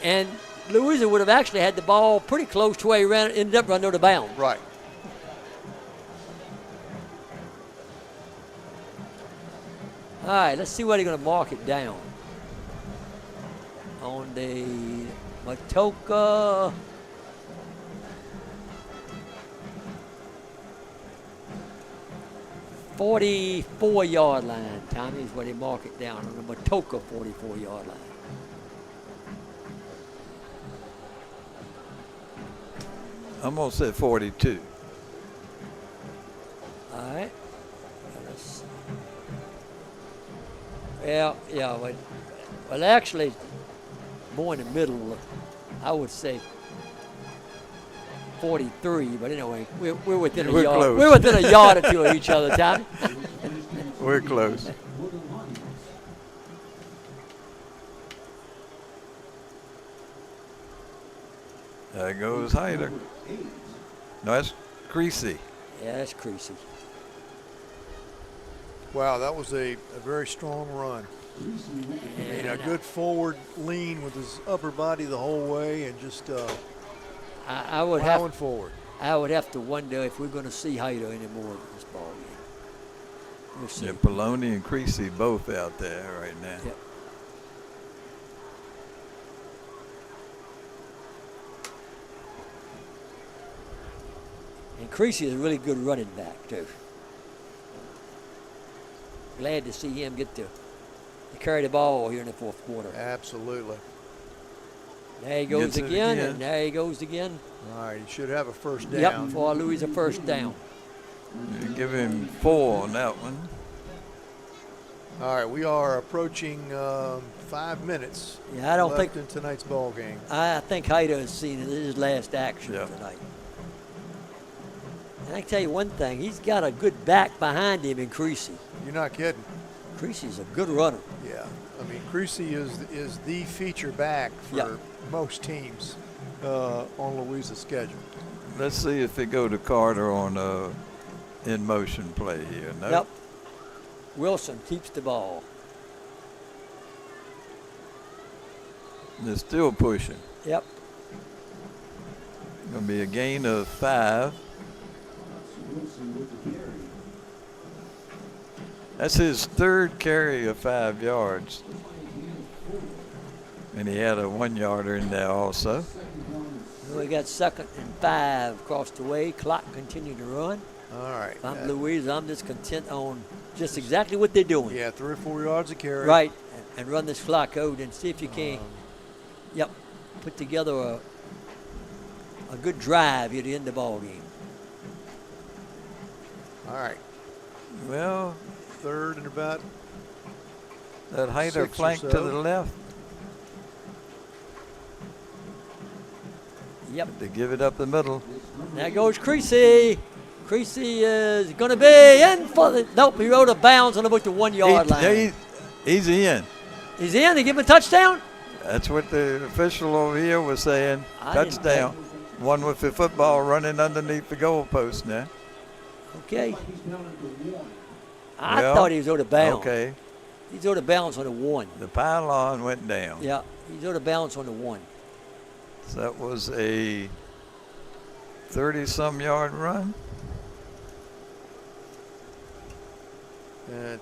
And Louisa would have actually had the ball pretty close to where he ended up running out of bounds. Right. All right, let's see what he's going to mark it down. On the Matoaca. "44-yard line." Tommy is what he mark it down on the Matoaca 44-yard line. I'm going to say 42. All right. Yeah, well, actually, more in the middle. I would say 43, but anyway, we're within a We're yard. close. We're within a yard or two of each other, Tommy. We're close. There goes Hyder. No, that's Creasy. Yeah, that's Creasy. Wow, that was a very strong run. And a good forward lean with his upper body the whole way and just I would plowing have forward. I would have to wonder if we're going to see Hyder anymore in this ball game. We'll see. Yeah, Poloni and Creasy both out there right now. Yep. And Creasy is a really good running back too. Glad to see him get to carry the ball here in the fourth quarter. Absolutely. There he goes Gets it again, again. and there he goes again. All right, he should have a first Yep, down. for Louisa first down. You give him 4 on that one. All right, we are approaching 5 minutes Yeah, I don't left think in tonight's ball game. I think Hyder has seen his last action Yep. tonight. And I tell you one thing, he's got a good back behind him in Creasy. You're not kidding. Creasy's a good runner. Yeah, I mean, Creasy is the feature back for Yep. most teams on Louisa's schedule. Let's see if they go to Carter on in motion play here. No? Yep. Wilson keeps the ball. They're still pushing. Yep. Going to be a gain of 5. Wilson with the carry. That's his 3rd carry of 5 yards. And he had a 1-yarder in there also. We got 2nd and 5 across the way. Clock continued to run. All right. If I'm Louisa, I'm just content on just exactly what they're doing. Yeah, 3 or 4 yards a carry. Right. And run this clock out and see if you can, put together a good drive here to end the ball game. All right. Well, 3rd and about. that Hyder 6 or flank to so. the left. Yep. To give it up the middle. There goes Creasy. Creasy is going to be in for the. Nope, he rode a bounds on about the 1 yard line. He's in. He's in. They give him a touchdown. That's what the official over here was saying. I didn't Touchdown. One with the football running underneath the goalpost now. Okay. He's down at the 1. I Well, thought he was out of bounds. Okay. He's out of bounds on the 1. The pylon went down. Yeah, he's out of bounds on the 1. So that was a 30-some yard run.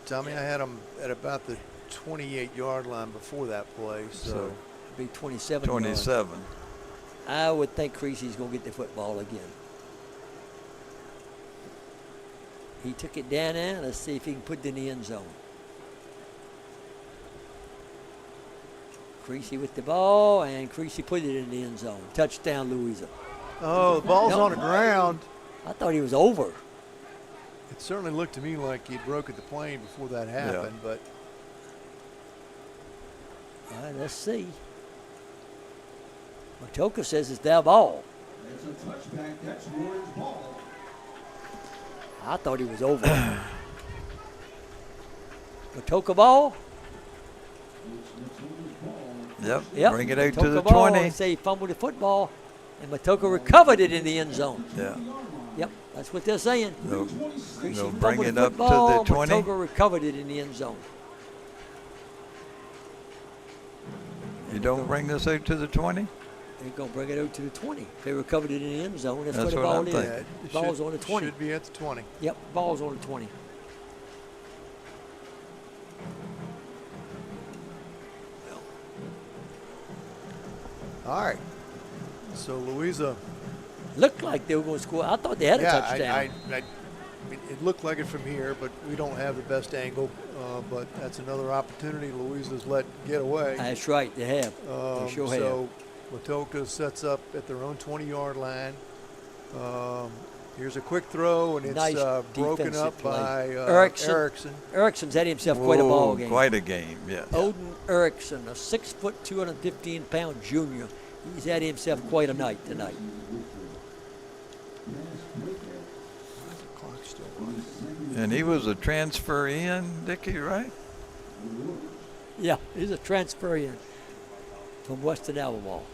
Tommy, I had him at about the 28-yard line before that play. So It'd be 27. 27. yards. I would think Creasy's going to get the football again. He took it down there. Let's see if he can put it in the end zone. Creasy with the ball, and Creasy put it in the end zone. Touchdown, Louisa. the ball's on the ground. I thought he was over. It certainly looked to me like he'd broken the plane before that happened, but All right, let's see. Matoaca says it's their ball. It's a touchback. That's Warren's ball. I thought he was over. Matoaca ball? Yep. Yep. Bring it out to Matoaca the ball. 20. They say he fumbled the football, and Matoaca recovered it in the end zone. Yeah. Yep, that's what they're saying. They'll, Creasy they'll fumbled bring the it up to football, the 20. Matoaca recovered it in the end zone. You don't bring this out to the 20? They're going to bring it out to the 20. They recovered it in the end zone. That's, That's where the what ball I'm is. thinking. it Ball's on the 20. Should be at the 20. Yep, ball's on the 20. All right. So Louisa. Looked like they were going to score. I thought they had a touchdown. It looked like it from here, but we don't have the best angle. But that's another opportunity Louisa's let get away. That's right, they have. They sure have. So Matoaca sets up at their own 20-yard line. Here's a quick throw, and it's Nice broken defensive up play. by Erickson. Erickson's had himself quite a ball Whoa, game. Quite a game, yes. Odin Erickson, a 6 foot, 215-pound junior. He's had himself quite a night tonight. Clock's still running. And he was a transfer in, Dickie, right? Yeah, he's a transfer in from Western Albemarle.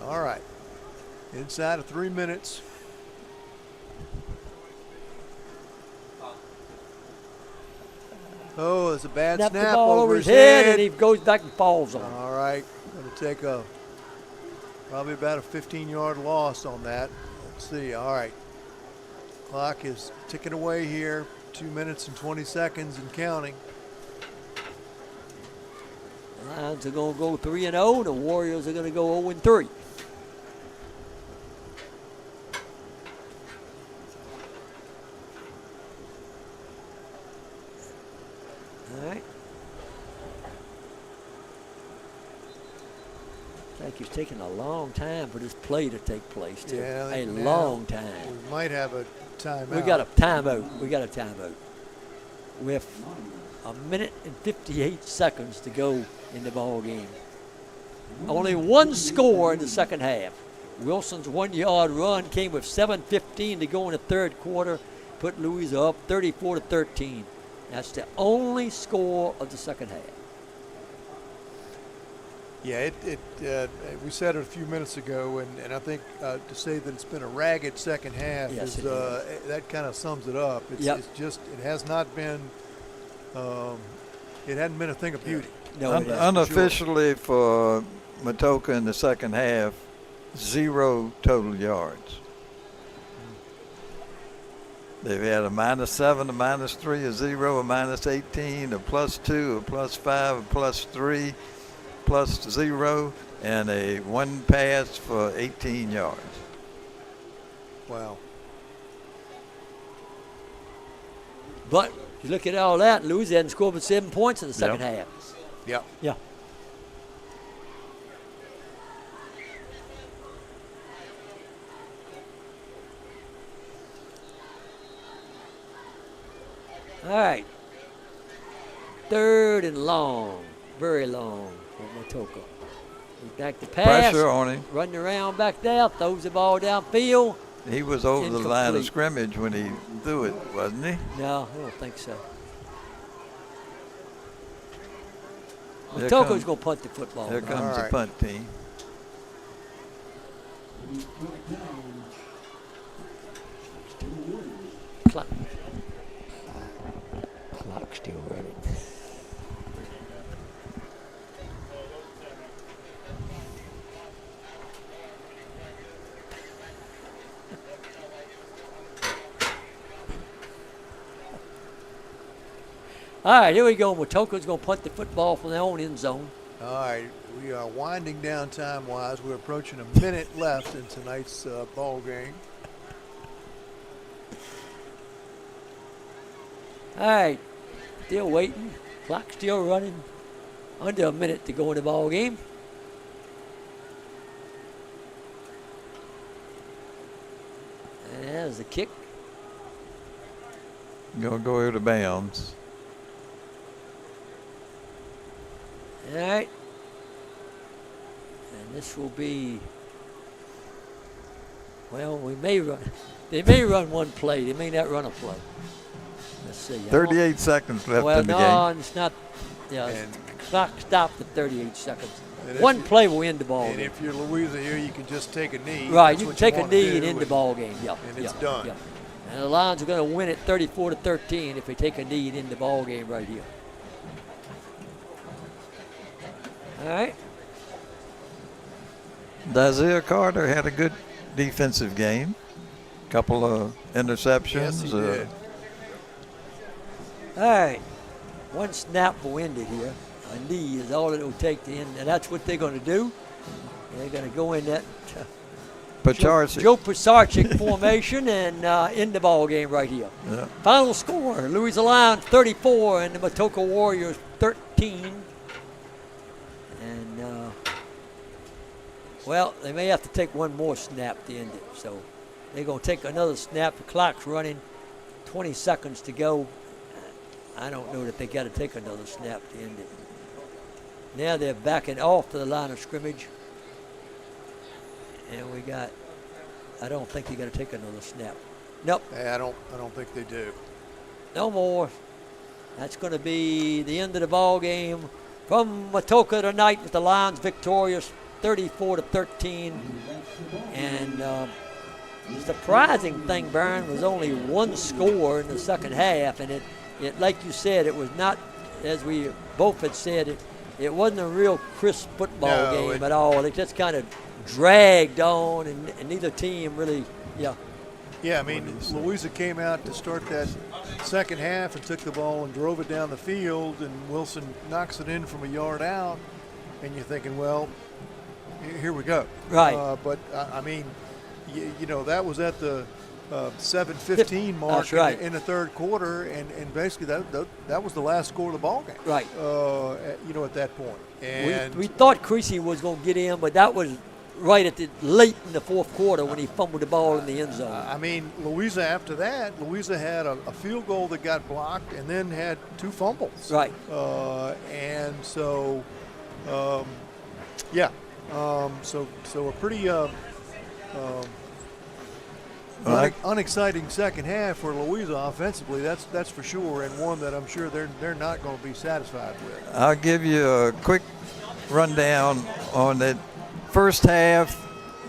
All right. Inside of 3 minutes. Oh, it's a bad Snapped snap the ball over his head, and he goes back and falls on it. All right. Going to take probably about a 15-yard loss on that. Let's see. All right. Clock is ticking away here. 2 minutes and 20 seconds and counting. Lions are going to go 3-0. The Warriors are going to go 0-3. All right. I think it's taking a long time for this play to take place, too. Yeah, a now long time. We might have a timeout. We got a timeout. We got a timeout. with a minute and 58 seconds to go in the ball game. Only one score in the second half. Wilson's 1-yard run came with 7:15 to go in the third quarter, put Louisa up 34-13. That's the only score of the second half. Yeah, we said it a few minutes ago, and I think to say that it's been a ragged second half Yes, is it that kind of sums it up. It's just it has not been it hadn't been a thing of beauty. No, it isn't. Unofficially for Matoaca in the second half, 0 total yards. They've had a -7, a -3, a 0, a -18, a +2, a +5, a +3, +0, and a 1 pass for 18 yards. Wow. But you look at all that, Louisa hadn't scored but 7 points in the second half. Yeah. Yeah. All right. 3rd and long. Very long for Matoaca. He's back to pass. Pressure on him. Running around back there. Throws the ball downfield. He was over the line of Incomplete. scrimmage when he threw it, wasn't he? No, I don't think so. Here Matoaca's comes- going to punt the football. Here now. comes All the right. punt team. Clock. Clock still running. All right, here we go. Matoaca's going to punt the football from their own end zone. All right, we are winding down time-wise. We're approaching a minute left in tonight's ball game. All right, still waiting. Clock still running. Under a minute to go in the ball game. And there's the kick. Gonna go out of bounds. All right. And this will be, well, we may run. They may run one play. They may not run a play. Let's see. 38 seconds left Well, in the no, game. it's not. Yeah, And- clock stopped at 38 seconds. And if One you- play will end the ball And game. if you're Louisa here, you can just take a knee. Right, That's you what can take a wanna knee do, and end the ball game. Yeah, and it's yeah, done. Yeah. And the Lions are going to win it 34-13 if they take a knee and end the ball game right here. All right. Dazier Carter had a good defensive game. Couple of interceptions. Yes, he did. All right. One snap will end it here. A knee is all it will take to end, and that's what they're going to do. They're going to go in that Pacharczyk. Joe Pisarcik formation and end the ball game right here. Yeah. Final score, Louisa Lions 34 and the Matoaca Warriors 13. And, well, they may have to take one more snap to end it. So they're going to take another snap. The clock's running, 20 seconds to go. I don't know that they got to take another snap to end it. Now they're backing off to the line of scrimmage. And we got, I don't think they got to take another snap. Nope. Hey, I don't think they do. No more. That's going to be the end of the ball game from Matoaca tonight with the Lions victorious 34-13. And the surprising thing, Byron, was only one score in the second half. And it like you said, it was not, as we both had said, it wasn't a real crisp football game at all. It just kind of dragged on, and neither team really, yeah. Yeah, I mean, Louisa came out to start that second half and took the ball and drove it down the field, and Wilson knocks it in from a yard out, and you're thinking, well, here we go. Right. But, I mean, you know, that was at the 7:15 mark That's right. in the third quarter, and basically that was the last score of the ball game. Right. You know, at that point. And We thought Creasy was going to get in, but that was right at the late in the fourth quarter when he fumbled the ball in the end zone. I mean, Louisa, after that, Louisa had a field goal that got blocked and then had 2 fumbles. Right. And so, so a pretty unexciting second half for Louisa offensively. That's for sure, and one that I'm sure they're not going to be satisfied with. I'll give you a quick rundown on that. First half,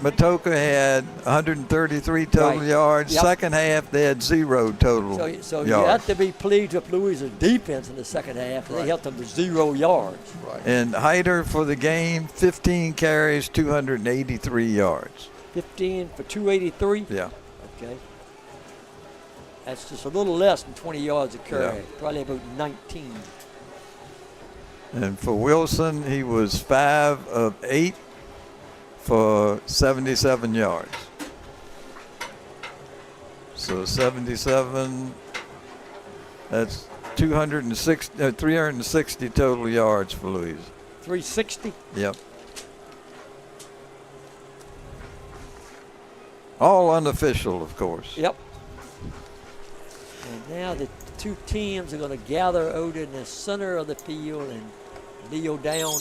Matoaca had 133 total Right. yards. Yep. Second half, they had 0 total So yards. you have to be pleased with Louisa's defense in the second half. They Right. held them to 0 yards. Right. And Hyder for the game, 15 carries, 283 yards. 15 for 283. Yeah. Okay. That's just a little less than 20 yards a carry. Yeah. Probably about 19. And for Wilson, he was 5 of 8 for 77 yards. So 77, that's 360 total yards for Louisa. 360. Yep. All unofficial, of course. Yep. And now the two teams are going to gather out in the center of the field and kneel down.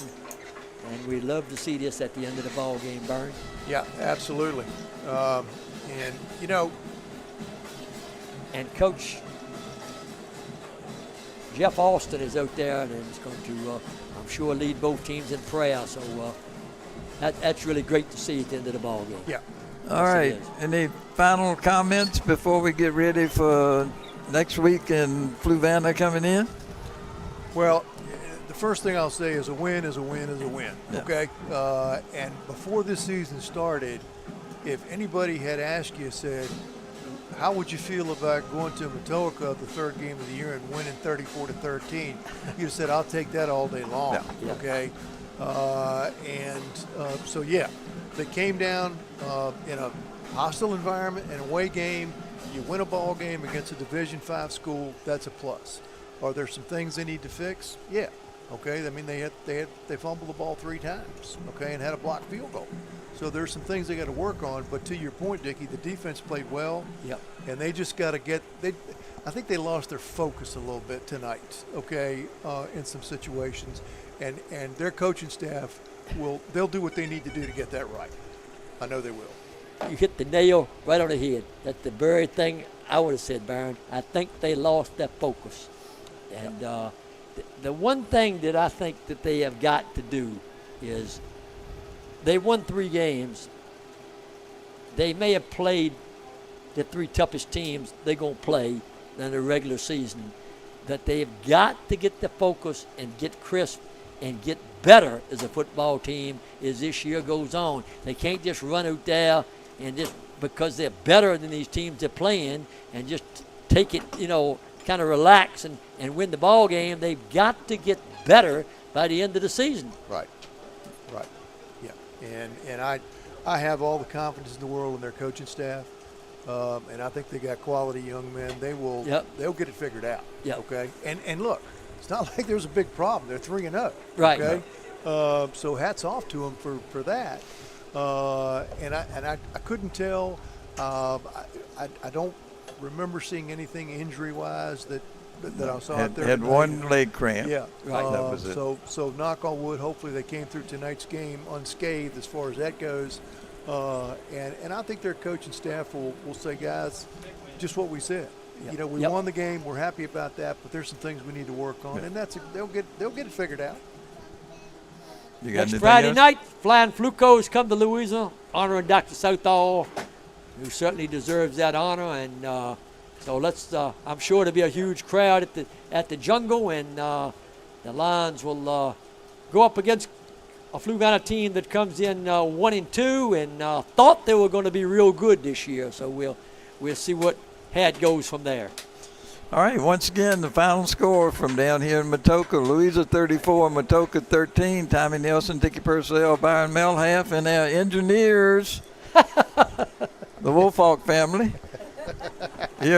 And we'd love to see this at the end of the ball game, Byron. Yeah, absolutely. And, you know, And Coach Jeff Austin is out there and is going to, I'm sure, lead both teams in prayer. So that's really great to see at the end of the ball game. yeah. All Yes, it right. is. Any final comments before we get ready for next week and Fluvanna coming in? Well, the first thing I'll say is a win is a win is a win, Yeah. okay? And before this season started, if anybody had asked you, said, how would you feel about going to Matoaca, the third game of the year, and winning 34-13? You'd have said, I'll take that all day long, Yeah. okay? So, yeah, they came down in a hostile environment, an away game. You win a ball game against a Division V school, that's a plus. Are there some things they need to fix? Yeah. Okay. I mean, they fumbled the ball 3 times. Okay, and had a blocked field goal. So there's some things they got to work on. But to your point, Dickie, the defense played well. Yep. And they just got to get. I think they lost their focus a little bit tonight. Okay, in some situations, and their coaching staff they'll do what they need to do to get that right. I know they will. You hit the nail right on the head. That's the very thing I would have said, Byron. I think they lost their focus. And the one thing that I think that they have got to do is they won 3 games. They may have played the 3 toughest teams they're going to play in the regular season. That they've got to get the focus and get crisp and get better as a football team as this year goes on. They can't just run out there and just because they're better than these teams they're playing and just take it, kind of relax and win the ball game. They've got to get better by the end of the season. Right. Yeah. And I have all the confidence in the world in their coaching staff, and I think they got quality young men. They'll get it figured out. Yep. Okay. And look, it's not like there's a big problem. They're 3-0. Right. Okay. So hats off to them for that. And I couldn't tell. I don't remember seeing anything injury-wise that I saw out there. Had tonight. one leg cramp. Yeah, Right. That was it. So knock on wood. Hopefully they came through tonight's game unscathed as far as that goes. And I think their coaching staff will say, guys, just what we said. Yep. We won the game. We're happy about that, but there's some things we need to work on, and they'll get it figured out. You got Next anything Friday else? night, Flying Flucos come to Louisa, honoring Dr. Southall, who certainly deserves that honor. And so let's. I'm sure there'll be a huge crowd at the jungle, and the Lions will go up against a Fluvanna team that comes in 1-2, and thought they were going to be real good this year. So we'll see how it goes from there. All right, once again, the final score from down here in Matoaca, Louisa 34, Matoaca 13. Tommy Nelson, Dickie Purcell, Byron Melhalf, and our engineers, the Wolfhawk family.